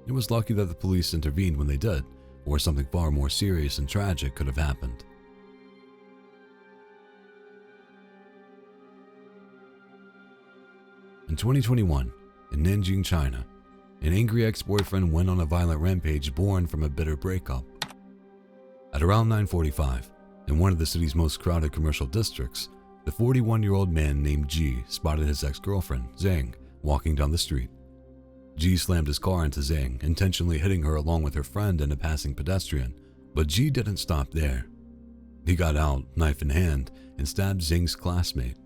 It was lucky that the police intervened when they did, or something far more serious and tragic could have happened. In 2021, in Nanjing, China, an angry ex-boyfriend went on a violent rampage born from a bitter breakup. At around 9:45, in one of the city's most crowded commercial districts, the 41-year-old man named G spotted his ex-girlfriend, Zhang, walking down the street. G slammed his car into Zhang, intentionally hitting her along with her friend and a passing pedestrian, but G didn't stop there. He got out, knife in hand, and stabbed Zhang's classmate.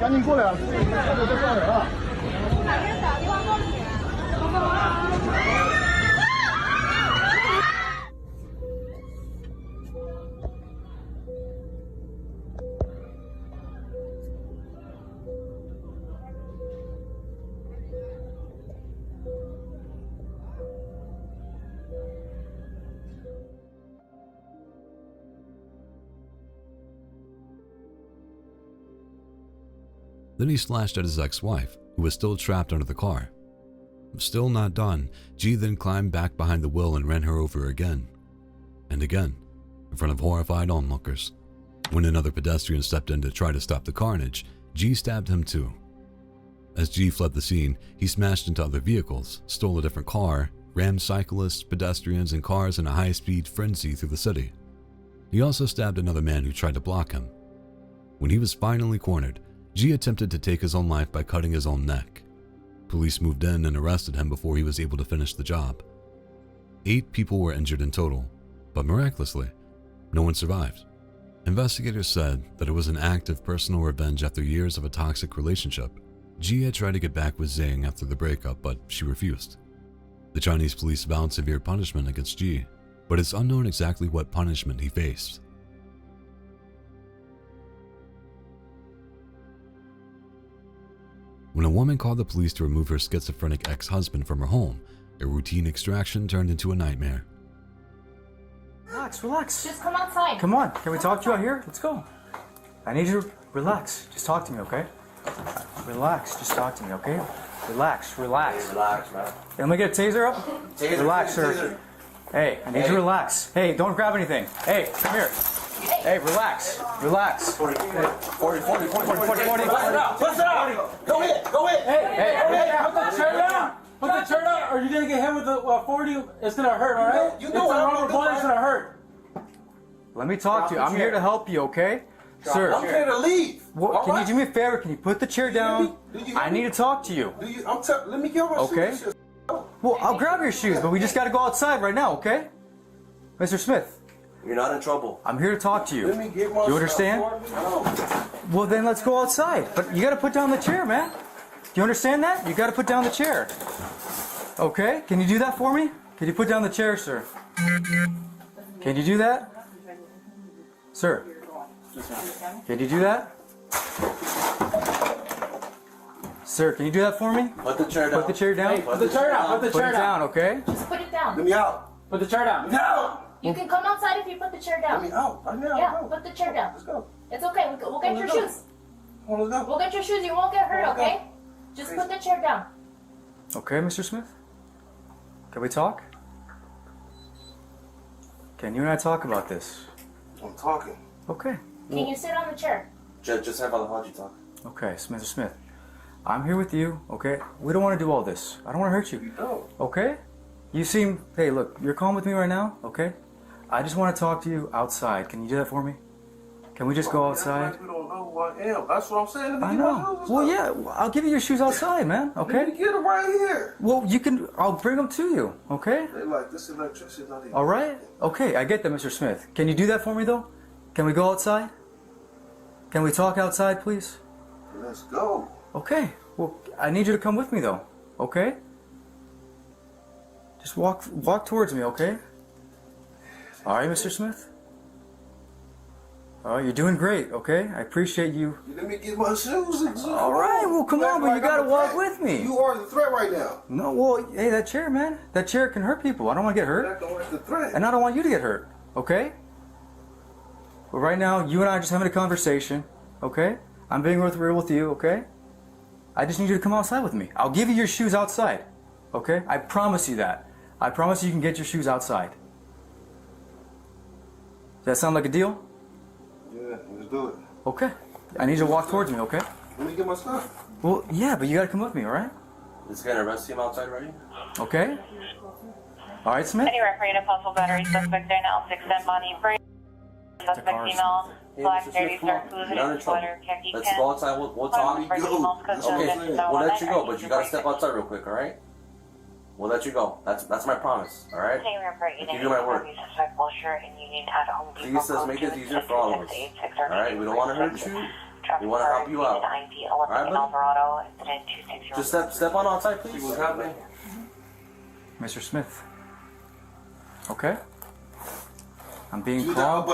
赶紧过来啊！我再放点啊。 Then he slashed at his ex-wife, who was still trapped under the car. Still not done, G then climbed back behind the wheel and ran her over again. And again, in front of horrified onlookers. When another pedestrian stepped in to try to stop the carnage, G stabbed him too. As G fled the scene, he smashed into other vehicles, stole a different car, rammed cyclists, pedestrians, and cars in a high-speed frenzy through the city. He also stabbed another man who tried to block him. When he was finally cornered, G attempted to take his own life by cutting his own neck. Police moved in and arrested him before he was able to finish the job. 8 people were injured in total, but miraculously, no one survived. Investigators said that it was an act of personal revenge after years of a toxic relationship. G had tried to get back with Zhang after the breakup, but she refused. The Chinese police vowed severe punishment against G, but it's unknown exactly what punishment he faced. When a woman called the police to remove her schizophrenic ex-husband from her home, a routine extraction turned into a nightmare. Relax, relax. Just come outside. Come on, can we talk to you out here? Let's go. I need you to relax. Just talk to me, okay? Relax, just talk to me, okay? Relax, relax. Hey, relax, man. Let me get a taser up. Taser, relax, sir. taser. Hey, I need you to relax. Hey, don't grab anything. Hey, come here. Hey, relax. Relax. 40. Bust it out. Go ahead. Hey, put the chair down. Put the chair down, or you're gonna get hit with the 40. It's gonna hurt, all right? You know what I'm gonna do. It's gonna hurt. Let me talk to you. I'm here to help you, okay? Sir. I'm here to leave. What, can you do me a favor? Can you put the chair down? I need to talk to you. Let me get my shoes. Well, I'll grab your shoes, but we just gotta go outside right now, okay? Mr. Smith. You're not in trouble. I'm here to talk to you. Let me get my You understand? Well, then let's go outside. But you gotta put down the chair, man. Do you understand that? You gotta put down the chair. Okay? Can you do that for me? Can you put down the chair, sir? Can you do that? Sir? Can you do that? Sir, can you do that for me? Put the chair down. Put the chair down. Hey, put the chair down. Put it down, okay? Just put it down. Let me out. Put the chair down. No. You can come outside if you put the chair down. Let me out. Right now. Yeah, put the chair down. Let's go. It's okay. We'll get your shoes. Let's go. We'll get your shoes. You won't get hurt, okay? Just put the chair down. Okay, Mr. Smith? Can we talk? Can you and I talk about this? I'm talking. Okay. Can you sit on the chair? Just have Alhaji talk. Okay, Mr. Smith. I'm here with you, okay? We don't want to do all this. I don't want to hurt you. No. Okay? You seem, hey, look, you're calm with me right now, okay? I just want to talk to you outside. Can you do that for me? Can we just go outside? You don't know who I am. That's what I'm saying. I know. Well, yeah, I'll give you your shoes outside, man, okay? Let me get them right here. Well, you can, I'll bring them to you, okay? They like this electricity. Not even. All right? Okay, I get that, Mr. Smith. Can you do that for me, though? Can we go outside? Can we talk outside, please? Let's go. Okay. Well, I need you to come with me, though. Okay? Just walk towards me, okay? All right, Mr. Smith? All right, you're doing great, okay? I appreciate you. Let me get my shoes. All right, well, come on, but you gotta walk with me. You are the threat right now. No, well, hey, that chair, man. That chair can hurt people. I don't want to get hurt. That's the threat. And I don't want you to get hurt, okay? But right now, you and I are just having a conversation, okay? I'm being real with you, okay? I just need you to come outside with me. I'll give you your shoes outside, okay? I promise you that. I promise you can get your shoes outside. Does that sound like a deal? Yeah, let's do it. Okay. I need you to walk towards me, okay? Let me get my stuff. Well, yeah, but you gotta come with me, all right? This guy arrest him outside, right? Okay. All right, Smith? Anywhere for you to possible battery suspect there now, 610 Bonnie Bray. Suspect female, black 30 star cruiser, sweater, khaki Let's go outside. We'll talk. Okay, we'll let you go, but you gotta step outside real quick, all right? We'll let you go. That's my promise, all right? If you do my work. Please, let's make this easier for all of us. All right, we don't want to hurt you. We want to help you out. All right, buddy? Just step on outside, please. What's happening? Mr. Smith. Okay? I'm being calm.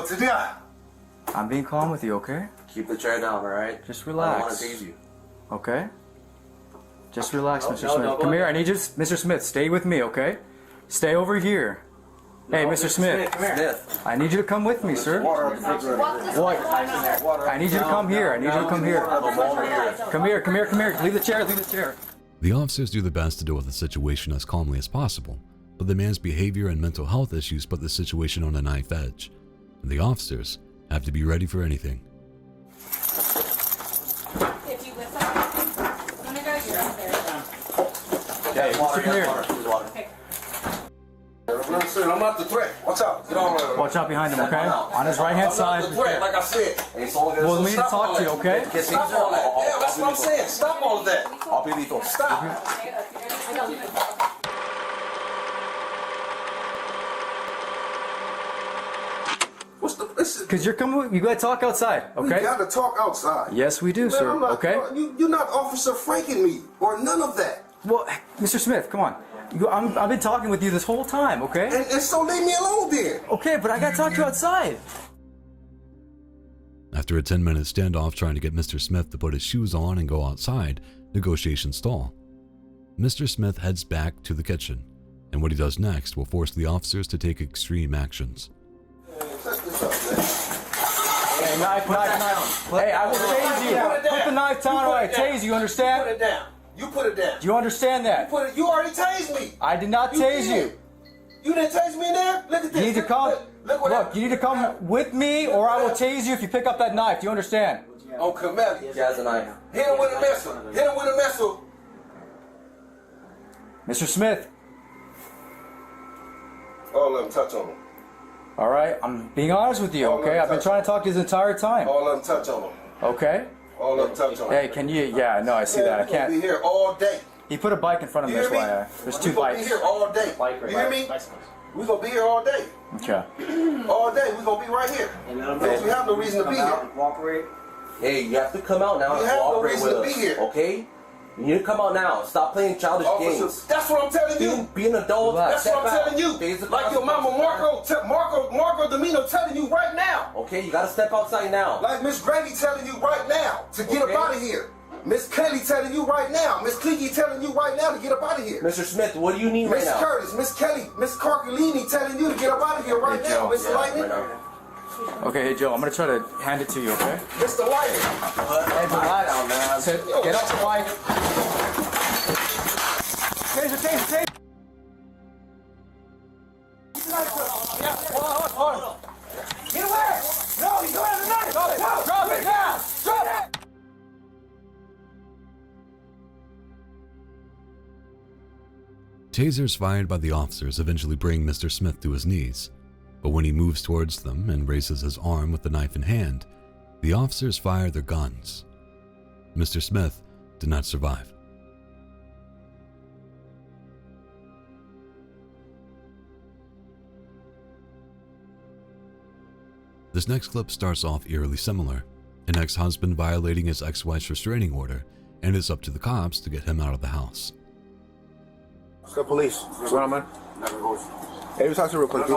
I'm being calm with you, okay? Keep the chair down, all right? Just relax. I don't want to tase you. Okay? Just relax, Mr. Smith. Come here, I need you, Mr. Smith, stay with me, okay? Stay over here. Hey, Mr. Smith. Smith. I need you to come with me, sir. What? I need you to come here. I need you to come here. Come here, come here, come here. Leave the chair, leave the chair. The officers do their best to deal with the situation as calmly as possible, but the man's behavior and mental health issues put the situation on a knife edge, and the officers have to be ready for anything. If you listen, I'm gonna go. You're up there. Hey, come here. I'm not the threat. Watch out. Get on. Watch out behind him, okay? On his right-hand side. I'm not the threat, like I said. Well, we need to talk to you, okay? Stop all that. Yeah, that's what I'm saying. Stop all of that. I'll be lethal. Stop. What's the listen? Because you're coming, you gotta talk outside, okay? We gotta talk outside. Yes, we do, Man, sir, I'm not, okay? You're not Officer Franking me, or none of that. Well, Mr. Smith, come on. I've been talking with you this whole time, okay? And so leave me alone then. Okay, but I gotta talk to you outside. After a 10-minute standoff trying to get Mr. Smith to put his shoes on and go outside, negotiations stall. Mr. Smith heads back to the kitchen, and what he does next will force the officers to take extreme actions. Hey, knife. Hey, I will tase you. Put the knife down or I tase you, understand? Put it down. You put it down. Do you understand that? You already tased me. I did not tase you. You didn't tase me in there? Look at this. You need to come. Look, you need to come with me or I will tase you if you pick up that knife. Do you understand? On Camellia. He has a knife. Hit him with a missile. Hit him with a missile. Mr. Smith. All of them touch on him. All right, I'm being honest with you, okay? I've been trying to talk to you this entire time. All of them touch on him. Okay? All of them touch on him. Hey, can you? Yeah, no, I see that. I can't. We'll be here all day. He put a bike in front of me. That's why there's two bikes. We're going to be here all day. You hear me? We're going to be here all day. Okay. All day. We're going to be right here. Because we have no reason to be here. Hey, you have to come out now and cooperate with us, okay? You need to come out now. Stop playing childish games. That's what I'm telling you. Be an adult. That's what I'm telling you. Like your mama Marco Domino telling you right now. Okay, you gotta step outside now. Like Miss Grady telling you right now to get up out of here. Miss Kelly telling you right now. Miss Kiki telling you right now to get up out of here. Mr. Smith, what do you need right now? Miss Curtis, Miss Kelly, Miss Carcolini telling you to get up out of here right now. Mr. Lightning. Okay, hey Joe, I'm gonna try to hand it to you, okay? Mr. Lightning. Hey, relax. Get off the bike. Taser. Hold on. Get away! No, you don't have the knife! No, drop it now! Drop it! Tasers fired by the officers eventually bring Mr. Smith to his knees, but when he moves towards them and raises his arm with the knife in hand, the officers fire their guns. Mr. Smith did not survive. This next clip starts off eerily similar, an ex-husband violating his ex-wife's restraining order, and it's up to the cops to get him out of the house. What's up, police? What's going on, man? Hey, let me talk to you real quick, dude.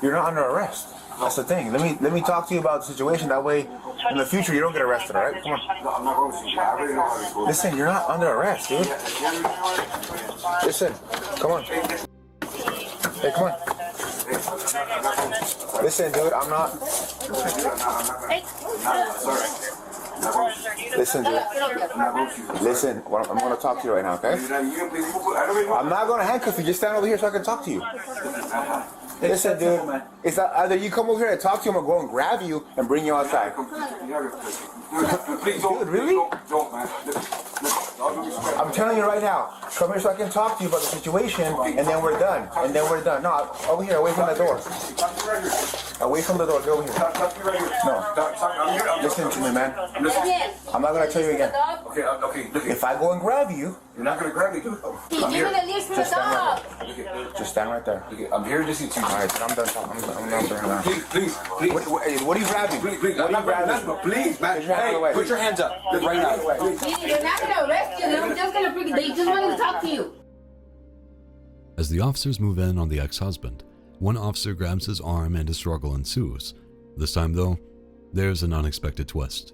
You're not under arrest. That's the thing. Let me talk to you about the situation. That way, in the future, you don't get arrested, all right? Come on. Listen, you're not under arrest, dude. Listen, come on. Hey, come on. Listen, dude, I'm not. Listen, dude. Listen, I'm going to talk to you right now, okay? I'm not going to handcuff you. Just stand over here so I can talk to you. Listen, dude. It's that either you come over here and talk to you, I'm going to go and grab you and bring you outside. Dude, really? I'm telling you right now. Come here so I can talk to you about the situation, and then we're done. And then we're done. No, over here, away from the door. Away from the door. Go over here. No. Listen to me, man. I'm not gonna tell you again. Okay. If I go and grab you, you're not gonna grab me, dude. I'm here. Just stand right there. I'm here to see you. All right, I'm done talking. I'm done now. Please. What are you grabbing? Please. I'm not grabbing. Please, man. Hey, put your hands up right now. They're not gonna arrest you. They're just gonna freaking. They just wanted to talk to you. As the officers move in on the ex-husband, one officer grabs his arm and a struggle ensues. This time, though, there's an unexpected twist.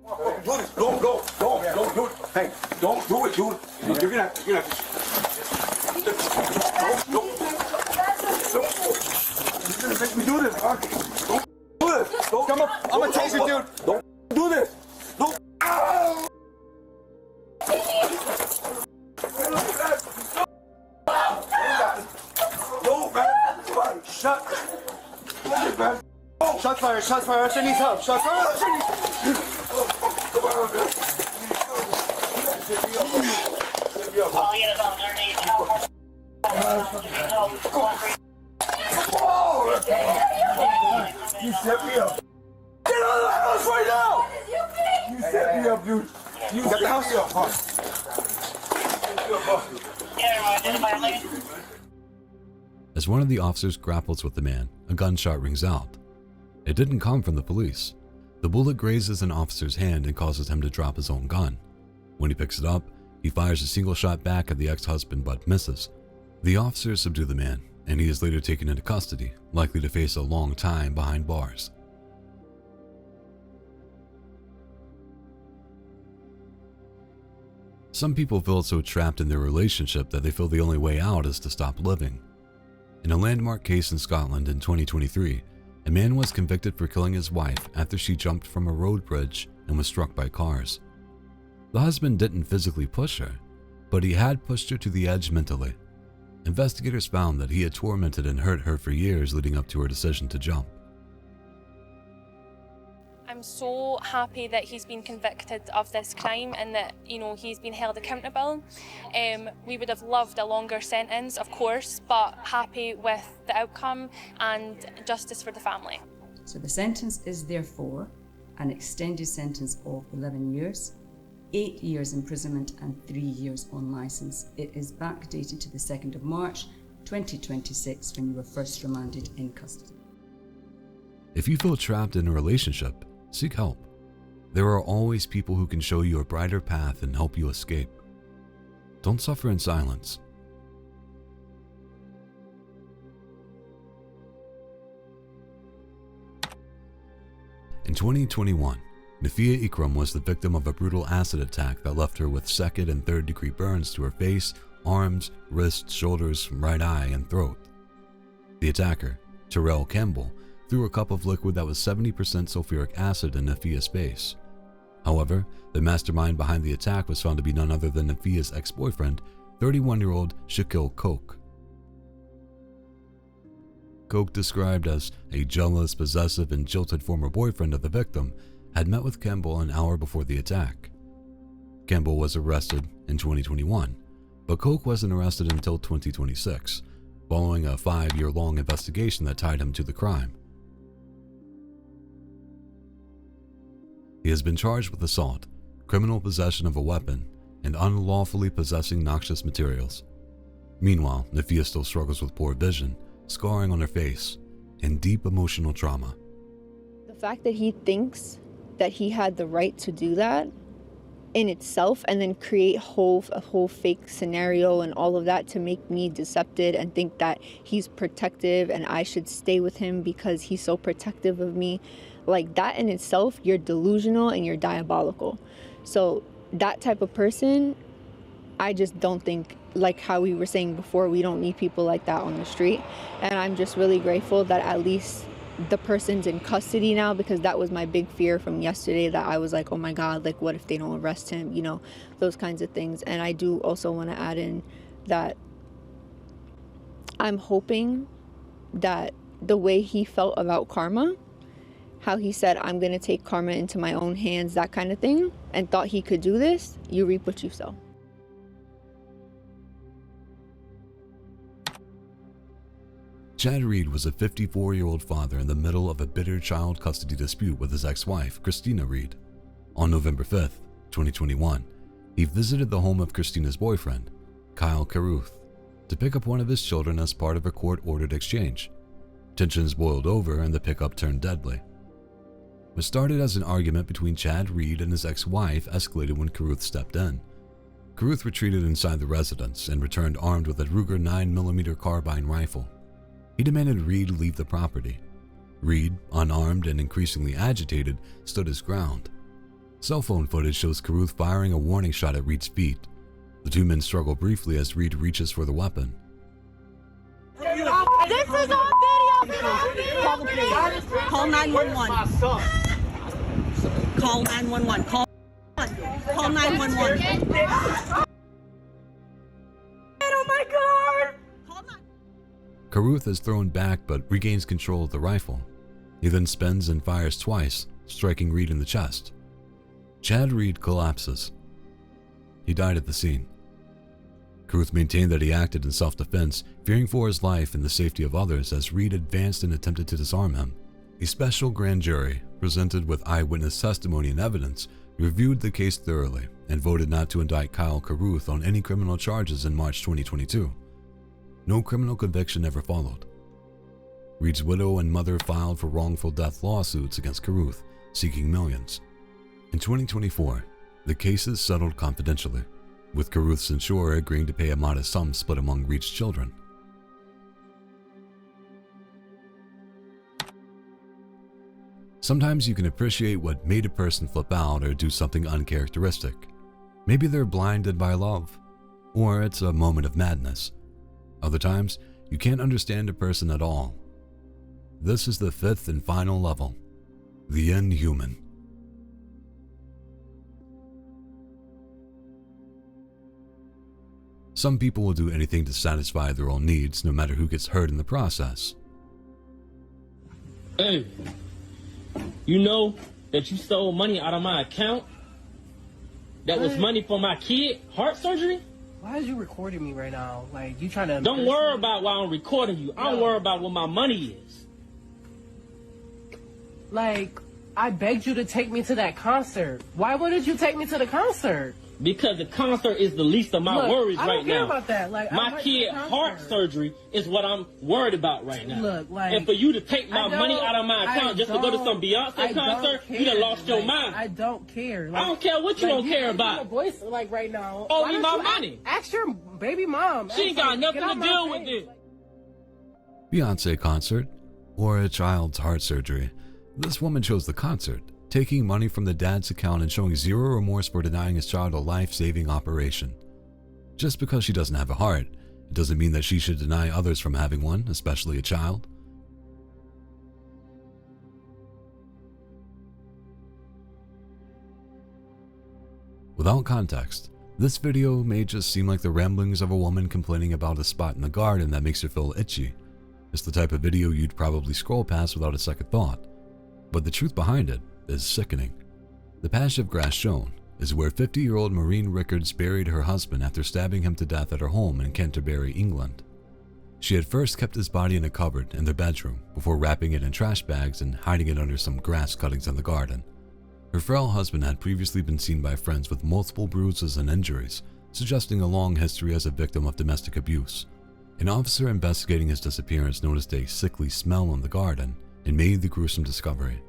Don't do it. Hey, don't do it, dude. You're gonna. You're gonna make me do this, huh? Don't do this. Don't come up. I'm gonna chase you, dude. Don't do this. Don't. No, man. Shut. Man. Shots fired. Arson needs help. Shots fired. Arson needs. You set me up. Get out of the house right now! You set me up, dude. You got the house up, huh? As one of the officers grapples with the man, a gunshot rings out. It didn't come from the police. The bullet grazes an officer's hand and causes him to drop his own gun. When he picks it up, he fires a single shot back at the ex-husband but misses. The officers subdue the man, and he is later taken into custody, likely to face a long time behind bars. Some people feel so trapped in their relationship that they feel the only way out is to stop living. In a landmark case in Scotland in 2023, a man was convicted for killing his wife after she jumped from a road bridge and was struck by cars. The husband didn't physically push her, but he had pushed her to the edge mentally. Investigators found that he had tormented and hurt her for years leading up to her decision to jump. I'm so happy that he's been convicted of this crime and that, he's been held accountable. We would have loved a longer sentence, of course, but happy with the outcome and justice for the family. So the sentence is therefore an extended sentence of 11 years, 8 years imprisonment and 3 years on licence. It is backdated to the 2nd of March 2026 when you were first remanded in custody. If you feel trapped in a relationship, seek help. There are always people who can show you a brighter path and help you escape. Don't suffer in silence. In 2021, Nafia Ikram was the victim of a brutal acid attack that left her with second and third degree burns to her face, arms, wrists, shoulders, right eye, and throat. The attacker, Terrell Campbell, threw a cup of liquid that was 70% sulfuric acid in Nafia's face. However, the mastermind behind the attack was found to be none other than Nafia's ex-boyfriend, 31-year-old Shaquille Coke. Coke, described as a jealous, possessive, and jilted former boyfriend of the victim, had met with Campbell an hour before the attack. Campbell was arrested in 2021, but Coke wasn't arrested until 2026, following a 5-year-long investigation that tied him to the crime. He has been charged with assault, criminal possession of a weapon, and unlawfully possessing noxious materials. Meanwhile, Nafia still struggles with poor vision, scarring on her face, and deep emotional trauma. The fact that he thinks that he had the right to do that in itself and then create a whole fake scenario and all of that to make me deceptive and think that he's protective and I should stay with him because he's so protective of me. Like that in itself, you're delusional and you're diabolical. So that type of person, I just don't think, like how we were saying before, we don't need people like that on the street. And I'm just really grateful that at least the person's in custody now, because that was my big fear from yesterday, that I was like, oh my God, like what if they don't arrest him, those kinds of things. And I do also want to add in that I'm hoping that the way he felt about karma how he said, I'm going to take karma into my own hands, that kind of thing, and thought he could do this, you reap what you sow. Chad Reed was a 54-year-old father in the middle of a bitter child custody dispute with his ex-wife, Christina Reed. On November 5th, 2021, he visited the home of Christina's boyfriend, Kyle Carruth, to pick up one of his children as part of a court-ordered exchange. Tensions boiled over and the pickup turned deadly. What started as an argument between Chad Reed and his ex-wife escalated when Carruth stepped in. Carruth retreated inside the residence and returned armed with a Ruger 9mm carbine rifle. He demanded Reed leave the property. Reed, unarmed and increasingly agitated, stood his ground. Cell phone footage shows Carruth firing a warning shot at Reed's feet. The two men struggle briefly as Reed reaches for the weapon. This is on video! Call the police. Call 911. Call 911. Call 911. Oh my God! Carruth is thrown back but regains control of the rifle. He then spins and fires twice, striking Reed in the chest. Chad Reed collapses. He died at the scene. Carruth maintained that he acted in self-defense, fearing for his life and the safety of others as Reed advanced and attempted to disarm him. A special grand jury, presented with eyewitness testimony and evidence, reviewed the case thoroughly and voted not to indict Kyle Carruth on any criminal charges in March 2022. No criminal conviction ever followed. Reed's widow and mother filed for wrongful death lawsuits against Carruth, seeking millions. In 2024, the case is settled confidentially, with Carruth's insurer agreeing to pay a modest sum split among Reed's children. Sometimes you can appreciate what made a person flip out or do something uncharacteristic. Maybe they're blinded by love, or it's a moment of madness. Other times, you can't understand a person at all. This is the fifth and final level, the Inhuman. Some people will do anything to satisfy their own needs, no matter who gets hurt in the process. Hey, you know that you stole money out of my account? That was money for my kid, heart surgery? Why is you recording me right now? Like, you trying to... Don't worry about why I'm recording you. I'm worried about what my money is. Like, I begged you to take me to that concert. Why wouldn't you take me to the concert? Because the concert is the least of my worries right now. I don't care about that. Like, my kid heart surgery is what I'm worried about right now. Look, like, and for you to take my money out of my account just to go to some Beyonce concert, you done lost your mind. I don't care. Like, I don't care what you don't care about. Your voice, like, right now. Oh, you my money. Ask your baby mom. She ain't got nothing to do with it. Beyonce concert or a child's heart surgery. This woman chose the concert, taking money from the dad's account and showing zero remorse for denying his child a life-saving operation. Just because she doesn't have a heart, it doesn't mean that she should deny others from having one, especially a child. Without context, this video may just seem like the ramblings of a woman complaining about a spot in the garden that makes her feel itchy. It's the type of video you'd probably scroll past without a second thought. But the truth behind it is sickening. The patch of grass shown is where 50-year-old Maureen Rickards buried her husband after stabbing him to death at her home in Canterbury, England. She had first kept his body in a cupboard in their bedroom before wrapping it in trash bags and hiding it under some grass cuttings in the garden. Her frail husband had previously been seen by friends with multiple bruises and injuries, suggesting a long history as a victim of domestic abuse. An officer investigating his disappearance noticed a sickly smell in the garden and made the gruesome discovery.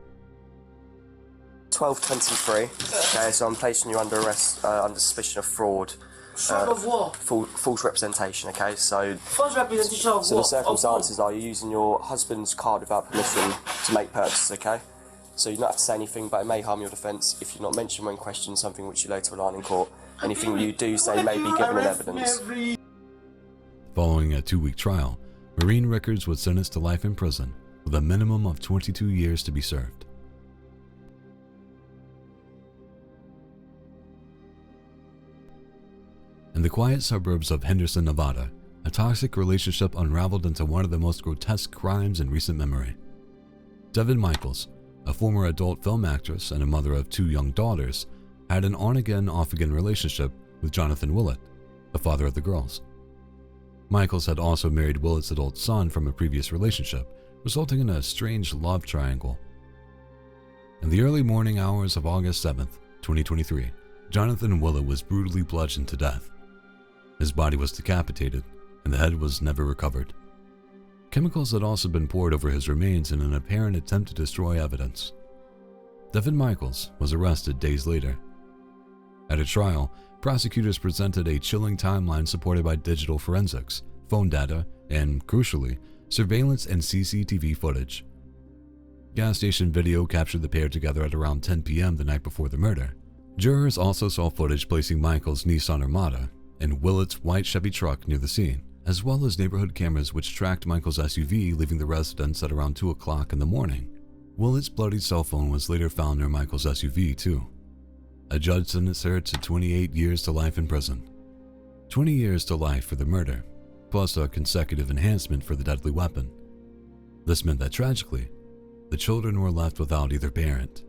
12:23. Okay, so I'm placing you under arrest under suspicion of fraud. Of what? False representation. Okay, so. False representation of what? So the circumstances are you're using your husband's card without permission to make purchases. Okay, so you don't have to say anything, but it may harm your defence if you're not mentioned when questioned, something which you later rely on in court. Anything you do say may be given in evidence. Following a 2-week trial, Maureen Rickards was sentenced to life in prison with a minimum of 22 years to be served. In the quiet suburbs of Henderson, Nevada, a toxic relationship unraveled into one of the most grotesque crimes in recent memory. Devin Michaels, a former adult film actress and a mother of 2 young daughters, had an on-again, off-again relationship with Jonathan Willett, the father of the girls. Michaels had also married Willett's adult son from a previous relationship, resulting in a strange love triangle. In the early morning hours of August 7th, 2023, Jonathan Willett was brutally bludgeoned to death. His body was decapitated, and the head was never recovered. Chemicals had also been poured over his remains in an apparent attempt to destroy evidence. Devin Michaels was arrested days later. At a trial, prosecutors presented a chilling timeline supported by digital forensics, phone data, and, crucially, surveillance and CCTV footage. Gas station video captured the pair together at around 10 p.m. the night before the murder. Jurors also saw footage placing Michael's Nissan Armada and Willett's white Chevy truck near the scene, as well as neighborhood cameras which tracked Michael's SUV leaving the residence at around 2 o'clock in the morning. Willett's bloodied cell phone was later found near Michael's SUV, too. A judge sentenced her to 28 years to life in prison. 20 years to life for the murder, plus a consecutive enhancement for the deadly weapon. This meant that tragically, the children were left without either parent.